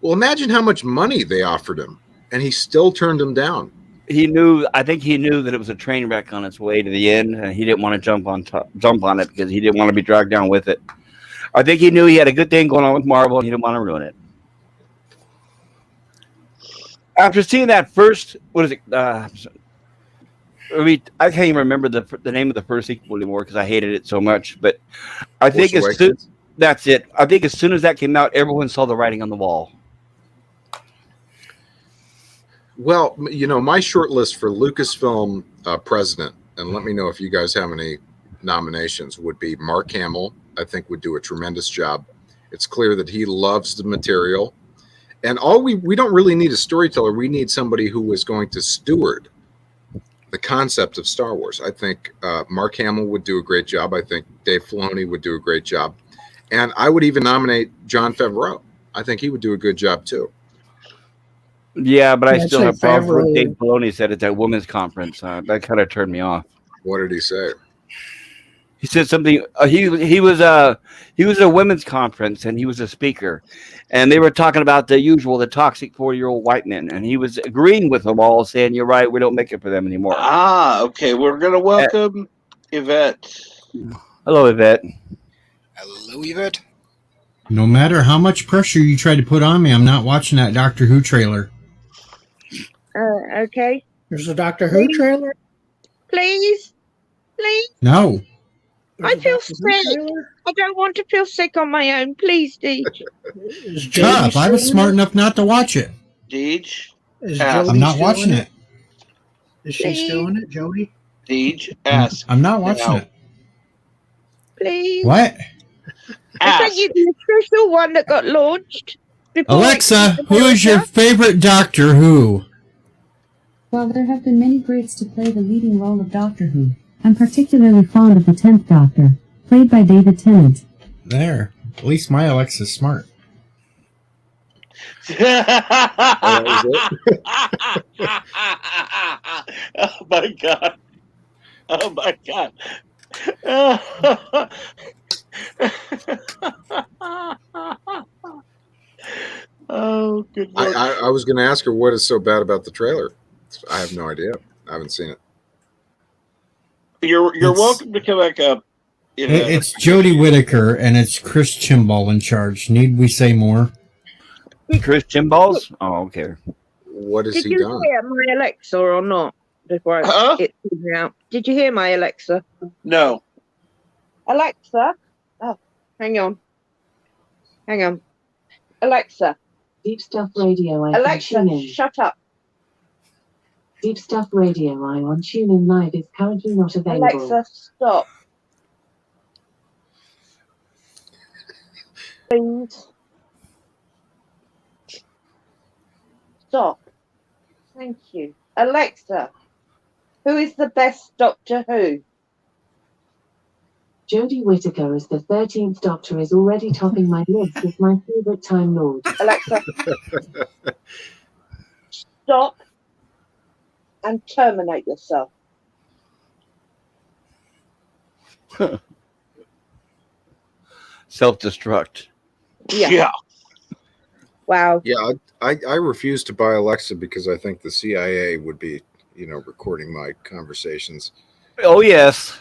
Speaker 5: Well, imagine how much money they offered him, and he still turned them down.
Speaker 4: I think he knew that it was a train wreck on its way to the end, and he didn't want to jump on it because he didn't want to be dragged down with it. I think he knew he had a good thing going on with Marvel, and he didn't want to ruin it. After seeing that first, what is it? I can't even remember the name of the first sequel anymore because I hated it so much. But I think that's it. I think as soon as that came out, everyone saw the writing on the wall.
Speaker 5: Well, my short list for Lucasfilm president, and let me know if you guys have any nominations, would be Mark Hamill. I think would do a tremendous job. It's clear that he loves the material. And we don't really need a storyteller. We need somebody who is going to steward the concept of Star Wars. I think Mark Hamill would do a great job. I think Dave Filoni would do a great job. And I would even nominate Jon Favreau. I think he would do a good job too.
Speaker 4: Yeah, but I
Speaker 9: I'd
Speaker 4: still
Speaker 9: say
Speaker 4: have problems with
Speaker 9: Favreau-
Speaker 4: Dave Filoni said at that women's conference. That kind of turned me off.
Speaker 5: What did he say?
Speaker 4: He said something. He was at a women's conference and he was a speaker, and they were talking about the toxic 40-year-old white men, and he was agreeing with them all, saying, "You're right. We don't make it for them anymore."
Speaker 1: Okay. We're gonna welcome Yvette.
Speaker 4: Hello, Yvette.
Speaker 2: Hello, Yvette.
Speaker 7: No matter how much pressure you try to put on me, I'm not watching that Doctor Who trailer.
Speaker 10: Okay.
Speaker 9: There's a Doctor Who trailer.
Speaker 10: Please.
Speaker 7: No.
Speaker 10: I feel sick. I don't want to feel sick on my own. Please, Deej.
Speaker 7: Shut up. I was smart enough not to watch it.
Speaker 1: Deej.
Speaker 7: I'm not watching it.
Speaker 9: Is she still in it, Jody?
Speaker 1: Deej, ask.
Speaker 7: I'm not watching it.
Speaker 10: Please.
Speaker 7: What?
Speaker 10: I sent you the official one that got launched.
Speaker 7: Alexa, who is your favorite Doctor Who?
Speaker 8: While there have been many greats to play the leading role of Doctor Who, I'm particularly fond of the 10th Doctor, played by David Tennant.
Speaker 7: There. At least my Alexa's smart.
Speaker 1: Oh my god. Oh my god. Oh, good Lord.
Speaker 5: I was going to ask her what is so bad about the trailer. I have no idea. I haven't seen it.
Speaker 1: You're welcome to come back up.
Speaker 7: It's Jodie Whittaker and it's Chris Chibnall in charge. Need we say more?
Speaker 4: Chris Chibnall? Oh, okay.
Speaker 5: What has
Speaker 10: Did
Speaker 5: he
Speaker 10: you
Speaker 5: done?
Speaker 10: hear my Alexa or not? Before it threw me out. Did you hear my Alexa?
Speaker 1: No.
Speaker 10: Alexa? Oh, hang on. Alexa.
Speaker 11: Deep Stuff Radio.
Speaker 10: Alexa, shut up.
Speaker 11: Deep Stuff Radio. I on TuneIn Live is currently not available.
Speaker 10: Alexa, stop. Please. Stop. Thank you. Alexa, who is the best Doctor Who?
Speaker 11: Jodie Whittaker as the 13th Doctor is already topping my list as my favorite Time Lord.
Speaker 10: Alexa, stop and terminate yourself.
Speaker 4: Self-destruct.
Speaker 10: Yeah. Wow.
Speaker 5: Yeah, I refuse to buy Alexa because I think the CIA would be, recording my conversations.
Speaker 4: Oh, yes.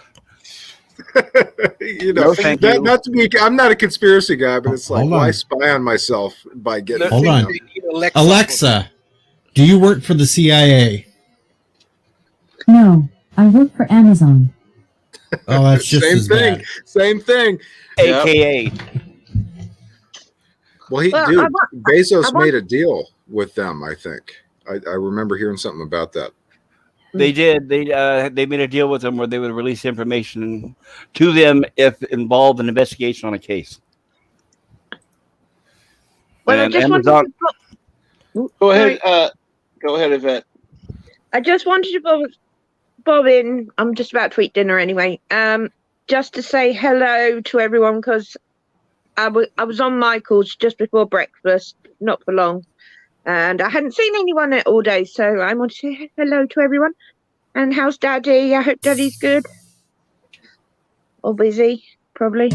Speaker 5: No,
Speaker 4: thank you.
Speaker 5: Not to be. I'm not a conspiracy guy, but it's like,
Speaker 7: Hold
Speaker 5: why
Speaker 7: on.
Speaker 5: spy on myself by getting?
Speaker 7: Hold on. Alexa, do you work for the CIA?
Speaker 8: No, I work for Amazon.
Speaker 7: Oh, that's just
Speaker 5: Same
Speaker 7: as
Speaker 5: thing.
Speaker 7: bad.
Speaker 5: Same thing.
Speaker 4: AKA.
Speaker 5: Well, Bezos made a deal with them. I think I remember hearing something about that.
Speaker 4: They did. They made a deal with them where they would release information to them if involved in investigation on a case.
Speaker 10: Well,
Speaker 4: And
Speaker 10: I just
Speaker 4: Amazon.
Speaker 1: Go ahead. Go ahead, Yvette.
Speaker 10: I just wanted to bob in. I'm just about to eat dinner anyway. Just to say hello to everyone because I was on Michael's just before breakfast, not for long. And I hadn't seen anyone all day, so I want to say hello to everyone. And how's Daddy? I hope Daddy's good. Or busy, probably.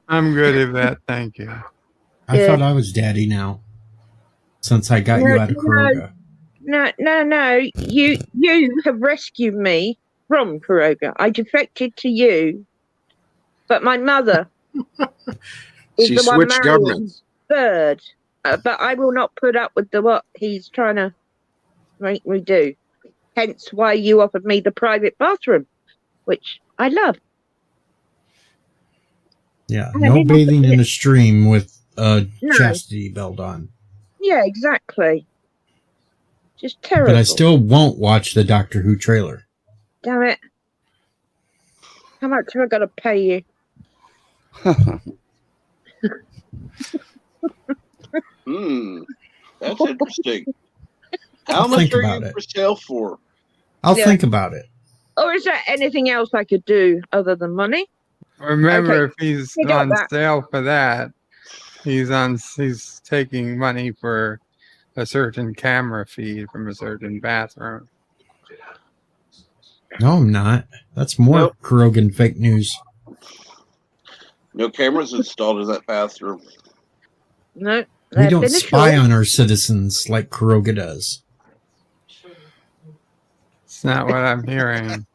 Speaker 3: I'm good, Yvette. Thank you.
Speaker 7: I thought I was daddy now. Since I got you out of Kuroga.
Speaker 10: No. You have rescued me from Kuroga. I defected to you. But my mother is
Speaker 5: She
Speaker 10: the one
Speaker 5: switched
Speaker 10: marrying
Speaker 5: governments.
Speaker 10: third. But I will not put up with what he's trying to make me do. Hence why you offered me the private bathroom, which I love.
Speaker 7: Yeah,
Speaker 10: And I
Speaker 7: no
Speaker 10: didn't
Speaker 7: bathing
Speaker 10: forget-
Speaker 7: in a stream with a
Speaker 10: No.
Speaker 7: chastity belt on.
Speaker 10: Yeah, exactly. Just terrible.
Speaker 7: But I still won't watch the Doctor Who trailer.
Speaker 10: Damn it. How much have I got to pay you?
Speaker 1: That's interesting. How
Speaker 7: I'll
Speaker 1: much
Speaker 7: think
Speaker 1: are
Speaker 7: about
Speaker 1: you
Speaker 7: it.
Speaker 1: for sale for?
Speaker 7: I'll
Speaker 10: Yeah.
Speaker 7: think about it.
Speaker 10: Or is there anything else I could do other than money?
Speaker 3: Remember,
Speaker 10: Okay,
Speaker 3: if he's
Speaker 10: we got
Speaker 3: on
Speaker 10: that.
Speaker 3: sale for that, he's taking money for a certain camera feed from a certain bathroom.
Speaker 7: No, I'm not. That's more
Speaker 1: Nope.
Speaker 7: Kurogan fake news.
Speaker 1: No cameras installed in that bathroom.
Speaker 10: No,
Speaker 7: We
Speaker 10: they've
Speaker 7: don't
Speaker 10: been
Speaker 7: spy
Speaker 10: assured.
Speaker 7: on our citizens like Kuroga does.
Speaker 3: It's not what I'm hearing.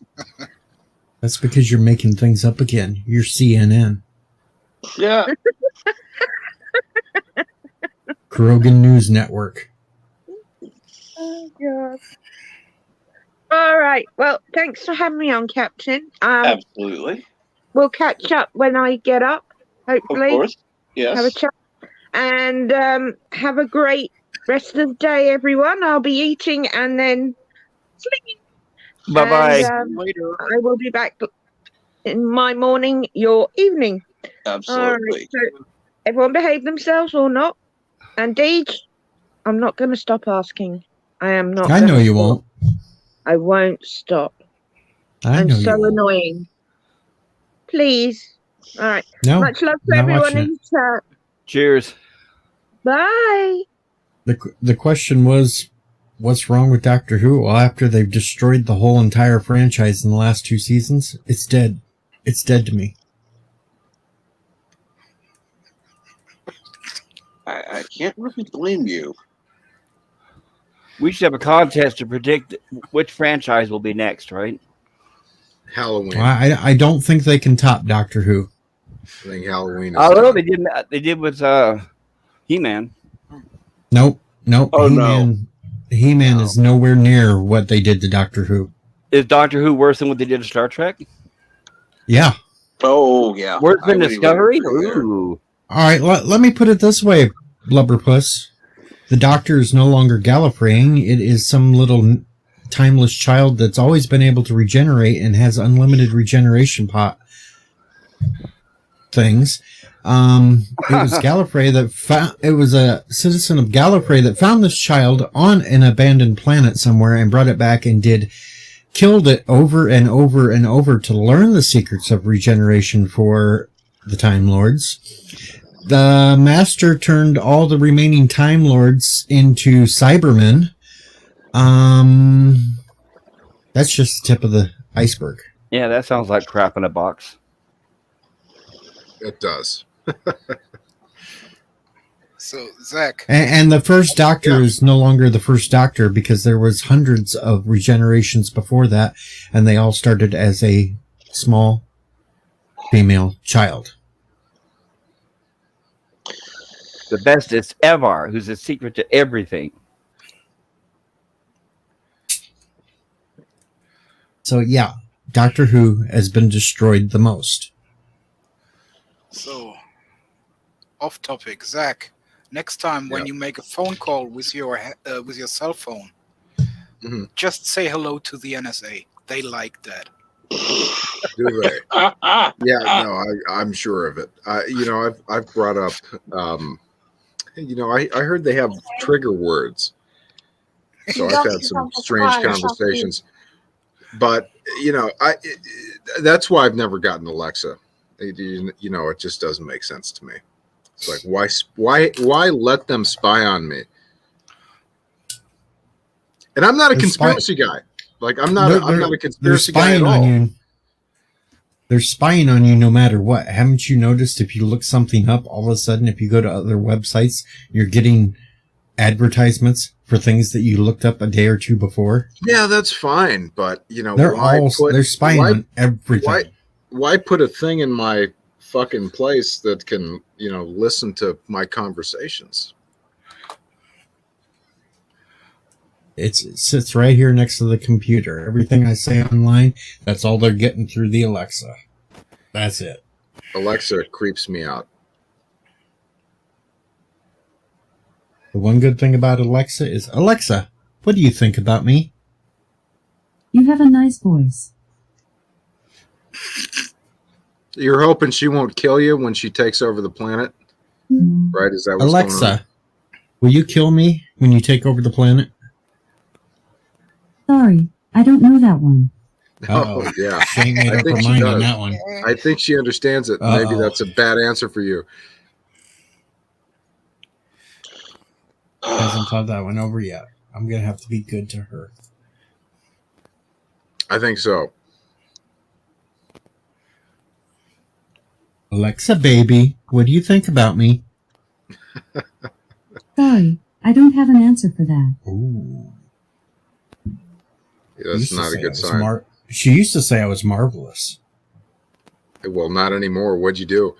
Speaker 7: That's because you're making things up again. You're CNN.
Speaker 1: Yeah.
Speaker 7: Kuroga News Network.
Speaker 10: Oh, God. All right. Well, thanks for having me on, Captain.
Speaker 1: Absolutely.
Speaker 10: We'll catch up when I get up,
Speaker 1: Of
Speaker 10: hopefully.
Speaker 1: course.
Speaker 10: Have a
Speaker 1: Yes.
Speaker 10: chat. And have a great rest of the day, everyone. I'll be eating and then sleeping.
Speaker 4: Bye-bye.
Speaker 10: And I will be back in my morning, your evening. All right.
Speaker 1: Absolutely.
Speaker 10: So everyone behave themselves or not. And Deej, I'm not going to stop asking. I am not.
Speaker 7: I
Speaker 10: gonna
Speaker 7: know you
Speaker 10: stop.
Speaker 7: won't.
Speaker 10: I won't stop.
Speaker 7: I
Speaker 10: I'm
Speaker 7: know
Speaker 10: so
Speaker 7: you won't.
Speaker 10: annoying. Please. All right.
Speaker 7: No,
Speaker 10: Much love to
Speaker 7: not
Speaker 10: everyone
Speaker 7: watching
Speaker 10: in
Speaker 7: it.
Speaker 10: the chat.
Speaker 4: Cheers.
Speaker 10: Bye.
Speaker 7: The question was, what's wrong with Doctor Who? Well, after they've destroyed the whole entire franchise in the last 2 seasons, it's dead. It's dead to me.
Speaker 1: I can't really blame you.
Speaker 4: We should have a contest to predict which franchise will be next, right?
Speaker 5: Halloween.
Speaker 7: I don't think they can top Doctor Who.
Speaker 5: I think Halloween is
Speaker 4: Although
Speaker 5: done.
Speaker 4: they did with He-Man.
Speaker 7: Nope.
Speaker 1: Oh, no.
Speaker 7: He-Man is nowhere near what they did to Doctor Who.
Speaker 4: Is Doctor Who worse than what they did to Star Trek?
Speaker 7: Yeah.
Speaker 1: Oh, yeah.
Speaker 4: Worse than
Speaker 1: I would
Speaker 4: Discovery?
Speaker 1: agree there.
Speaker 4: Ooh.
Speaker 7: All right, let me put it this way, Blubberpuss. The Doctor is no longer Gallifreying. It is some little timeless child that's always been able to regenerate and has unlimited regeneration pot things. It was Gallifrey that it was a citizen of Gallifrey that found this child on an abandoned planet somewhere and brought it back and killed it over and over and over to learn the secrets of regeneration for the Time Lords. The Master turned all the remaining Time Lords into Cybermen. That's just the tip of the iceberg.
Speaker 4: Yeah, that sounds like crap in a box.
Speaker 5: It does.
Speaker 2: So, Zach.
Speaker 7: And the first Doctor is no longer the first Doctor because there was hundreds of regenerations before that, and they all started as a small female child.
Speaker 4: The bestest ever, who's the secret to everything.
Speaker 7: So yeah, Doctor Who has been destroyed the most.
Speaker 2: So, off topic, Zach. Next time when you make a phone call with your cell phone, just say hello to the NSA. They like that.
Speaker 5: Do they? Yeah, no, I'm sure of it. I've brought up. I heard they have trigger words, so I've had some strange conversations. But that's why I've never gotten Alexa. It just doesn't make sense to me. It's like why let them spy on me? And I'm not a conspiracy guy. Like I'm not a conspiracy guy at all.
Speaker 7: They're spying on you no matter what. Haven't you noticed if you look something up, all of a sudden if you go to other websites, you're getting advertisements for things that you looked up a day or two before?
Speaker 5: Yeah, that's fine, but
Speaker 7: they're spying on everything.
Speaker 5: Why put a thing in my fucking place that can, listen to my conversations?
Speaker 7: It sits right here next to the computer. Everything I say online, that's all they're getting through the Alexa. That's it.
Speaker 5: Alexa creeps me out.
Speaker 7: The one good thing about Alexa is, Alexa, what do you think about me?
Speaker 8: You have a nice voice.
Speaker 5: You're hoping she won't kill you when she takes over the planet? Right? Is that what's going on?
Speaker 7: Alexa, will you kill me when you take over the planet?
Speaker 8: Sorry, I don't know that one.
Speaker 5: Oh, yeah.
Speaker 7: She ain't made
Speaker 5: I
Speaker 7: up
Speaker 5: think
Speaker 7: her
Speaker 5: she
Speaker 7: mind
Speaker 5: does.
Speaker 7: on that one.
Speaker 5: I think she understands it. Maybe that's a bad answer for you.
Speaker 7: Hasn't thought that one over yet. I'm going to have to be good to her.
Speaker 5: I think so.
Speaker 7: Alexa, baby, what do you think about me?
Speaker 8: Sorry, I don't have an answer for that.
Speaker 7: Ooh.
Speaker 5: Yeah, that's not a good sign.
Speaker 7: She used to say I was marvelous.
Speaker 5: Well, not anymore. What'd you do?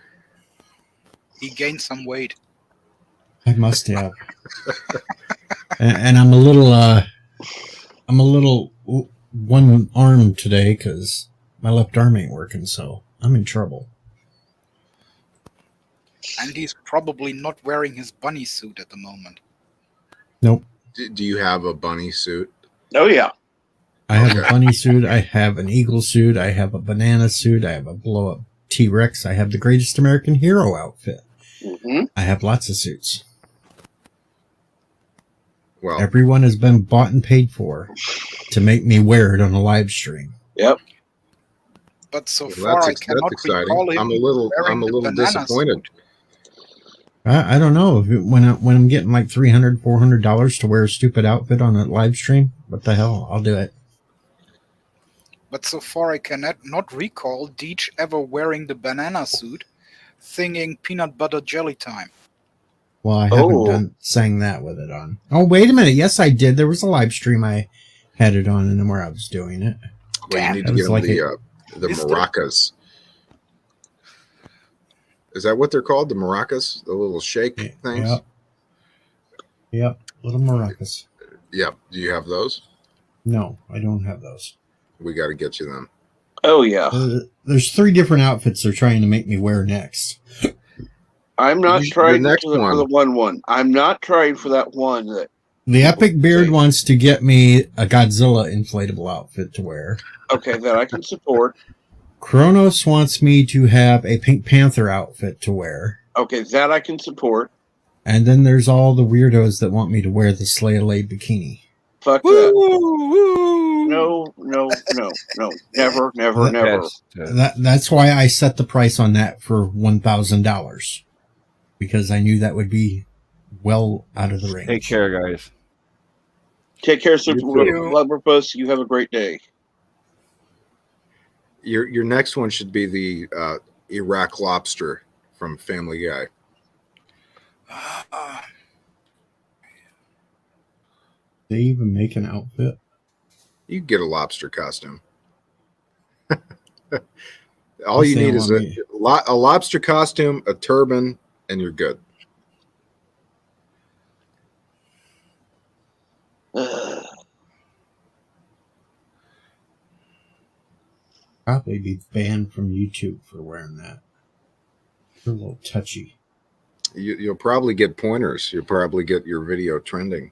Speaker 2: He gained some weight.
Speaker 7: I must have. And I'm a little one armed today because my left arm ain't working, so I'm in trouble.
Speaker 2: And he's probably not wearing his bunny suit at the moment.
Speaker 7: Nope.
Speaker 5: Do you have a bunny suit?
Speaker 1: Oh, yeah.
Speaker 7: I have a bunny suit. I have an eagle suit. I have a banana suit. I have a blow-up T-Rex. I have the Greatest American Hero outfit.
Speaker 1: Mm-hmm.
Speaker 7: I have lots of suits.
Speaker 5: Well,
Speaker 7: everyone has been bought and paid for to make me wear it on a live stream.
Speaker 1: Yep.
Speaker 2: But so far, I cannot recall him.
Speaker 5: I'm a little disappointed.
Speaker 7: I don't know when I'm getting like $300, $400 to wear a stupid outfit on a live stream. What the hell? I'll do it.
Speaker 2: But so far, I cannot not recall Deej ever wearing the banana suit, singing "Peanut Butter Jelly Time."
Speaker 7: Well, I haven't sang that with it on. Oh, wait a minute. Yes, I did. There was a live stream I had it on and where I was doing it.
Speaker 5: Well, you need to get like the maracas. Is that what they're called? The maracas? The little shake things?
Speaker 7: Yep. Little maracas.
Speaker 5: Yep. Do you have those?
Speaker 7: No, I don't have those.
Speaker 5: We got to get you them.
Speaker 1: Oh, yeah.
Speaker 7: There's 3 different outfits they're trying to make me wear next.
Speaker 1: I'm not trying for the one. I'm not trying for that one.
Speaker 7: The Epic Beard wants to get me a Godzilla inflatable outfit to wear.
Speaker 1: Okay, that I can support.
Speaker 7: Kronos wants me to have a Pink Panther outfit to wear.
Speaker 1: Okay, that I can support.
Speaker 7: And then there's all the weirdos that want me to wear the Slay Lay bikini.
Speaker 1: Fuck that. No. Never.
Speaker 7: That's why I set the price on that for $1,000. Because I knew that would be well out of the range.
Speaker 4: Take care, guys.
Speaker 1: Take care, Super Blubberpuss. You have a great day.
Speaker 5: Your next one should be the Iraq lobster from Family Guy.
Speaker 7: They even make an outfit?
Speaker 5: You can get a lobster costume. All you need is a lobster costume, a turban, and you're good.
Speaker 7: Probably be banned from YouTube for wearing that. They're a little touchy.
Speaker 5: You'll probably get pointers. You'll probably get your video trending.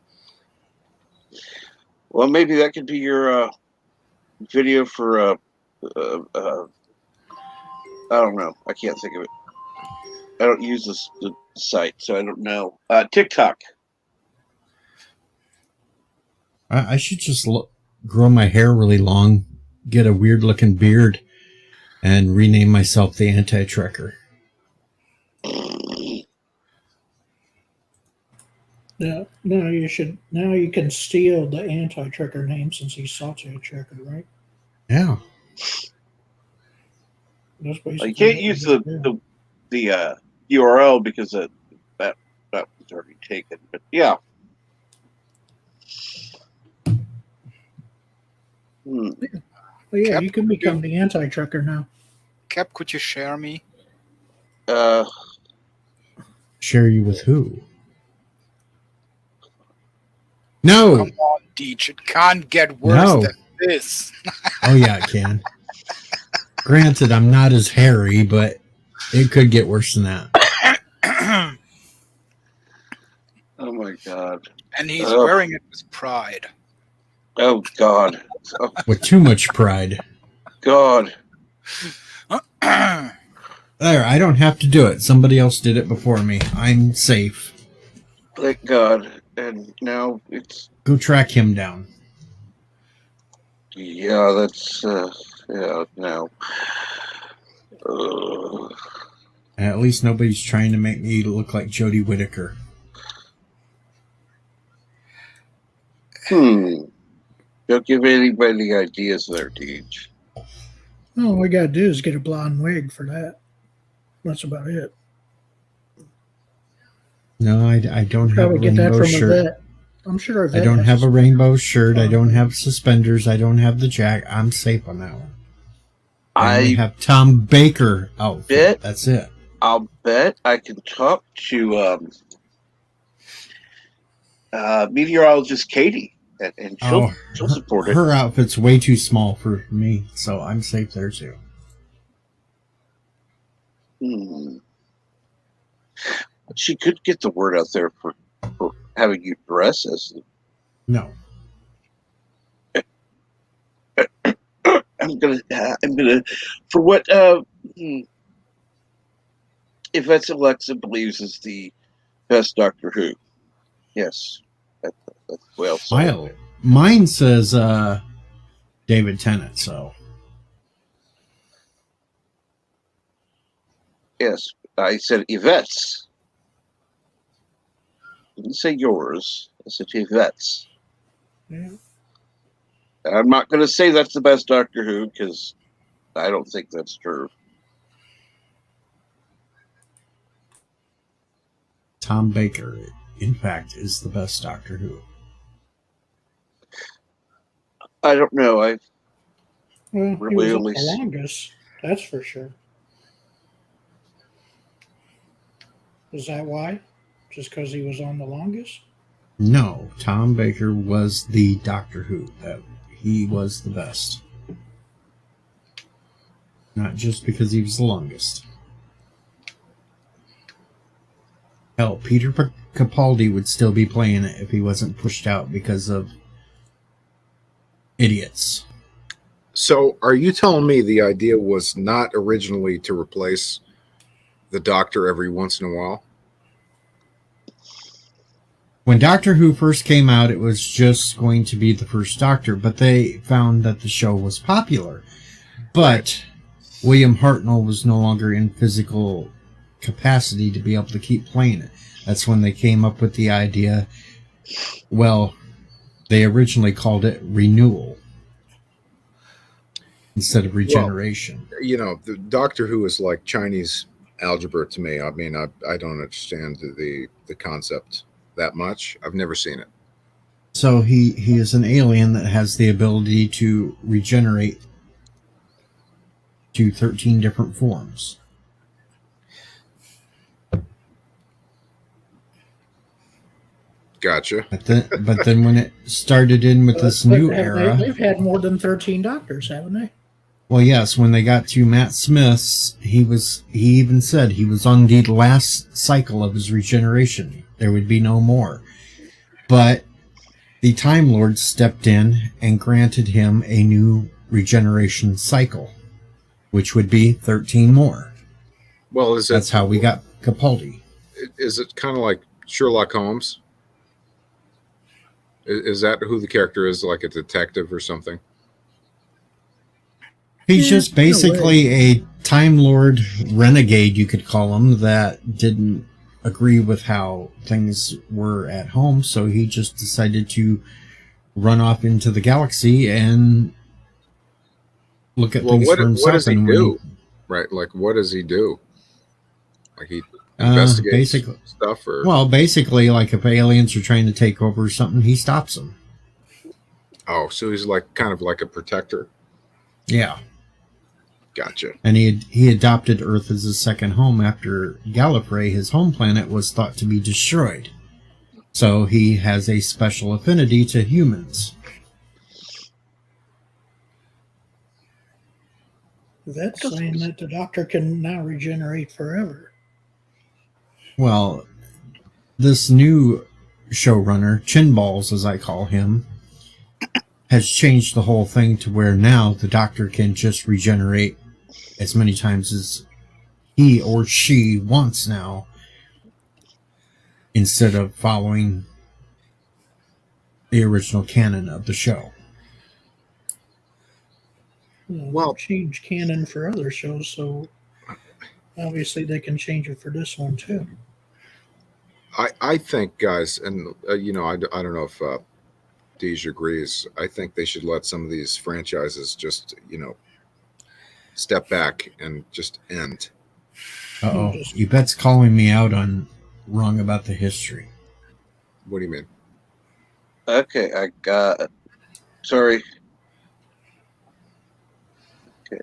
Speaker 1: Well, maybe that could be your video for I don't know. I can't think of it. I don't use the site, so I don't know. TikTok.
Speaker 7: I should just grow my hair really long, get a weird looking beard, and rename myself the Anti-Trekker.
Speaker 9: Yeah, no, you should. Now you can steal the Anti-Trekker name since he's Saute Trekker, right?
Speaker 7: Yeah.
Speaker 1: You can't use the URL because that was already taken. But yeah.
Speaker 9: Well, yeah, Cap, you can become the Anti-Trekker now.
Speaker 2: Cap, could you share me?
Speaker 7: Share you with who? No.
Speaker 2: Come on, Deej. It can't get worse than this.
Speaker 7: Oh, yeah, it can. Granted, I'm not as hairy, but it could get worse than that.
Speaker 1: Oh, my God.
Speaker 2: And he's wearing it with pride.
Speaker 1: Oh, God. Oh.
Speaker 7: With too much pride.
Speaker 1: God.
Speaker 7: There, I don't have to do it. Somebody else did it before me. I'm safe.
Speaker 1: Thank God. And now it's...
Speaker 7: Go track him down.
Speaker 1: Yeah, that's... yeah, no.
Speaker 7: At least nobody's trying to make me look like Jodie Whittaker.
Speaker 1: Don't give anybody ideas there, Deej.
Speaker 9: All we gotta do is get a blonde wig for that. That's about it.
Speaker 7: No, I don't have a
Speaker 9: Probably get that
Speaker 7: rainbow
Speaker 9: from a
Speaker 7: shirt.
Speaker 9: vet. I'm sure a
Speaker 7: I
Speaker 9: vet
Speaker 7: don't
Speaker 9: has
Speaker 7: have a rainbow shirt. I
Speaker 9: Oh.
Speaker 7: don't have suspenders. I don't have the jack. I'm safe on that one. I only
Speaker 1: I
Speaker 7: have Tom Baker outfit.
Speaker 1: bet
Speaker 7: That's it.
Speaker 1: I'll bet I can talk to meteorologist Katie, and she'll support it.
Speaker 7: Her outfit's way too small for me, so I'm safe there too.
Speaker 1: She could get the word out there for having you dress as.
Speaker 7: No.
Speaker 1: I'm gonna, for what if that's Alexa believes is the best Doctor Who. Yes, that's well said.
Speaker 7: Mine says David Tennant. So
Speaker 1: yes, I said Yvette's. I didn't say yours. I said Yvette's.
Speaker 9: Yeah.
Speaker 1: I'm not going to say that's the best Doctor Who because I don't think that's true.
Speaker 7: Tom Baker, in fact, is the best Doctor Who.
Speaker 1: I don't know.
Speaker 9: Well,
Speaker 1: really
Speaker 9: he was
Speaker 1: only
Speaker 9: the longest. That's for sure. Is that why? Just because he was on the longest?
Speaker 7: No, Tom Baker was the Doctor Who. He was the best. Not just because he was the longest. Hell, Peter Capaldi would still be playing it if he wasn't pushed out because of idiots.
Speaker 5: So, are you telling me the idea was not originally to replace the Doctor every once in a while?
Speaker 7: When Doctor Who first came out, it was just going to be the first Doctor, but they found that the show was popular. But William Hartnell was no longer in physical capacity to be able to keep playing it. That's when they came up with the idea, well, they originally called it renewal instead of regeneration.
Speaker 5: Well, you know, the Doctor Who is like Chinese algebra to me. I mean, I don't understand the concept that much. I've never seen it.
Speaker 7: So he is an alien that has the ability to regenerate to 13 different forms.
Speaker 5: Gotcha.
Speaker 7: But then when it started in with this new era...
Speaker 9: They've had more than 13 Doctors, haven't they?
Speaker 7: Well, yes, when they got to Matt Smith's, he even said he was on the last cycle of his regeneration. There would be no more. But the Time Lord stepped in and granted him a new regeneration cycle, which would be 13 more.
Speaker 5: Well,
Speaker 7: that's how we got Capaldi.
Speaker 5: Is it kind of like Sherlock Holmes? Is that who the character is, like a detective or something?
Speaker 7: He's just basically a Time Lord renegade, you could call him, that didn't agree with how things were at home, so he just decided to run off into the galaxy and look at things for himself.
Speaker 5: What does he do? Right, like what does he do? Like he investigates stuff, or
Speaker 7: basically, like if aliens are trying to take over something, he stops them.
Speaker 5: Oh, so he's like kind of like a protector.
Speaker 7: Yeah.
Speaker 5: Gotcha.
Speaker 7: And he adopted Earth as his second home after Gallifrey, his home planet, was thought to be destroyed. So he has a special affinity to humans.
Speaker 9: That's saying that the Doctor can now regenerate forever.
Speaker 7: Well, this new showrunner, Chinballs as I call him, has changed the whole thing to where now the Doctor can just regenerate as many times as he or she wants now, instead of following the original canon of the show.
Speaker 9: Well, change canon for other shows, so obviously they can change it for this one too.
Speaker 5: I think, guys, and you know, I don't know if Deej agrees. I think they should let some of these franchises just, you know, step back and just end.
Speaker 7: Uh-oh. Yvette's calling me out on wrong about the history.
Speaker 5: What do you mean?
Speaker 1: Okay, I got. Sorry. Okay.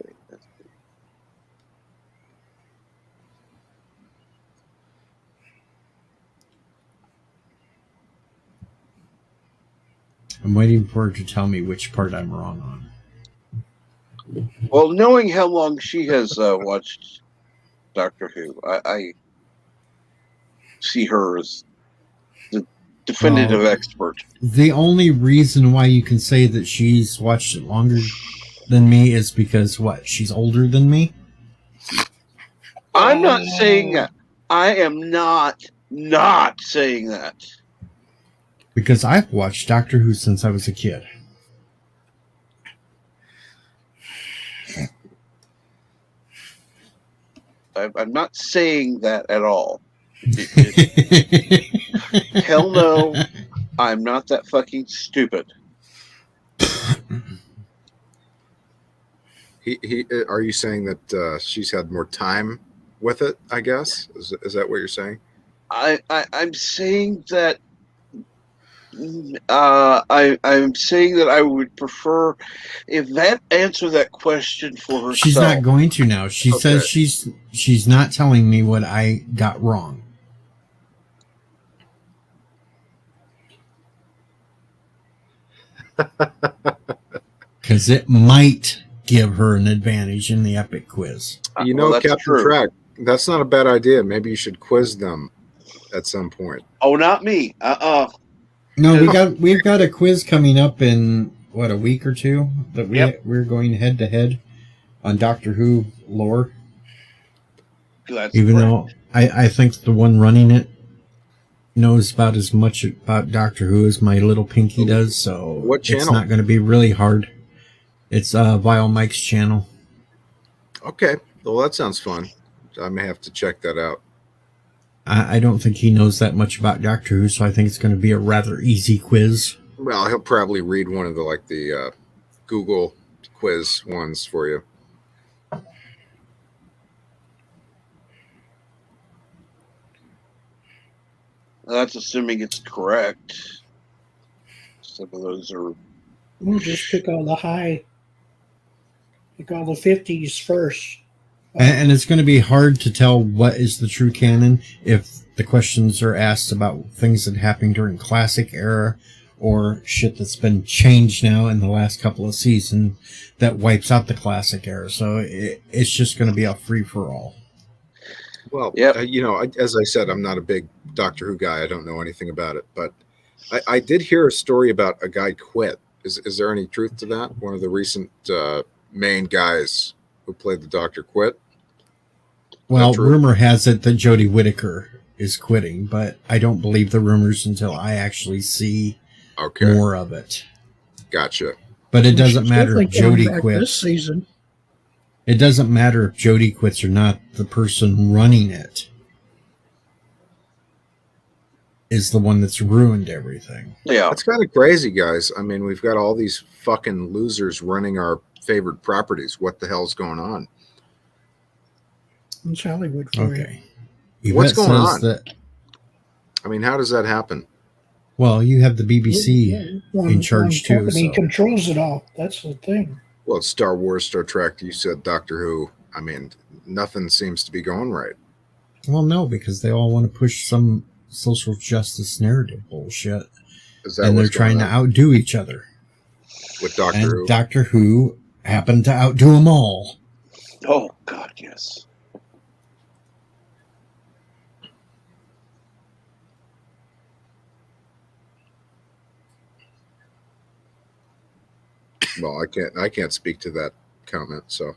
Speaker 7: I'm waiting for her to tell me which part I'm wrong on.
Speaker 1: Well, knowing how long she has watched Doctor Who, I see her as the definitive expert.
Speaker 7: The only reason why you can say that she's watched it longer than me is because, what, she's older than me?
Speaker 1: I'm not saying that. I am not saying that.
Speaker 7: Because I've watched Doctor Who since I was a kid.
Speaker 1: I'm not saying that at all. Hell no, I'm not that fucking stupid.
Speaker 5: Are you saying that she's had more time with it, I guess? Is that what you're saying?
Speaker 1: I'm saying that I'm saying that I would prefer if that answer that question for herself.
Speaker 7: She's not going to now. She says she's not telling me what I got wrong. Because it might give her an advantage in the epic quiz.
Speaker 5: You know, well, Captain Track, that's not a bad idea. Maybe you should quiz them at some point.
Speaker 1: Oh, not me.
Speaker 7: No, we've got a quiz coming up in a week or two that we're going head to head on Doctor Who lore. Even though I think the one running it knows about as much about Doctor Who as my little pinky does, so
Speaker 5: what channel?
Speaker 7: It's not going to be really hard. It's Vile Mike's channel.
Speaker 5: Okay, well that sounds fun. I may have to check that out.
Speaker 7: I don't think he knows that much about Doctor Who, so I think it's going to be a rather easy quiz.
Speaker 5: Well, he'll probably read one of the Google quiz ones for you.
Speaker 1: That's assuming it's correct. Some of those are.
Speaker 9: We'll just pick all the 50s first.
Speaker 7: And it's going to be hard to tell what is the true canon if the questions are asked about things that happened during classic era or shit that's been changed now in the last couple of seasons that wipes out the classic era. So it's just going to be a free-for-all.
Speaker 5: Well, as I said, I'm not a big Doctor Who guy. I don't know anything about it. But I did hear a story about a guy quit. Is there any truth to that? One of the recent main guys who played the Doctor quit?
Speaker 7: Well, rumor has it that Jodie Whittaker is quitting, but I don't believe the rumors until I actually see more of it.
Speaker 5: Gotcha.
Speaker 7: But it doesn't matter if Jodie quits.
Speaker 9: This season.
Speaker 7: It doesn't matter if Jodie quits or not. The person running it is the one that's ruined everything.
Speaker 1: Yeah.
Speaker 5: That's kind of crazy, guys. I mean, we've got all these fucking losers running our favorite properties. What the hell's going on?
Speaker 9: It's Hollywood for
Speaker 7: you.
Speaker 5: What's going on? I mean, how does that happen?
Speaker 7: Well, you have the BBC in charge too.
Speaker 9: Company controls it all. That's the thing.
Speaker 5: Well, it's Star Wars, Star Trek. You said Doctor Who. I mean, nothing seems to be going right.
Speaker 7: Well, no, because they all want to push some social justice narrative bullshit, and they're trying to outdo each other.
Speaker 5: With Doctor Who.
Speaker 7: Doctor Who happened to outdo them all.
Speaker 1: Oh God, yes.
Speaker 5: Well, I can't speak to that comment, so.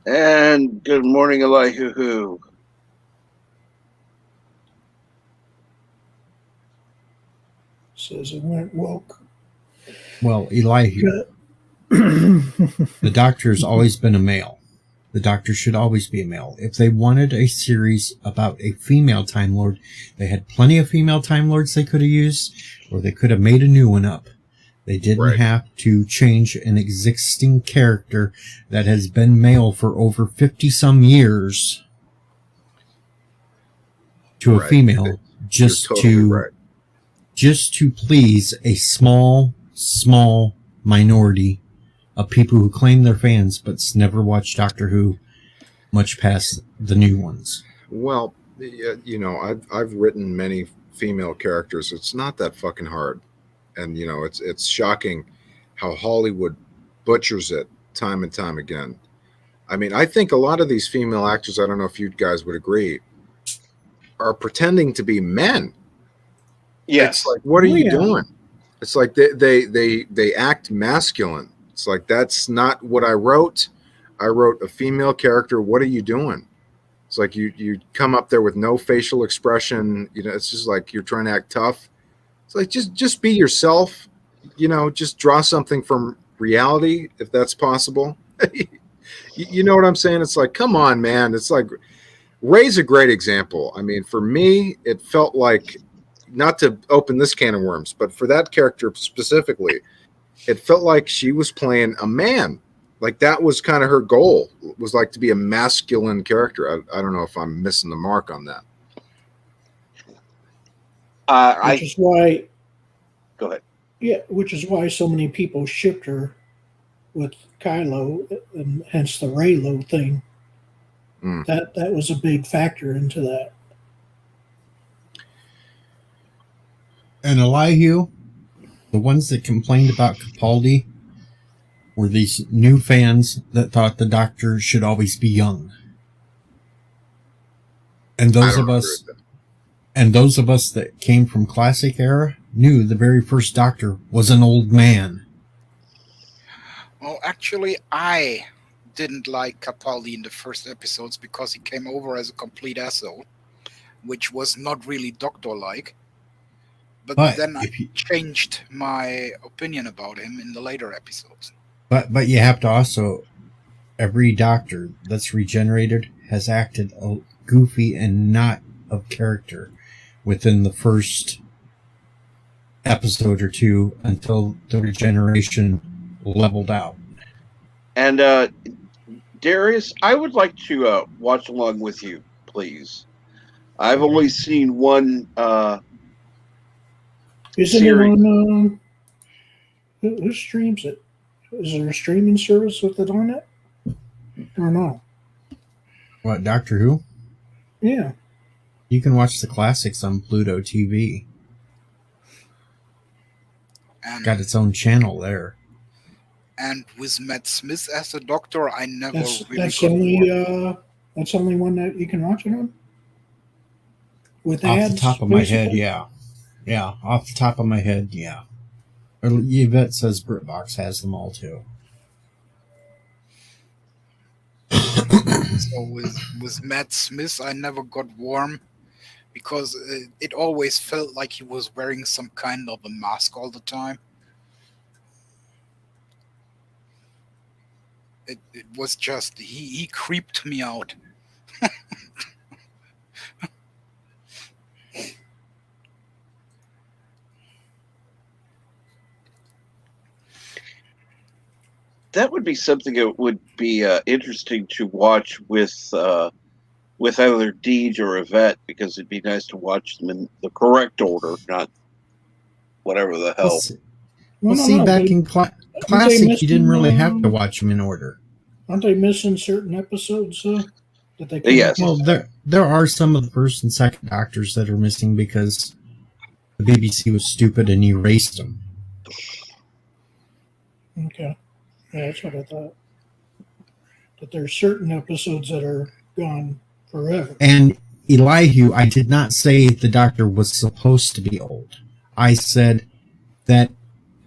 Speaker 1: And good morning, Elihu.
Speaker 9: Says it went woke.
Speaker 7: Well, Elihu, the Doctor's always been a male. The Doctor should always be a male. If they wanted a series about a female Time Lord, they had plenty of female Time Lords they could have used, or they could have made a new one up. They didn't
Speaker 5: Right.
Speaker 7: have to change an existing character that has been male for over 50-some years to a
Speaker 5: Right.
Speaker 7: female
Speaker 5: You're totally right.
Speaker 7: just to please a small minority of people who claim they're fans but never watch Doctor Who much past the new ones.
Speaker 5: Well, you know, I've written many female characters. It's not that fucking hard, and you know, it's shocking how Hollywood butchers it time and time again. I mean, I think a lot of these female actors, I don't know if you guys would agree, are pretending to be men.
Speaker 1: Yes.
Speaker 5: It's like, what are
Speaker 9: Oh,
Speaker 5: you
Speaker 9: yeah.
Speaker 5: doing? It's like they act masculine. It's like, that's not what I wrote. I wrote a female character. What are you doing? It's like you come up there with no facial expression. You know, it's just like you're trying to act tough. It's like, just be yourself. You know, just draw something from reality if that's possible. You know what I'm saying? It's like, come on, man. It's like, Ray's a great example. I mean, for me, it felt like, not to open this can of worms, but for that character specifically, it felt like she was playing a man. Like that was kind of her goal, was like to be a masculine character. I don't know if I'm missing the mark on that.
Speaker 9: Which is why.
Speaker 1: Go ahead.
Speaker 9: Yeah, which is why so many people shipped her with Kylo, and hence the Raylo thing. That was a big factor into that.
Speaker 7: And Elihu, the ones that complained about Capaldi were these new fans that thought the Doctor should always be young. And those of us that came from classic era knew the very first Doctor was an old man.
Speaker 2: Well, actually, I didn't like Capaldi in the first episodes because he came over as a complete asshole, which was not really Doctor-like. But then I changed my opinion about him in the later episodes.
Speaker 7: But you have to also, every Doctor that's regenerated has acted goofy and not of character within the first episode or two until the regeneration leveled out.
Speaker 1: And Darius, I would like to watch along with you, please. I've only seen one
Speaker 9: Isn't
Speaker 1: series.
Speaker 9: it on? Who streams it? Is there a streaming service with it on it? Or no?
Speaker 7: What, Doctor Who?
Speaker 9: Yeah.
Speaker 7: You can watch the classics on Pluto TV.
Speaker 2: And,
Speaker 7: got its own channel there.
Speaker 2: And with Matt Smith as the Doctor, I never really
Speaker 9: that's
Speaker 2: got
Speaker 9: only
Speaker 2: bored.
Speaker 9: that's only one that you can watch it on. With
Speaker 7: Off
Speaker 9: ads,
Speaker 7: the top of my head,
Speaker 9: basically?
Speaker 7: yeah. Yeah, off the top of my head, yeah. Yvette says BritBox has them all too.
Speaker 2: So with Matt Smith, I never got warm because it always felt like he was wearing some kind of a mask all the time. It was just, he creeped me out.
Speaker 1: That would be something that would be interesting to watch with either Deej or Yvette, because it'd be nice to watch them in the correct order, not whatever the hell.
Speaker 7: Back in Classic, you didn't really have to watch them in order.
Speaker 9: Aren't they missing certain episodes that they?
Speaker 1: Yes.
Speaker 7: Well, there are some of the first and second Doctors that are missing because the BBC was stupid and erased them.
Speaker 9: Okay. Yeah, that's what I thought. That there's certain episodes that are gone forever.
Speaker 7: And Elihu, I did not say the Doctor was supposed to be old. I said that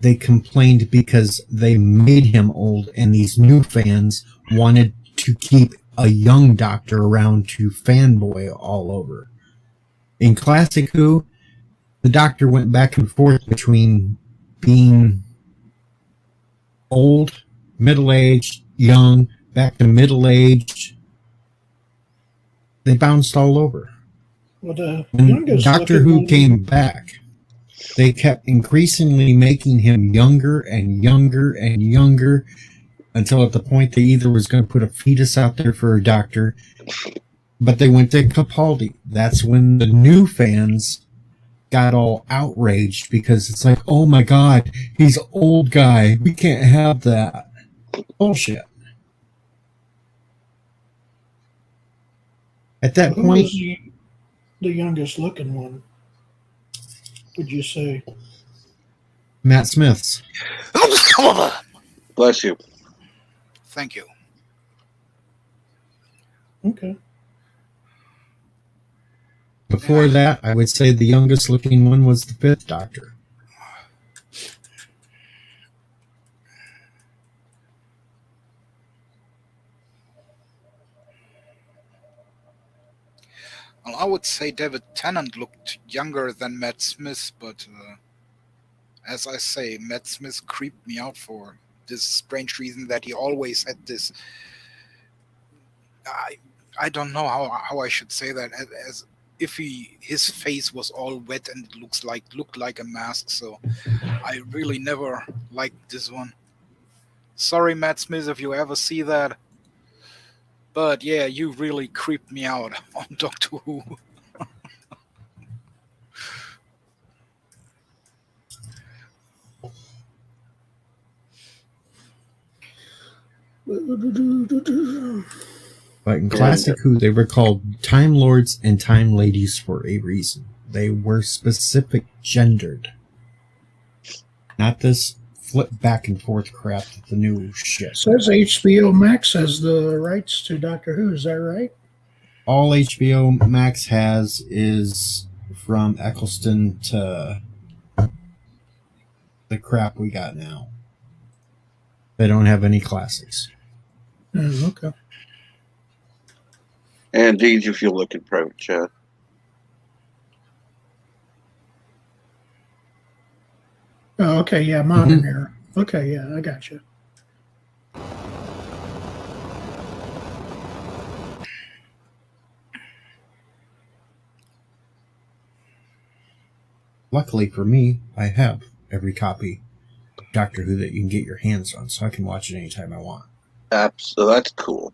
Speaker 7: they complained because they made him old, and these new fans wanted to keep a young Doctor around to fanboy all over. In Classic Who, the Doctor went back and forth between being old, middle-aged, young, back to middle-aged. They bounced all over.
Speaker 9: Well, the
Speaker 7: When
Speaker 9: youngest
Speaker 7: Doctor
Speaker 9: looking
Speaker 7: Who
Speaker 9: one-
Speaker 7: came back, they kept increasingly making him younger and younger and younger until at the point they either was going to put a fetus out there for a doctor, but they went to Capaldi. That's when the new fans got all outraged because it's like, oh my God, he's an old guy. We can't have that. Bullshit. At that
Speaker 9: Who
Speaker 7: point,
Speaker 9: was the youngest looking one, would you say?
Speaker 7: Matt Smith's.
Speaker 1: Bless you.
Speaker 2: Thank you.
Speaker 9: Okay.
Speaker 7: Before that, I would say the youngest looking one was the fifth Doctor.
Speaker 2: Well, I would say David Tennant looked younger than Matt Smith, but as I say, Matt Smith creeped me out for this strange reason that he always had this. I don't know how I should say that, as if his face was all wet and it looked like a mask. So I really never liked this one. Sorry, Matt Smith, if you ever see that. But yeah, you really creeped me out on Doctor Who.
Speaker 7: But in Classic Who, they were called Time Lords and Time Ladies for a reason. They were specific gendered. Not this flip back and forth crap that the new shit.
Speaker 9: Says HBO Max has the rights to Doctor Who. Is that right?
Speaker 7: All HBO Max has is from Eccleston to the crap we got now. They don't have any classics.
Speaker 9: Okay.
Speaker 1: And Deej, if you look in private chat.
Speaker 9: Oh, okay. Yeah, modern era. Okay, yeah, I got you.
Speaker 7: Luckily for me, I have every copy of Doctor Who that you can get your hands on, so I can watch it anytime I want.
Speaker 1: So that's cool.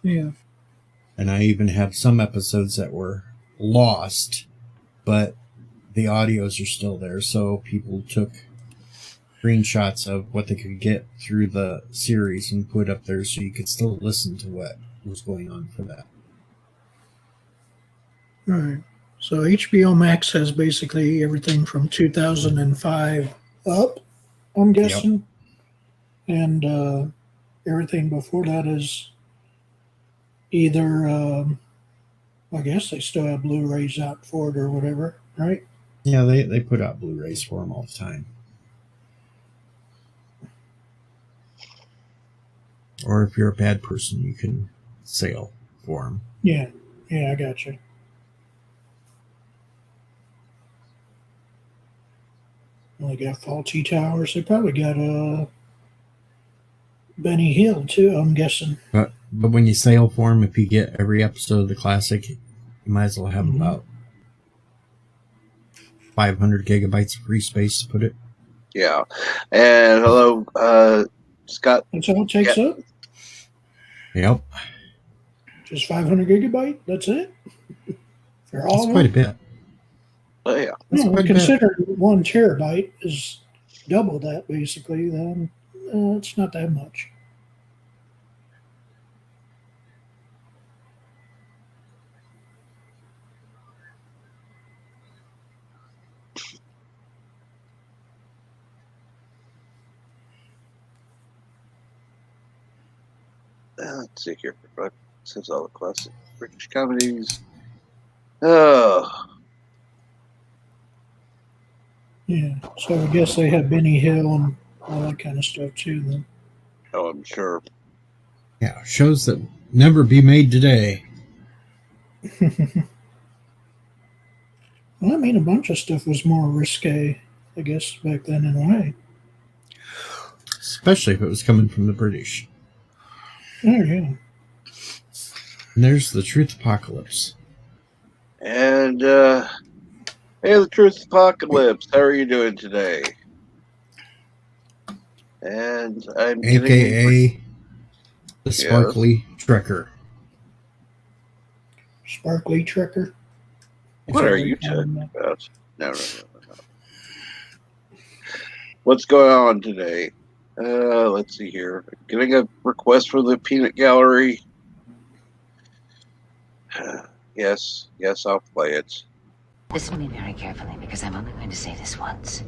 Speaker 9: Yeah.
Speaker 7: And I even have some episodes that were lost, but the audios are still there, so people took screenshots of what they could get through the series and put up there so you could still listen to what was going on for that.
Speaker 9: All right. So HBO Max has basically everything from 2005 up, I'm guessing. Yep. And everything before that is either, I guess they still have Blu-rays out for it or whatever, right?
Speaker 7: Yeah, they put out Blu-rays for them all the time. Or if you're a bad person, you can sale for them.
Speaker 9: Yeah, I got you. Well, they got Faulty Towers. They probably got Benny Hill too, I'm guessing.
Speaker 7: But when you sale for them, if you get every episode of the classic, you might as well have about 500 gigabytes of free space to put it.
Speaker 1: Yeah. And hello, Scott.
Speaker 9: That's all it takes up?
Speaker 7: Yep.
Speaker 9: Just 500 gigabyte? That's it? For all
Speaker 7: That's quite a bit.
Speaker 1: Oh, yeah.
Speaker 9: No, consider 1 terabyte is double that, basically. Then it's not that much.
Speaker 1: Let's see here. Since all the classic British comedies. Oh.
Speaker 9: Yeah, so I guess they have Benny Hill and all that kind of stuff too. Then.
Speaker 1: Oh, I'm sure.
Speaker 7: Yeah, shows that never be made today.
Speaker 9: Well, I mean, a bunch of stuff was more risque, I guess, back then in a way.
Speaker 7: Especially if it was coming from the British.
Speaker 9: Oh, yeah.
Speaker 7: And there's the Truth Apocalypse.
Speaker 1: And hey, the Truth Apocalypse, how are you doing today? And I'm
Speaker 7: AKA the Sparkly Trekker.
Speaker 9: Sparkly Trekker.
Speaker 1: What are you talking about? No. What's going on today? Let's see here. Getting a request for the peanut gallery. Yes, I'll play it.
Speaker 12: Listen to me very carefully, because I'm only going to say this once.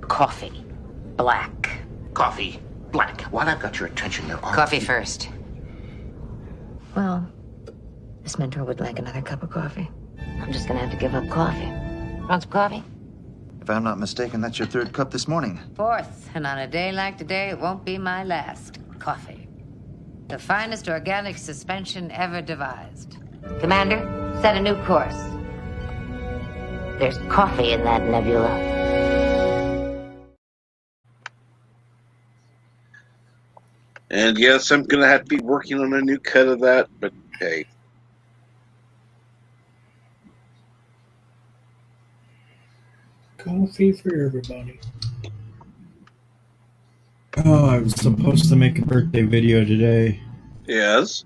Speaker 12: Coffee. Black.
Speaker 13: Coffee. Black. While I've got your attention, there are...
Speaker 12: Coffee first. Well, this mentor would like another cup of coffee. I'm just gonna have to give up coffee. Want some coffee?
Speaker 14: If I'm not mistaken, that's your third cup this morning.
Speaker 12: Fourth, and on a day like today, it won't be my last. Coffee. The finest organic suspension ever devised. Commander, set a new course. There's coffee in that nebula.
Speaker 1: And yes, I'm going to have to be working on a new cut of that, but hey.
Speaker 9: Coffee for everybody.
Speaker 7: Oh, I was supposed to make a birthday video today.
Speaker 1: Yes?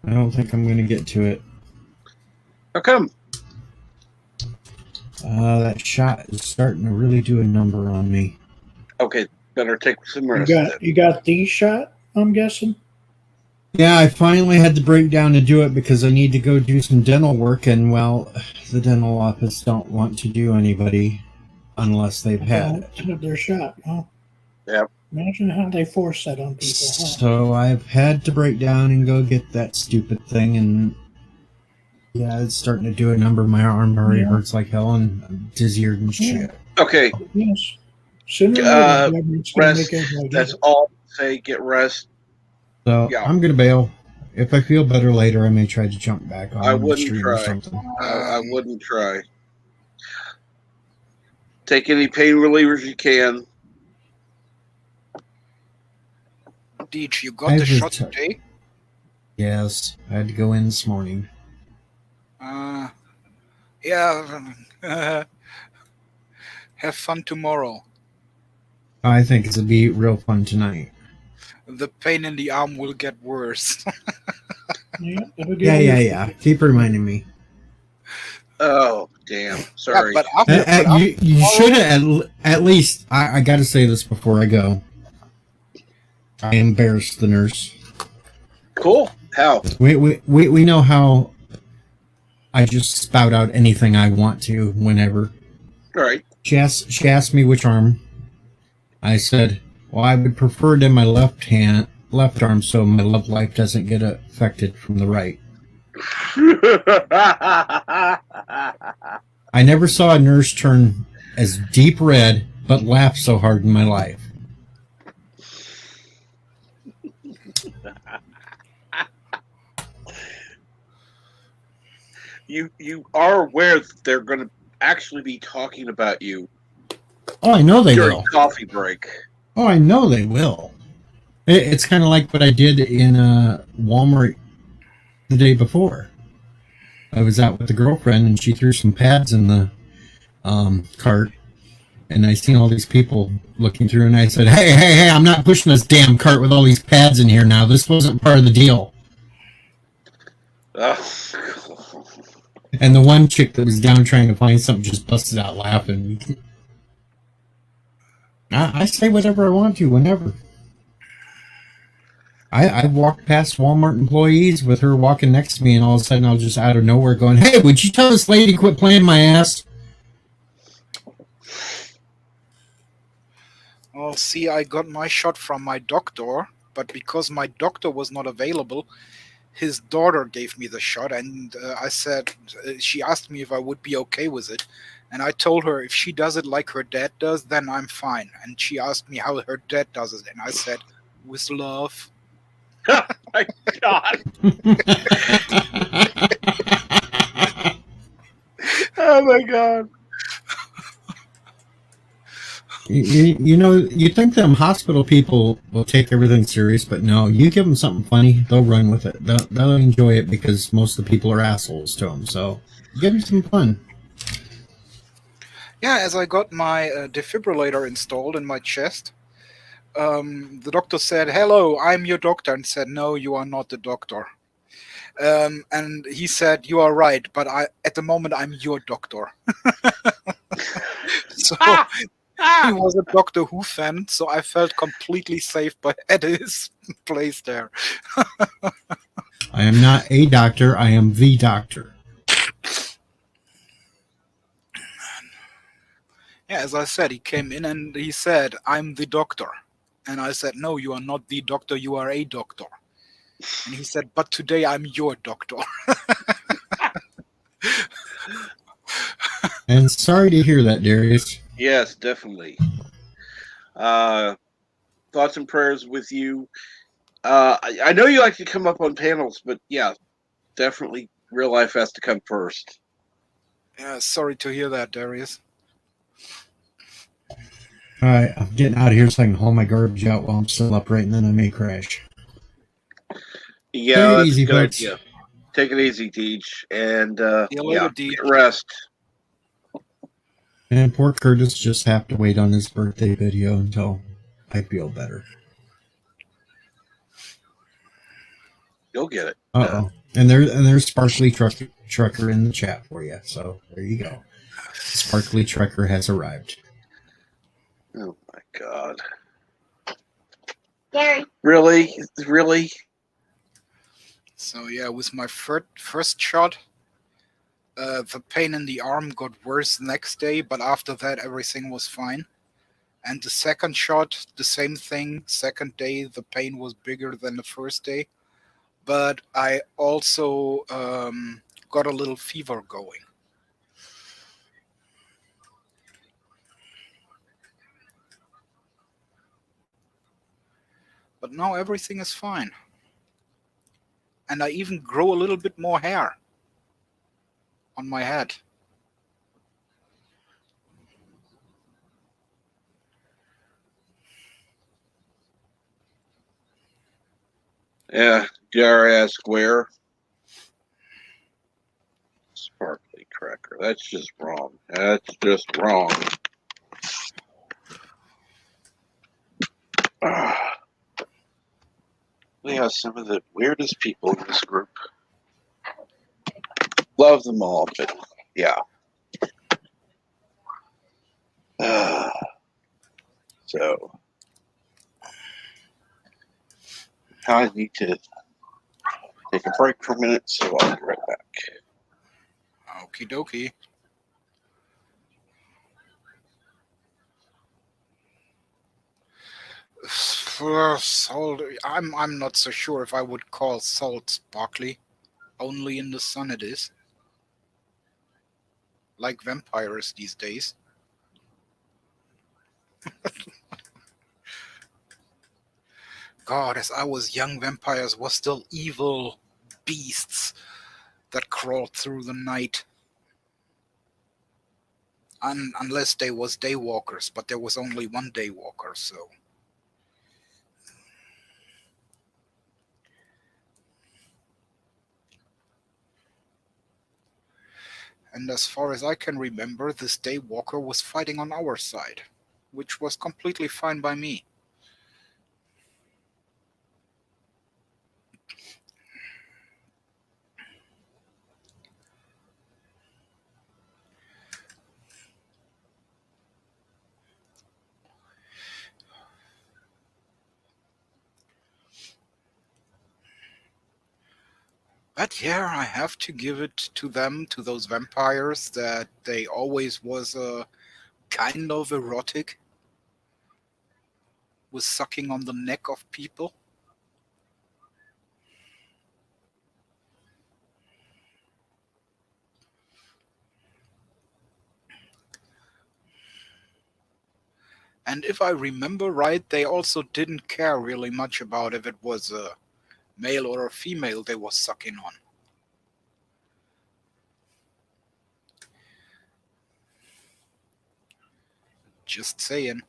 Speaker 7: I don't think I'm going to get to it.
Speaker 1: How come?
Speaker 7: That shot is starting to really do a number on me.
Speaker 1: Okay, better take some rest.
Speaker 9: You got the shot, I'm guessing?
Speaker 7: Yeah, I finally had to break down to do it because I need to go do some dental work, and well, the dental office don't want to do anybody unless they've had it.
Speaker 9: Their shot, huh?
Speaker 1: Yep.
Speaker 9: Imagine how they force that on people, huh?
Speaker 7: So I've had to break down and go get that stupid thing, and yeah, it's starting to do a number. My arm already hurts like hell, and I'm dizzier than shit.
Speaker 1: Okay.
Speaker 9: Yes. Sooner or later, it's gonna
Speaker 1: rest.
Speaker 9: make everybody
Speaker 1: That's
Speaker 9: get it.
Speaker 1: all I say. Get rest.
Speaker 7: So
Speaker 1: Yeah.
Speaker 7: I'm gonna bail. If I feel better later, I may try to jump back on
Speaker 1: I
Speaker 7: the
Speaker 1: wouldn't
Speaker 7: stream or
Speaker 1: try.
Speaker 7: something.
Speaker 1: I wouldn't try. Take any pain relievers you can.
Speaker 2: Deej, you got the shot today?
Speaker 7: Yes, I had to go in this morning.
Speaker 2: Yeah. Have fun tomorrow.
Speaker 7: I think it'll be real fun tonight.
Speaker 2: The pain in the arm will get worse.
Speaker 7: Yeah. Keep reminding me.
Speaker 1: Oh, damn. Sorry.
Speaker 2: But after,
Speaker 7: You should have at least. I got to say this before I go. I embarrassed the nurse.
Speaker 1: Cool. How?
Speaker 7: We know how I just spout out anything I want to whenever.
Speaker 1: All right.
Speaker 7: She asked me which arm. I said, well, I would prefer it in my left arm, so my love life doesn't get affected from the right. I never saw a nurse turn as deep red, but laugh so hard in my life.
Speaker 1: You are aware that they're going to actually be talking about you.
Speaker 7: Oh, I know they
Speaker 1: during
Speaker 7: will.
Speaker 1: Coffee break.
Speaker 7: Oh, I know they will. It's kind of like what I did in Walmart the day before. I was out with a girlfriend, and she threw some pads in the cart, and I seen all these people looking through, and I said, hey, I'm not pushing this damn cart with all these pads in here now. This wasn't part of the deal. And the one chick that was down trying to find something just busted out laughing. I say whatever I want to, whenever. I walked past Walmart employees with her walking next to me, and all of a sudden I was just out of nowhere going, hey, would you tell this lady quit playing my ass?
Speaker 2: Oh, see, I got my shot from my doctor, but because my doctor was not available, his daughter gave me the shot, and I said, she asked me if I would be okay with it, and I told her if she does it like her dad does, then I'm fine. And she asked me how her dad does it, and I said, with love.
Speaker 1: Oh my God. Oh my God.
Speaker 7: You know, you think them hospital people will take everything serious, but no, you give them something funny, they'll run with it. They'll enjoy it because most of the people are assholes to them. So Give him some fun.
Speaker 2: Yeah, as I got my defibrillator installed in my chest, the doctor said, "Hello, I'm your doctor," and said, "No, you are not the doctor." And he said, "You are right, but at the moment I'm your doctor." So he was a Doctor Who fan, so I felt completely safe at his place there.
Speaker 7: I am not a doctor. I am the doctor.
Speaker 2: Yeah, as I said, he came in and he said, "I'm the doctor." And I said, "No, you are not the doctor, you are a doctor." And he said, "But today I'm your doctor."
Speaker 7: And sorry to hear that, Darius.
Speaker 1: Yes, definitely. Thoughts and prayers with you. I know you like to come up on panels, but yeah, definitely real life has to come first.
Speaker 2: Yeah, sorry to hear that, Darius.
Speaker 7: All right, I'm getting out of here so I can haul my garbage out while I'm still upright, and then I may crash.
Speaker 1: Yeah,
Speaker 7: Take it
Speaker 1: that's
Speaker 7: easy,
Speaker 1: a good
Speaker 7: folks.
Speaker 1: idea. Take it easy, Deej, and
Speaker 2: See you later, Deej.
Speaker 1: get rest.
Speaker 7: And poor Curtis just have to wait on his birthday video until I feel better.
Speaker 1: You'll get it.
Speaker 7: Uh-oh. And there's Sparkly Trucker in the chat for you. So there you go. Sparkly Trucker has arrived.
Speaker 1: Oh my God. Gary. Really? Really?
Speaker 2: So yeah, with my first shot, the pain in the arm got worse the next day, but after that everything was fine. And the second shot, the same thing. Second day, the pain was bigger than the first day, but I also got a little fever going. But now everything is fine. And I even grow a little bit more hair on my head.
Speaker 1: Yeah, dare I ask where? Sparkly Cracker. That's just wrong. That's just wrong. We have some of the weirdest people in this group. Love them all, but yeah. So I need to take a break for a minute, so I'll be right back.
Speaker 2: Okie dokie. Salt, I'm not so sure if I would call salt sparkly. Only in the sun it is. Like vampires these days. God, as I was young, vampires were still evil beasts that crawled through the night. Unless they was daywalkers, but there was only one daywalker, so. And as far as I can remember, this daywalker was fighting on our side, which was completely fine by me. But yeah, I have to give it to them, to those vampires, that they always was kind of erotic, with sucking on the neck of people. And if I remember right, they also didn't care really much about if it was a male or a female they was sucking on. Just saying.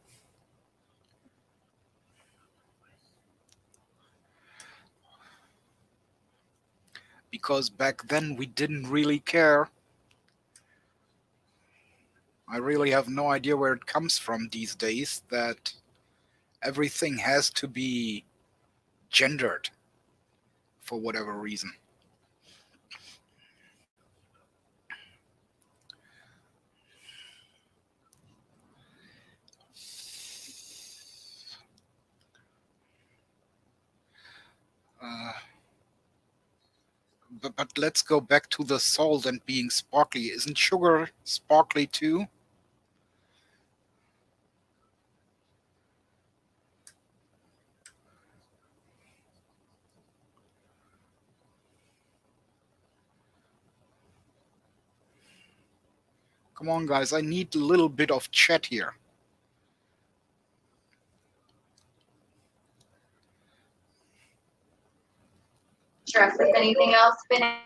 Speaker 2: Because back then we didn't really care I really have no idea where it comes from these days that everything has to be gendered for whatever reason. But let's go back to the salt and being sparkly. Isn't sugar sparkly too? Come on, guys. I need a little bit of chat here.
Speaker 15: Stress. Has anything else been?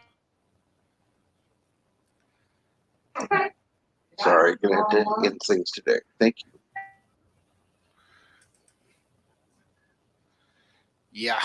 Speaker 1: Sorry, gonna have to get things today. Thank you.
Speaker 2: Yeah.